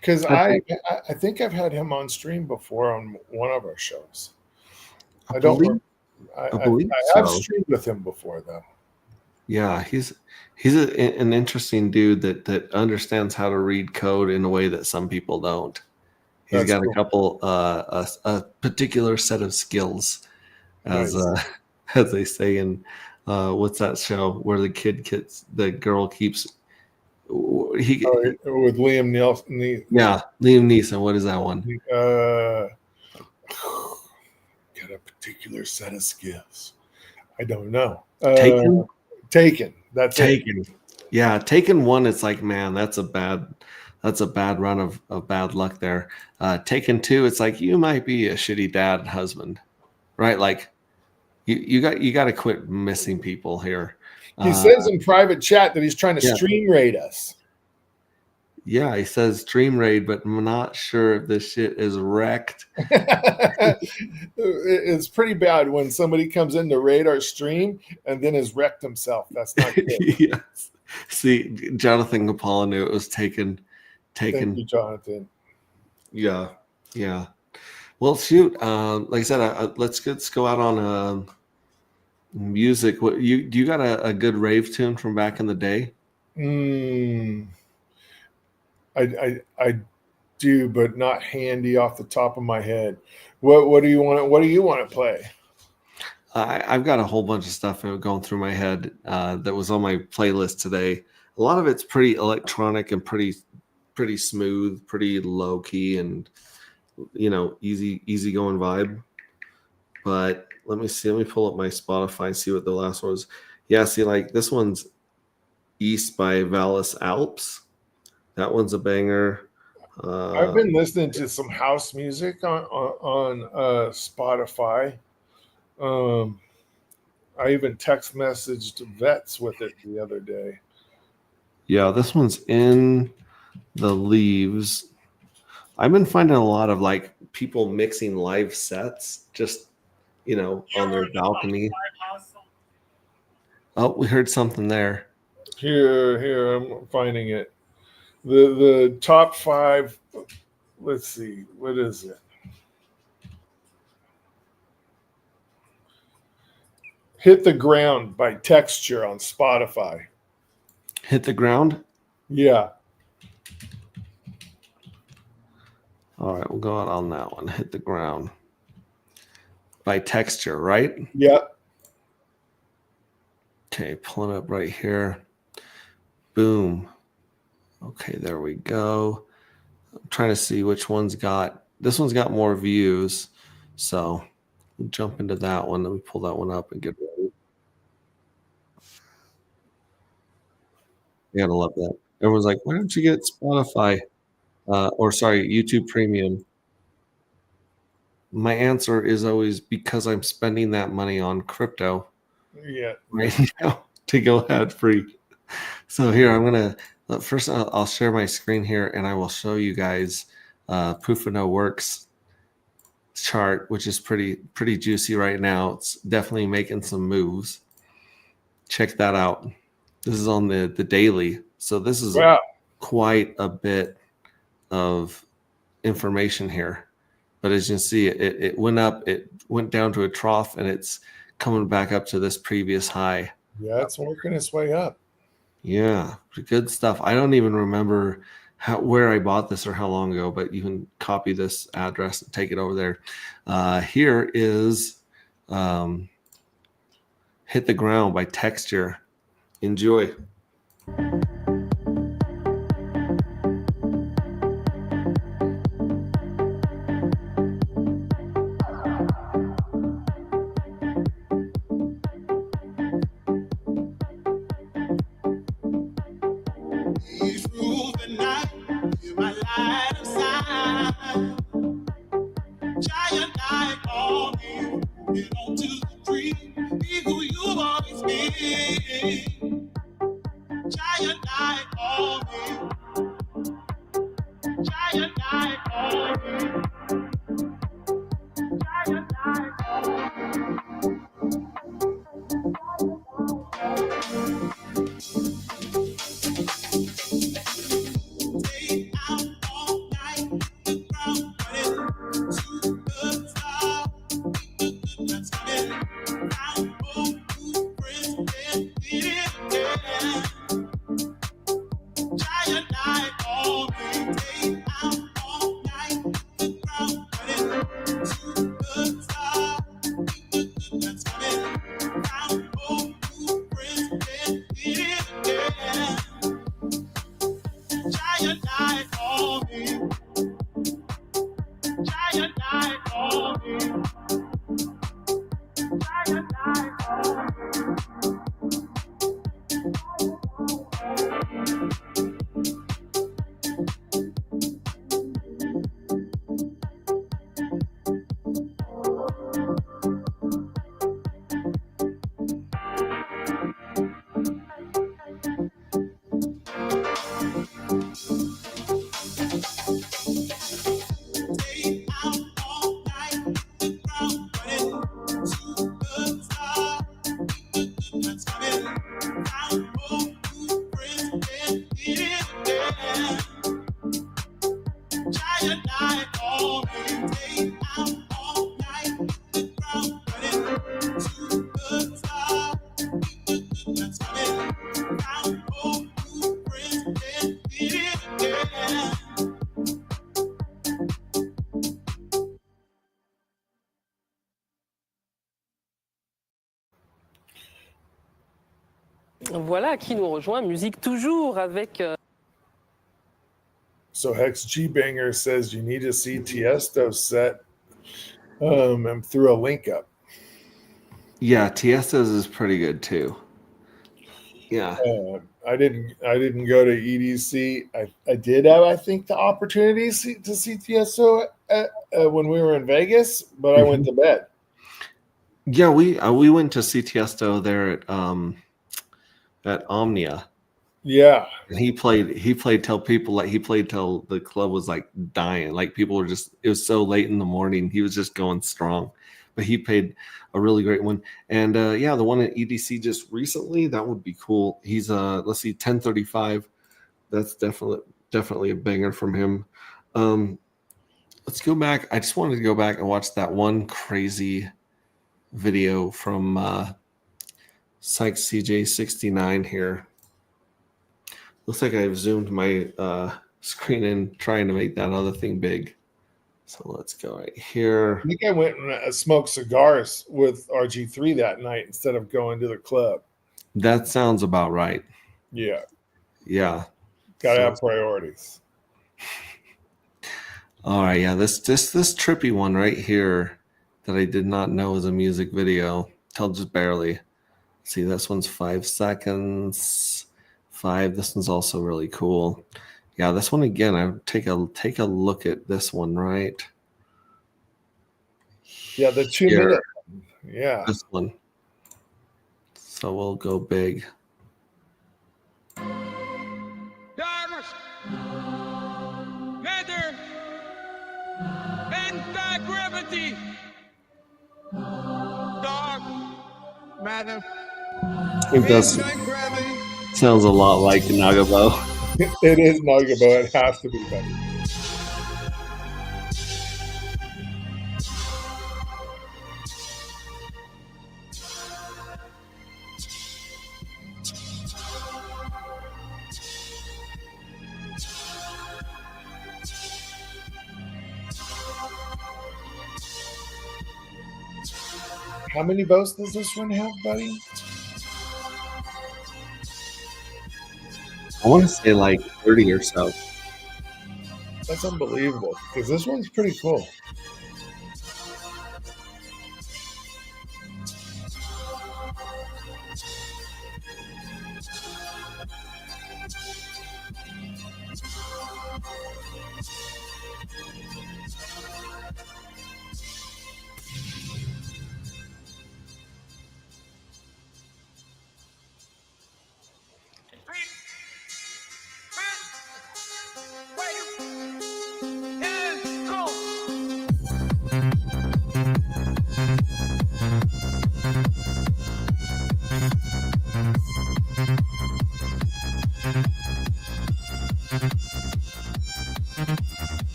Because I, I think I've had him on stream before on one of our shows. I I don't. believe I believe have so. streamed with him before though. Yeah, an interesting dude that understands how to read code in a way that some people don't. He's That's got a cool. couple a particular set of skills, as Nice. as they say in what's that show where the girl keeps he Oh, with Liam Nielsen. yeah, Liam Neeson. What is that one? Got a particular set of skills. I don't know. Taken. Taken. That's it. Taken. Yeah, Taken one. It's like, man, that's a bad run of bad luck there. Taken two, it's like you might be a shitty dad and husband, right? Like you got to quit missing people here. He says in private chat that he's trying to Yeah. stream raid us. Yeah, he says stream raid, but I'm not sure if this shit is wrecked. It's pretty bad when somebody comes in to raid our stream and then has wrecked himself. That's not good. Yes. See, Jonathan Capala knew it was taken. Thank you, Jonathan. Yeah, yeah. Well, shoot. Like I said, let's go out on music. What you got a good rave tune from back in the day? I do, but not handy off the top of my head. What do you want? What do you want to play? I've got a whole bunch of stuff going through my head that was on my playlist today. A lot of it's pretty electronic and pretty smooth, pretty low key, and easy going vibe. But let me see. Let me pull up my Spotify and see what the last one was. Yeah, see, like this one's East by Vallis Alps. That one's a banger. I've been listening to some house music on Spotify. I even text messaged vets with it the other day. Yeah, this one's in the leaves. I've been finding a lot of like people mixing live sets just, on their balcony. Oh, we heard something there. Here, I'm finding it. The top 5. Let's see, what is it? Hit the Ground by Texture on Spotify. Hit the ground. Yeah. All right, we'll go out on that one. Hit the ground by Texture, right? Yeah. Okay, pulling up right here. Boom. Okay, there we go. I'm trying to see which one's got. This one's got more views, so we'll jump into that one. Let me pull that one up and get ready. You gotta love that. Everyone's like, "Why don't you get Spotify?" YouTube Premium. My answer is always because I'm spending that money on crypto Yeah. right now to go ad free. So here I'm gonna first I'll share my screen here and I will show you guys Proof of No Works chart, which is pretty juicy right now. It's definitely making some moves. Check that out. This is on the daily, so this is Wow. quite a bit of information here. But as you can see, it went up, it went down to a trough, and it's coming back up to this previous high. Yeah, it's working its way up. Yeah, good stuff. I don't even remember where I bought this or how long ago, but you can copy this address and take it over there. Here is Hit the Ground by Texture. Enjoy. Voilà qui nous rejoint, musique toujours avec. So Hex G Banger says you need to see Tiesto's set and threw a link up. Yeah, Tiesto's is pretty good too. Yeah. I didn't go to EDC. I did have, I think, the opportunity to see Tiesto when we were in Vegas, but I went to bed. Yeah, we went to see Tiesto there at Omnia. Yeah. And he played till people like he played till the club was like dying. Like people were just it was so late in the morning. He was just going strong. But he played a really great one. And yeah, the one at EDC just recently, that would be cool. He's let's see, 1035. That's definitely a banger from him. Um let's go back. I just wanted to go back and watch that one crazy video from Psych CJ69 here. Looks like I've zoomed my screen in trying to make that other thing big. So let's go right here. I think I went and smoked cigars with RG3 that night instead of going to the club. That sounds about right. Yeah. Yeah. Gotta have priorities. All right. Yeah. This trippy one right here that I did not know was a music video till just barely. See, this one's 5 seconds. 5. This one's also really cool. Yeah, this one again. I take a look at this one right. Yeah, the 2 Here. minute. Yeah. This one. So we'll go big. Dark matter, anti-gravity. Dark matter, It does anti-gravity. sounds a lot like Nagabo. It is Nagabo. It has to be better. How many votes does this one have, buddy? I want to say like 30 or so. That's unbelievable because this one's pretty cool.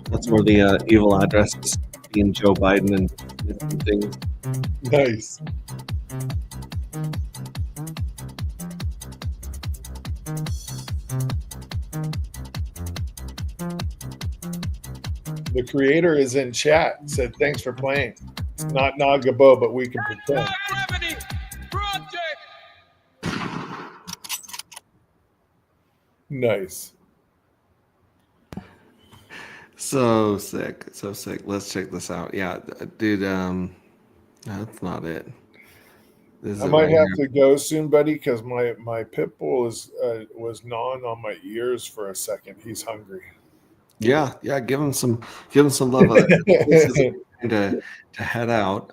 That's where the evil address is being Joe Biden and different things. Nice. The creator is in chat. Said thanks for playing. It's not Nagabo, but we can pretend. Anti-gravity project. Nice. So sick. Let's check this out. Yeah, dude. That's not it. This is I it might right have here. to go soon, buddy, because my pit bull was gnawing on my ears for a second. He's hungry. Yeah. Give him some love. This is to head out.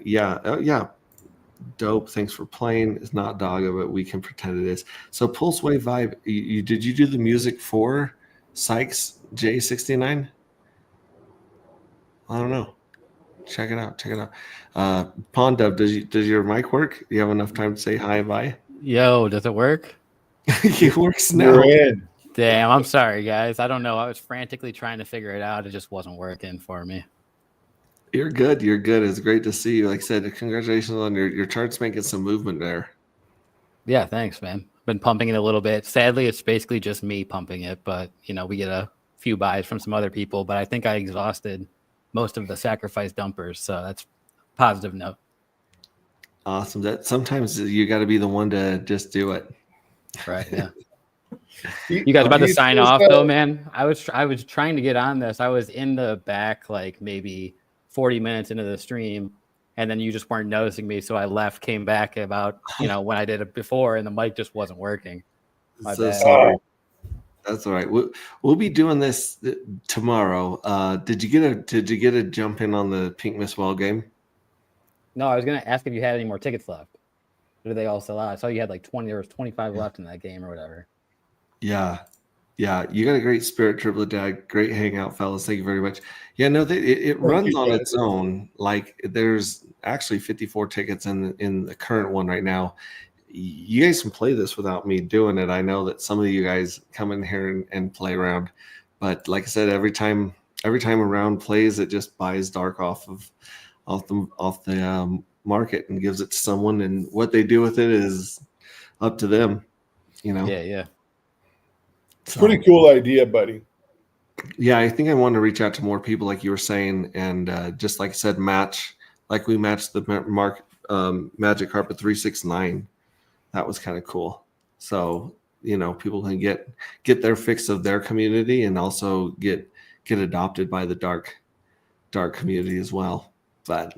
Yeah. Oh, yeah. Dope. Thanks for playing. It's not Doggo, but we can pretend it is. So Pulse Wave Vibe. Did you do the music for Sykes J69? I don't know. Check it out. Pond Dub, does your mic work? Do you have enough time to say hi and bye? Yo, does it work? It works now. You're in. Damn, I'm sorry, guys. I don't know. I was frantically trying to figure it out. It just wasn't working for me. You're good. It's great to see you. Like I said, congratulations on your charts making some movement there. Yeah, thanks, man. Been pumping it a little bit. Sadly, it's basically just me pumping it, but we get a few buys from some other people. But I think I exhausted most of the sacrifice dumpers, so that's positive note. Awesome. That sometimes you got to be the one to just do it. Right. Yeah. You guys about to sign off though, man? I was trying to get on this. I was in the back like maybe 40 minutes into the stream, and then you just weren't noticing me, so I left, came back about when I did it before, and the mic just wasn't working. My So bad. sorry. That's all right. We'll be doing this tomorrow. Did you get a jump in on the Pink Miss Well game? No, I was gonna ask if you had any more tickets left. Or did they all sell out? I saw you had like 20. There was 25 left in that game or whatever. Yeah. You got a great spirit, Triplet Dad. Great hangout, fellas. Thank you very much. Yeah, no, it runs on its own. Like there's actually 54 tickets in the current one right now. You guys can play this without me doing it. I know that some of you guys come in here and play around, but like I said, every time a round plays, it just buys Dark off the market and gives it to someone, and what they do with it is up to them. Yeah. It's a pretty cool idea, buddy. Yeah, I think I want to reach out to more people, like you were saying, and just like I said, like we matched the Magic Carpet 369. That was kind of cool. So people can get their fix of their community and also get adopted by the dark community as well. But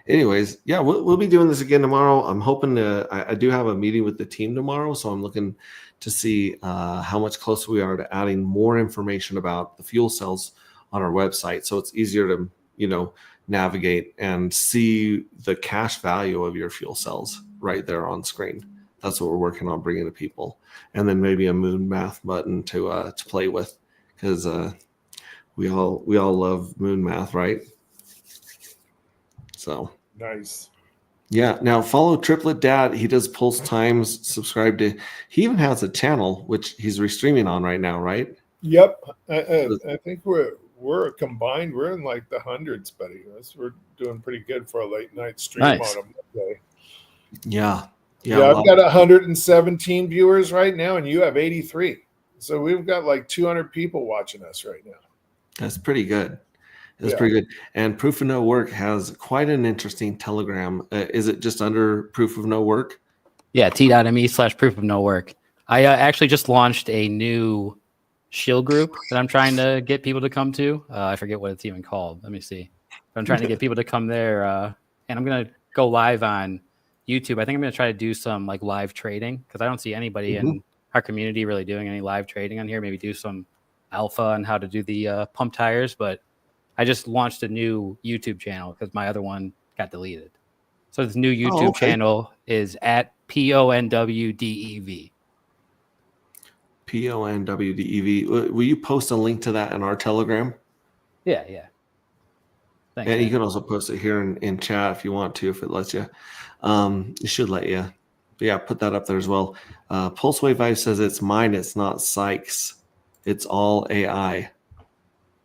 anyways, yeah, we'll be doing this again tomorrow. I'm hoping I do have a meeting with the team tomorrow, so I'm looking to see how much closer we are to adding more information about the fuel cells on our website, so it's easier to navigate and see the cash value of your fuel cells right there on screen. That's what we're working on bringing to people, and then maybe a moon math button to play with, because we all love moon math, right? So nice. Yeah. Now follow Triplet Dad. He does Pulse Times. Subscribe to. He even has a channel which he's restreaming on right now, right? Yep. I think we're combined. We're in like the hundreds, buddy. We're doing pretty good for a late night stream Nice. on a Monday. Yeah. I've got 117 viewers right now, and you have 83. So we've got like 200 people watching us right now. That's pretty good. That's pretty good. And Proof of No Work has quite an interesting Telegram. Is it just under Proof of No Work? Yeah, t.me/proof of no work. I actually just launched a new shield group that I'm trying to get people to come to. I forget what it's even called. Let me see. But I'm trying to get people to come there, and I'm going to go live on YouTube. I think I'm going to try to do some like live trading, because I don't see anybody in our community really doing any live trading on here. Maybe do some alpha on how to do the pump tires, but I just launched a new YouTube channel because my other one got deleted. So this new YouTube channel is at PONWDEV. PONWDEV. Will you post a link to that in our Telegram? Yeah. Thanks, and you can also post it here in chat if you want to, if it lets you. It should let you. But yeah, put that up there as well. Pulsewave Vibe says it's mine. It's not Sykes. It's all AI.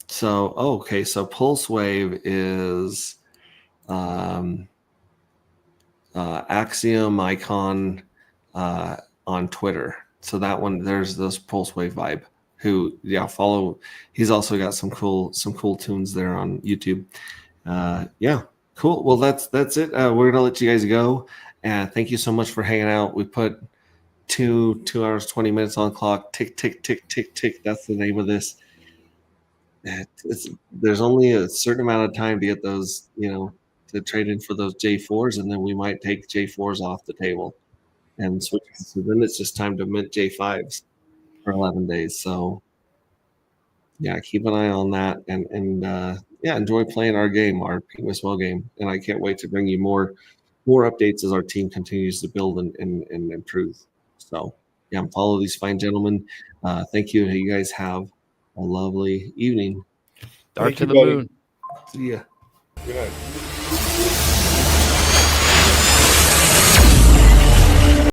So, okay. So Pulsewave is Axiom Icon on Twitter. So that one, there's this Pulsewave Vibe who, follow. He's also got some cool tunes there on YouTube. Cool. Well, that's it. We're gonna let you guys go. And thank you so much for hanging out. We put 2 hours 20 minutes on the clock. Tick tick tick tick tick. That's the name of this. There's only a certain amount of time to get those, to trade in for those J4s, and then we might take J4s off the table and switch. So then it's just time to mint J5s for 11 days. So yeah, keep an eye on that, and enjoy playing our game, our Pink Miss Well game. And I can't wait to bring you more updates as our team continues to build and improve. So follow these fine gentlemen. Thank you. You guys have a lovely evening. Dark to the moon. See ya. Good night.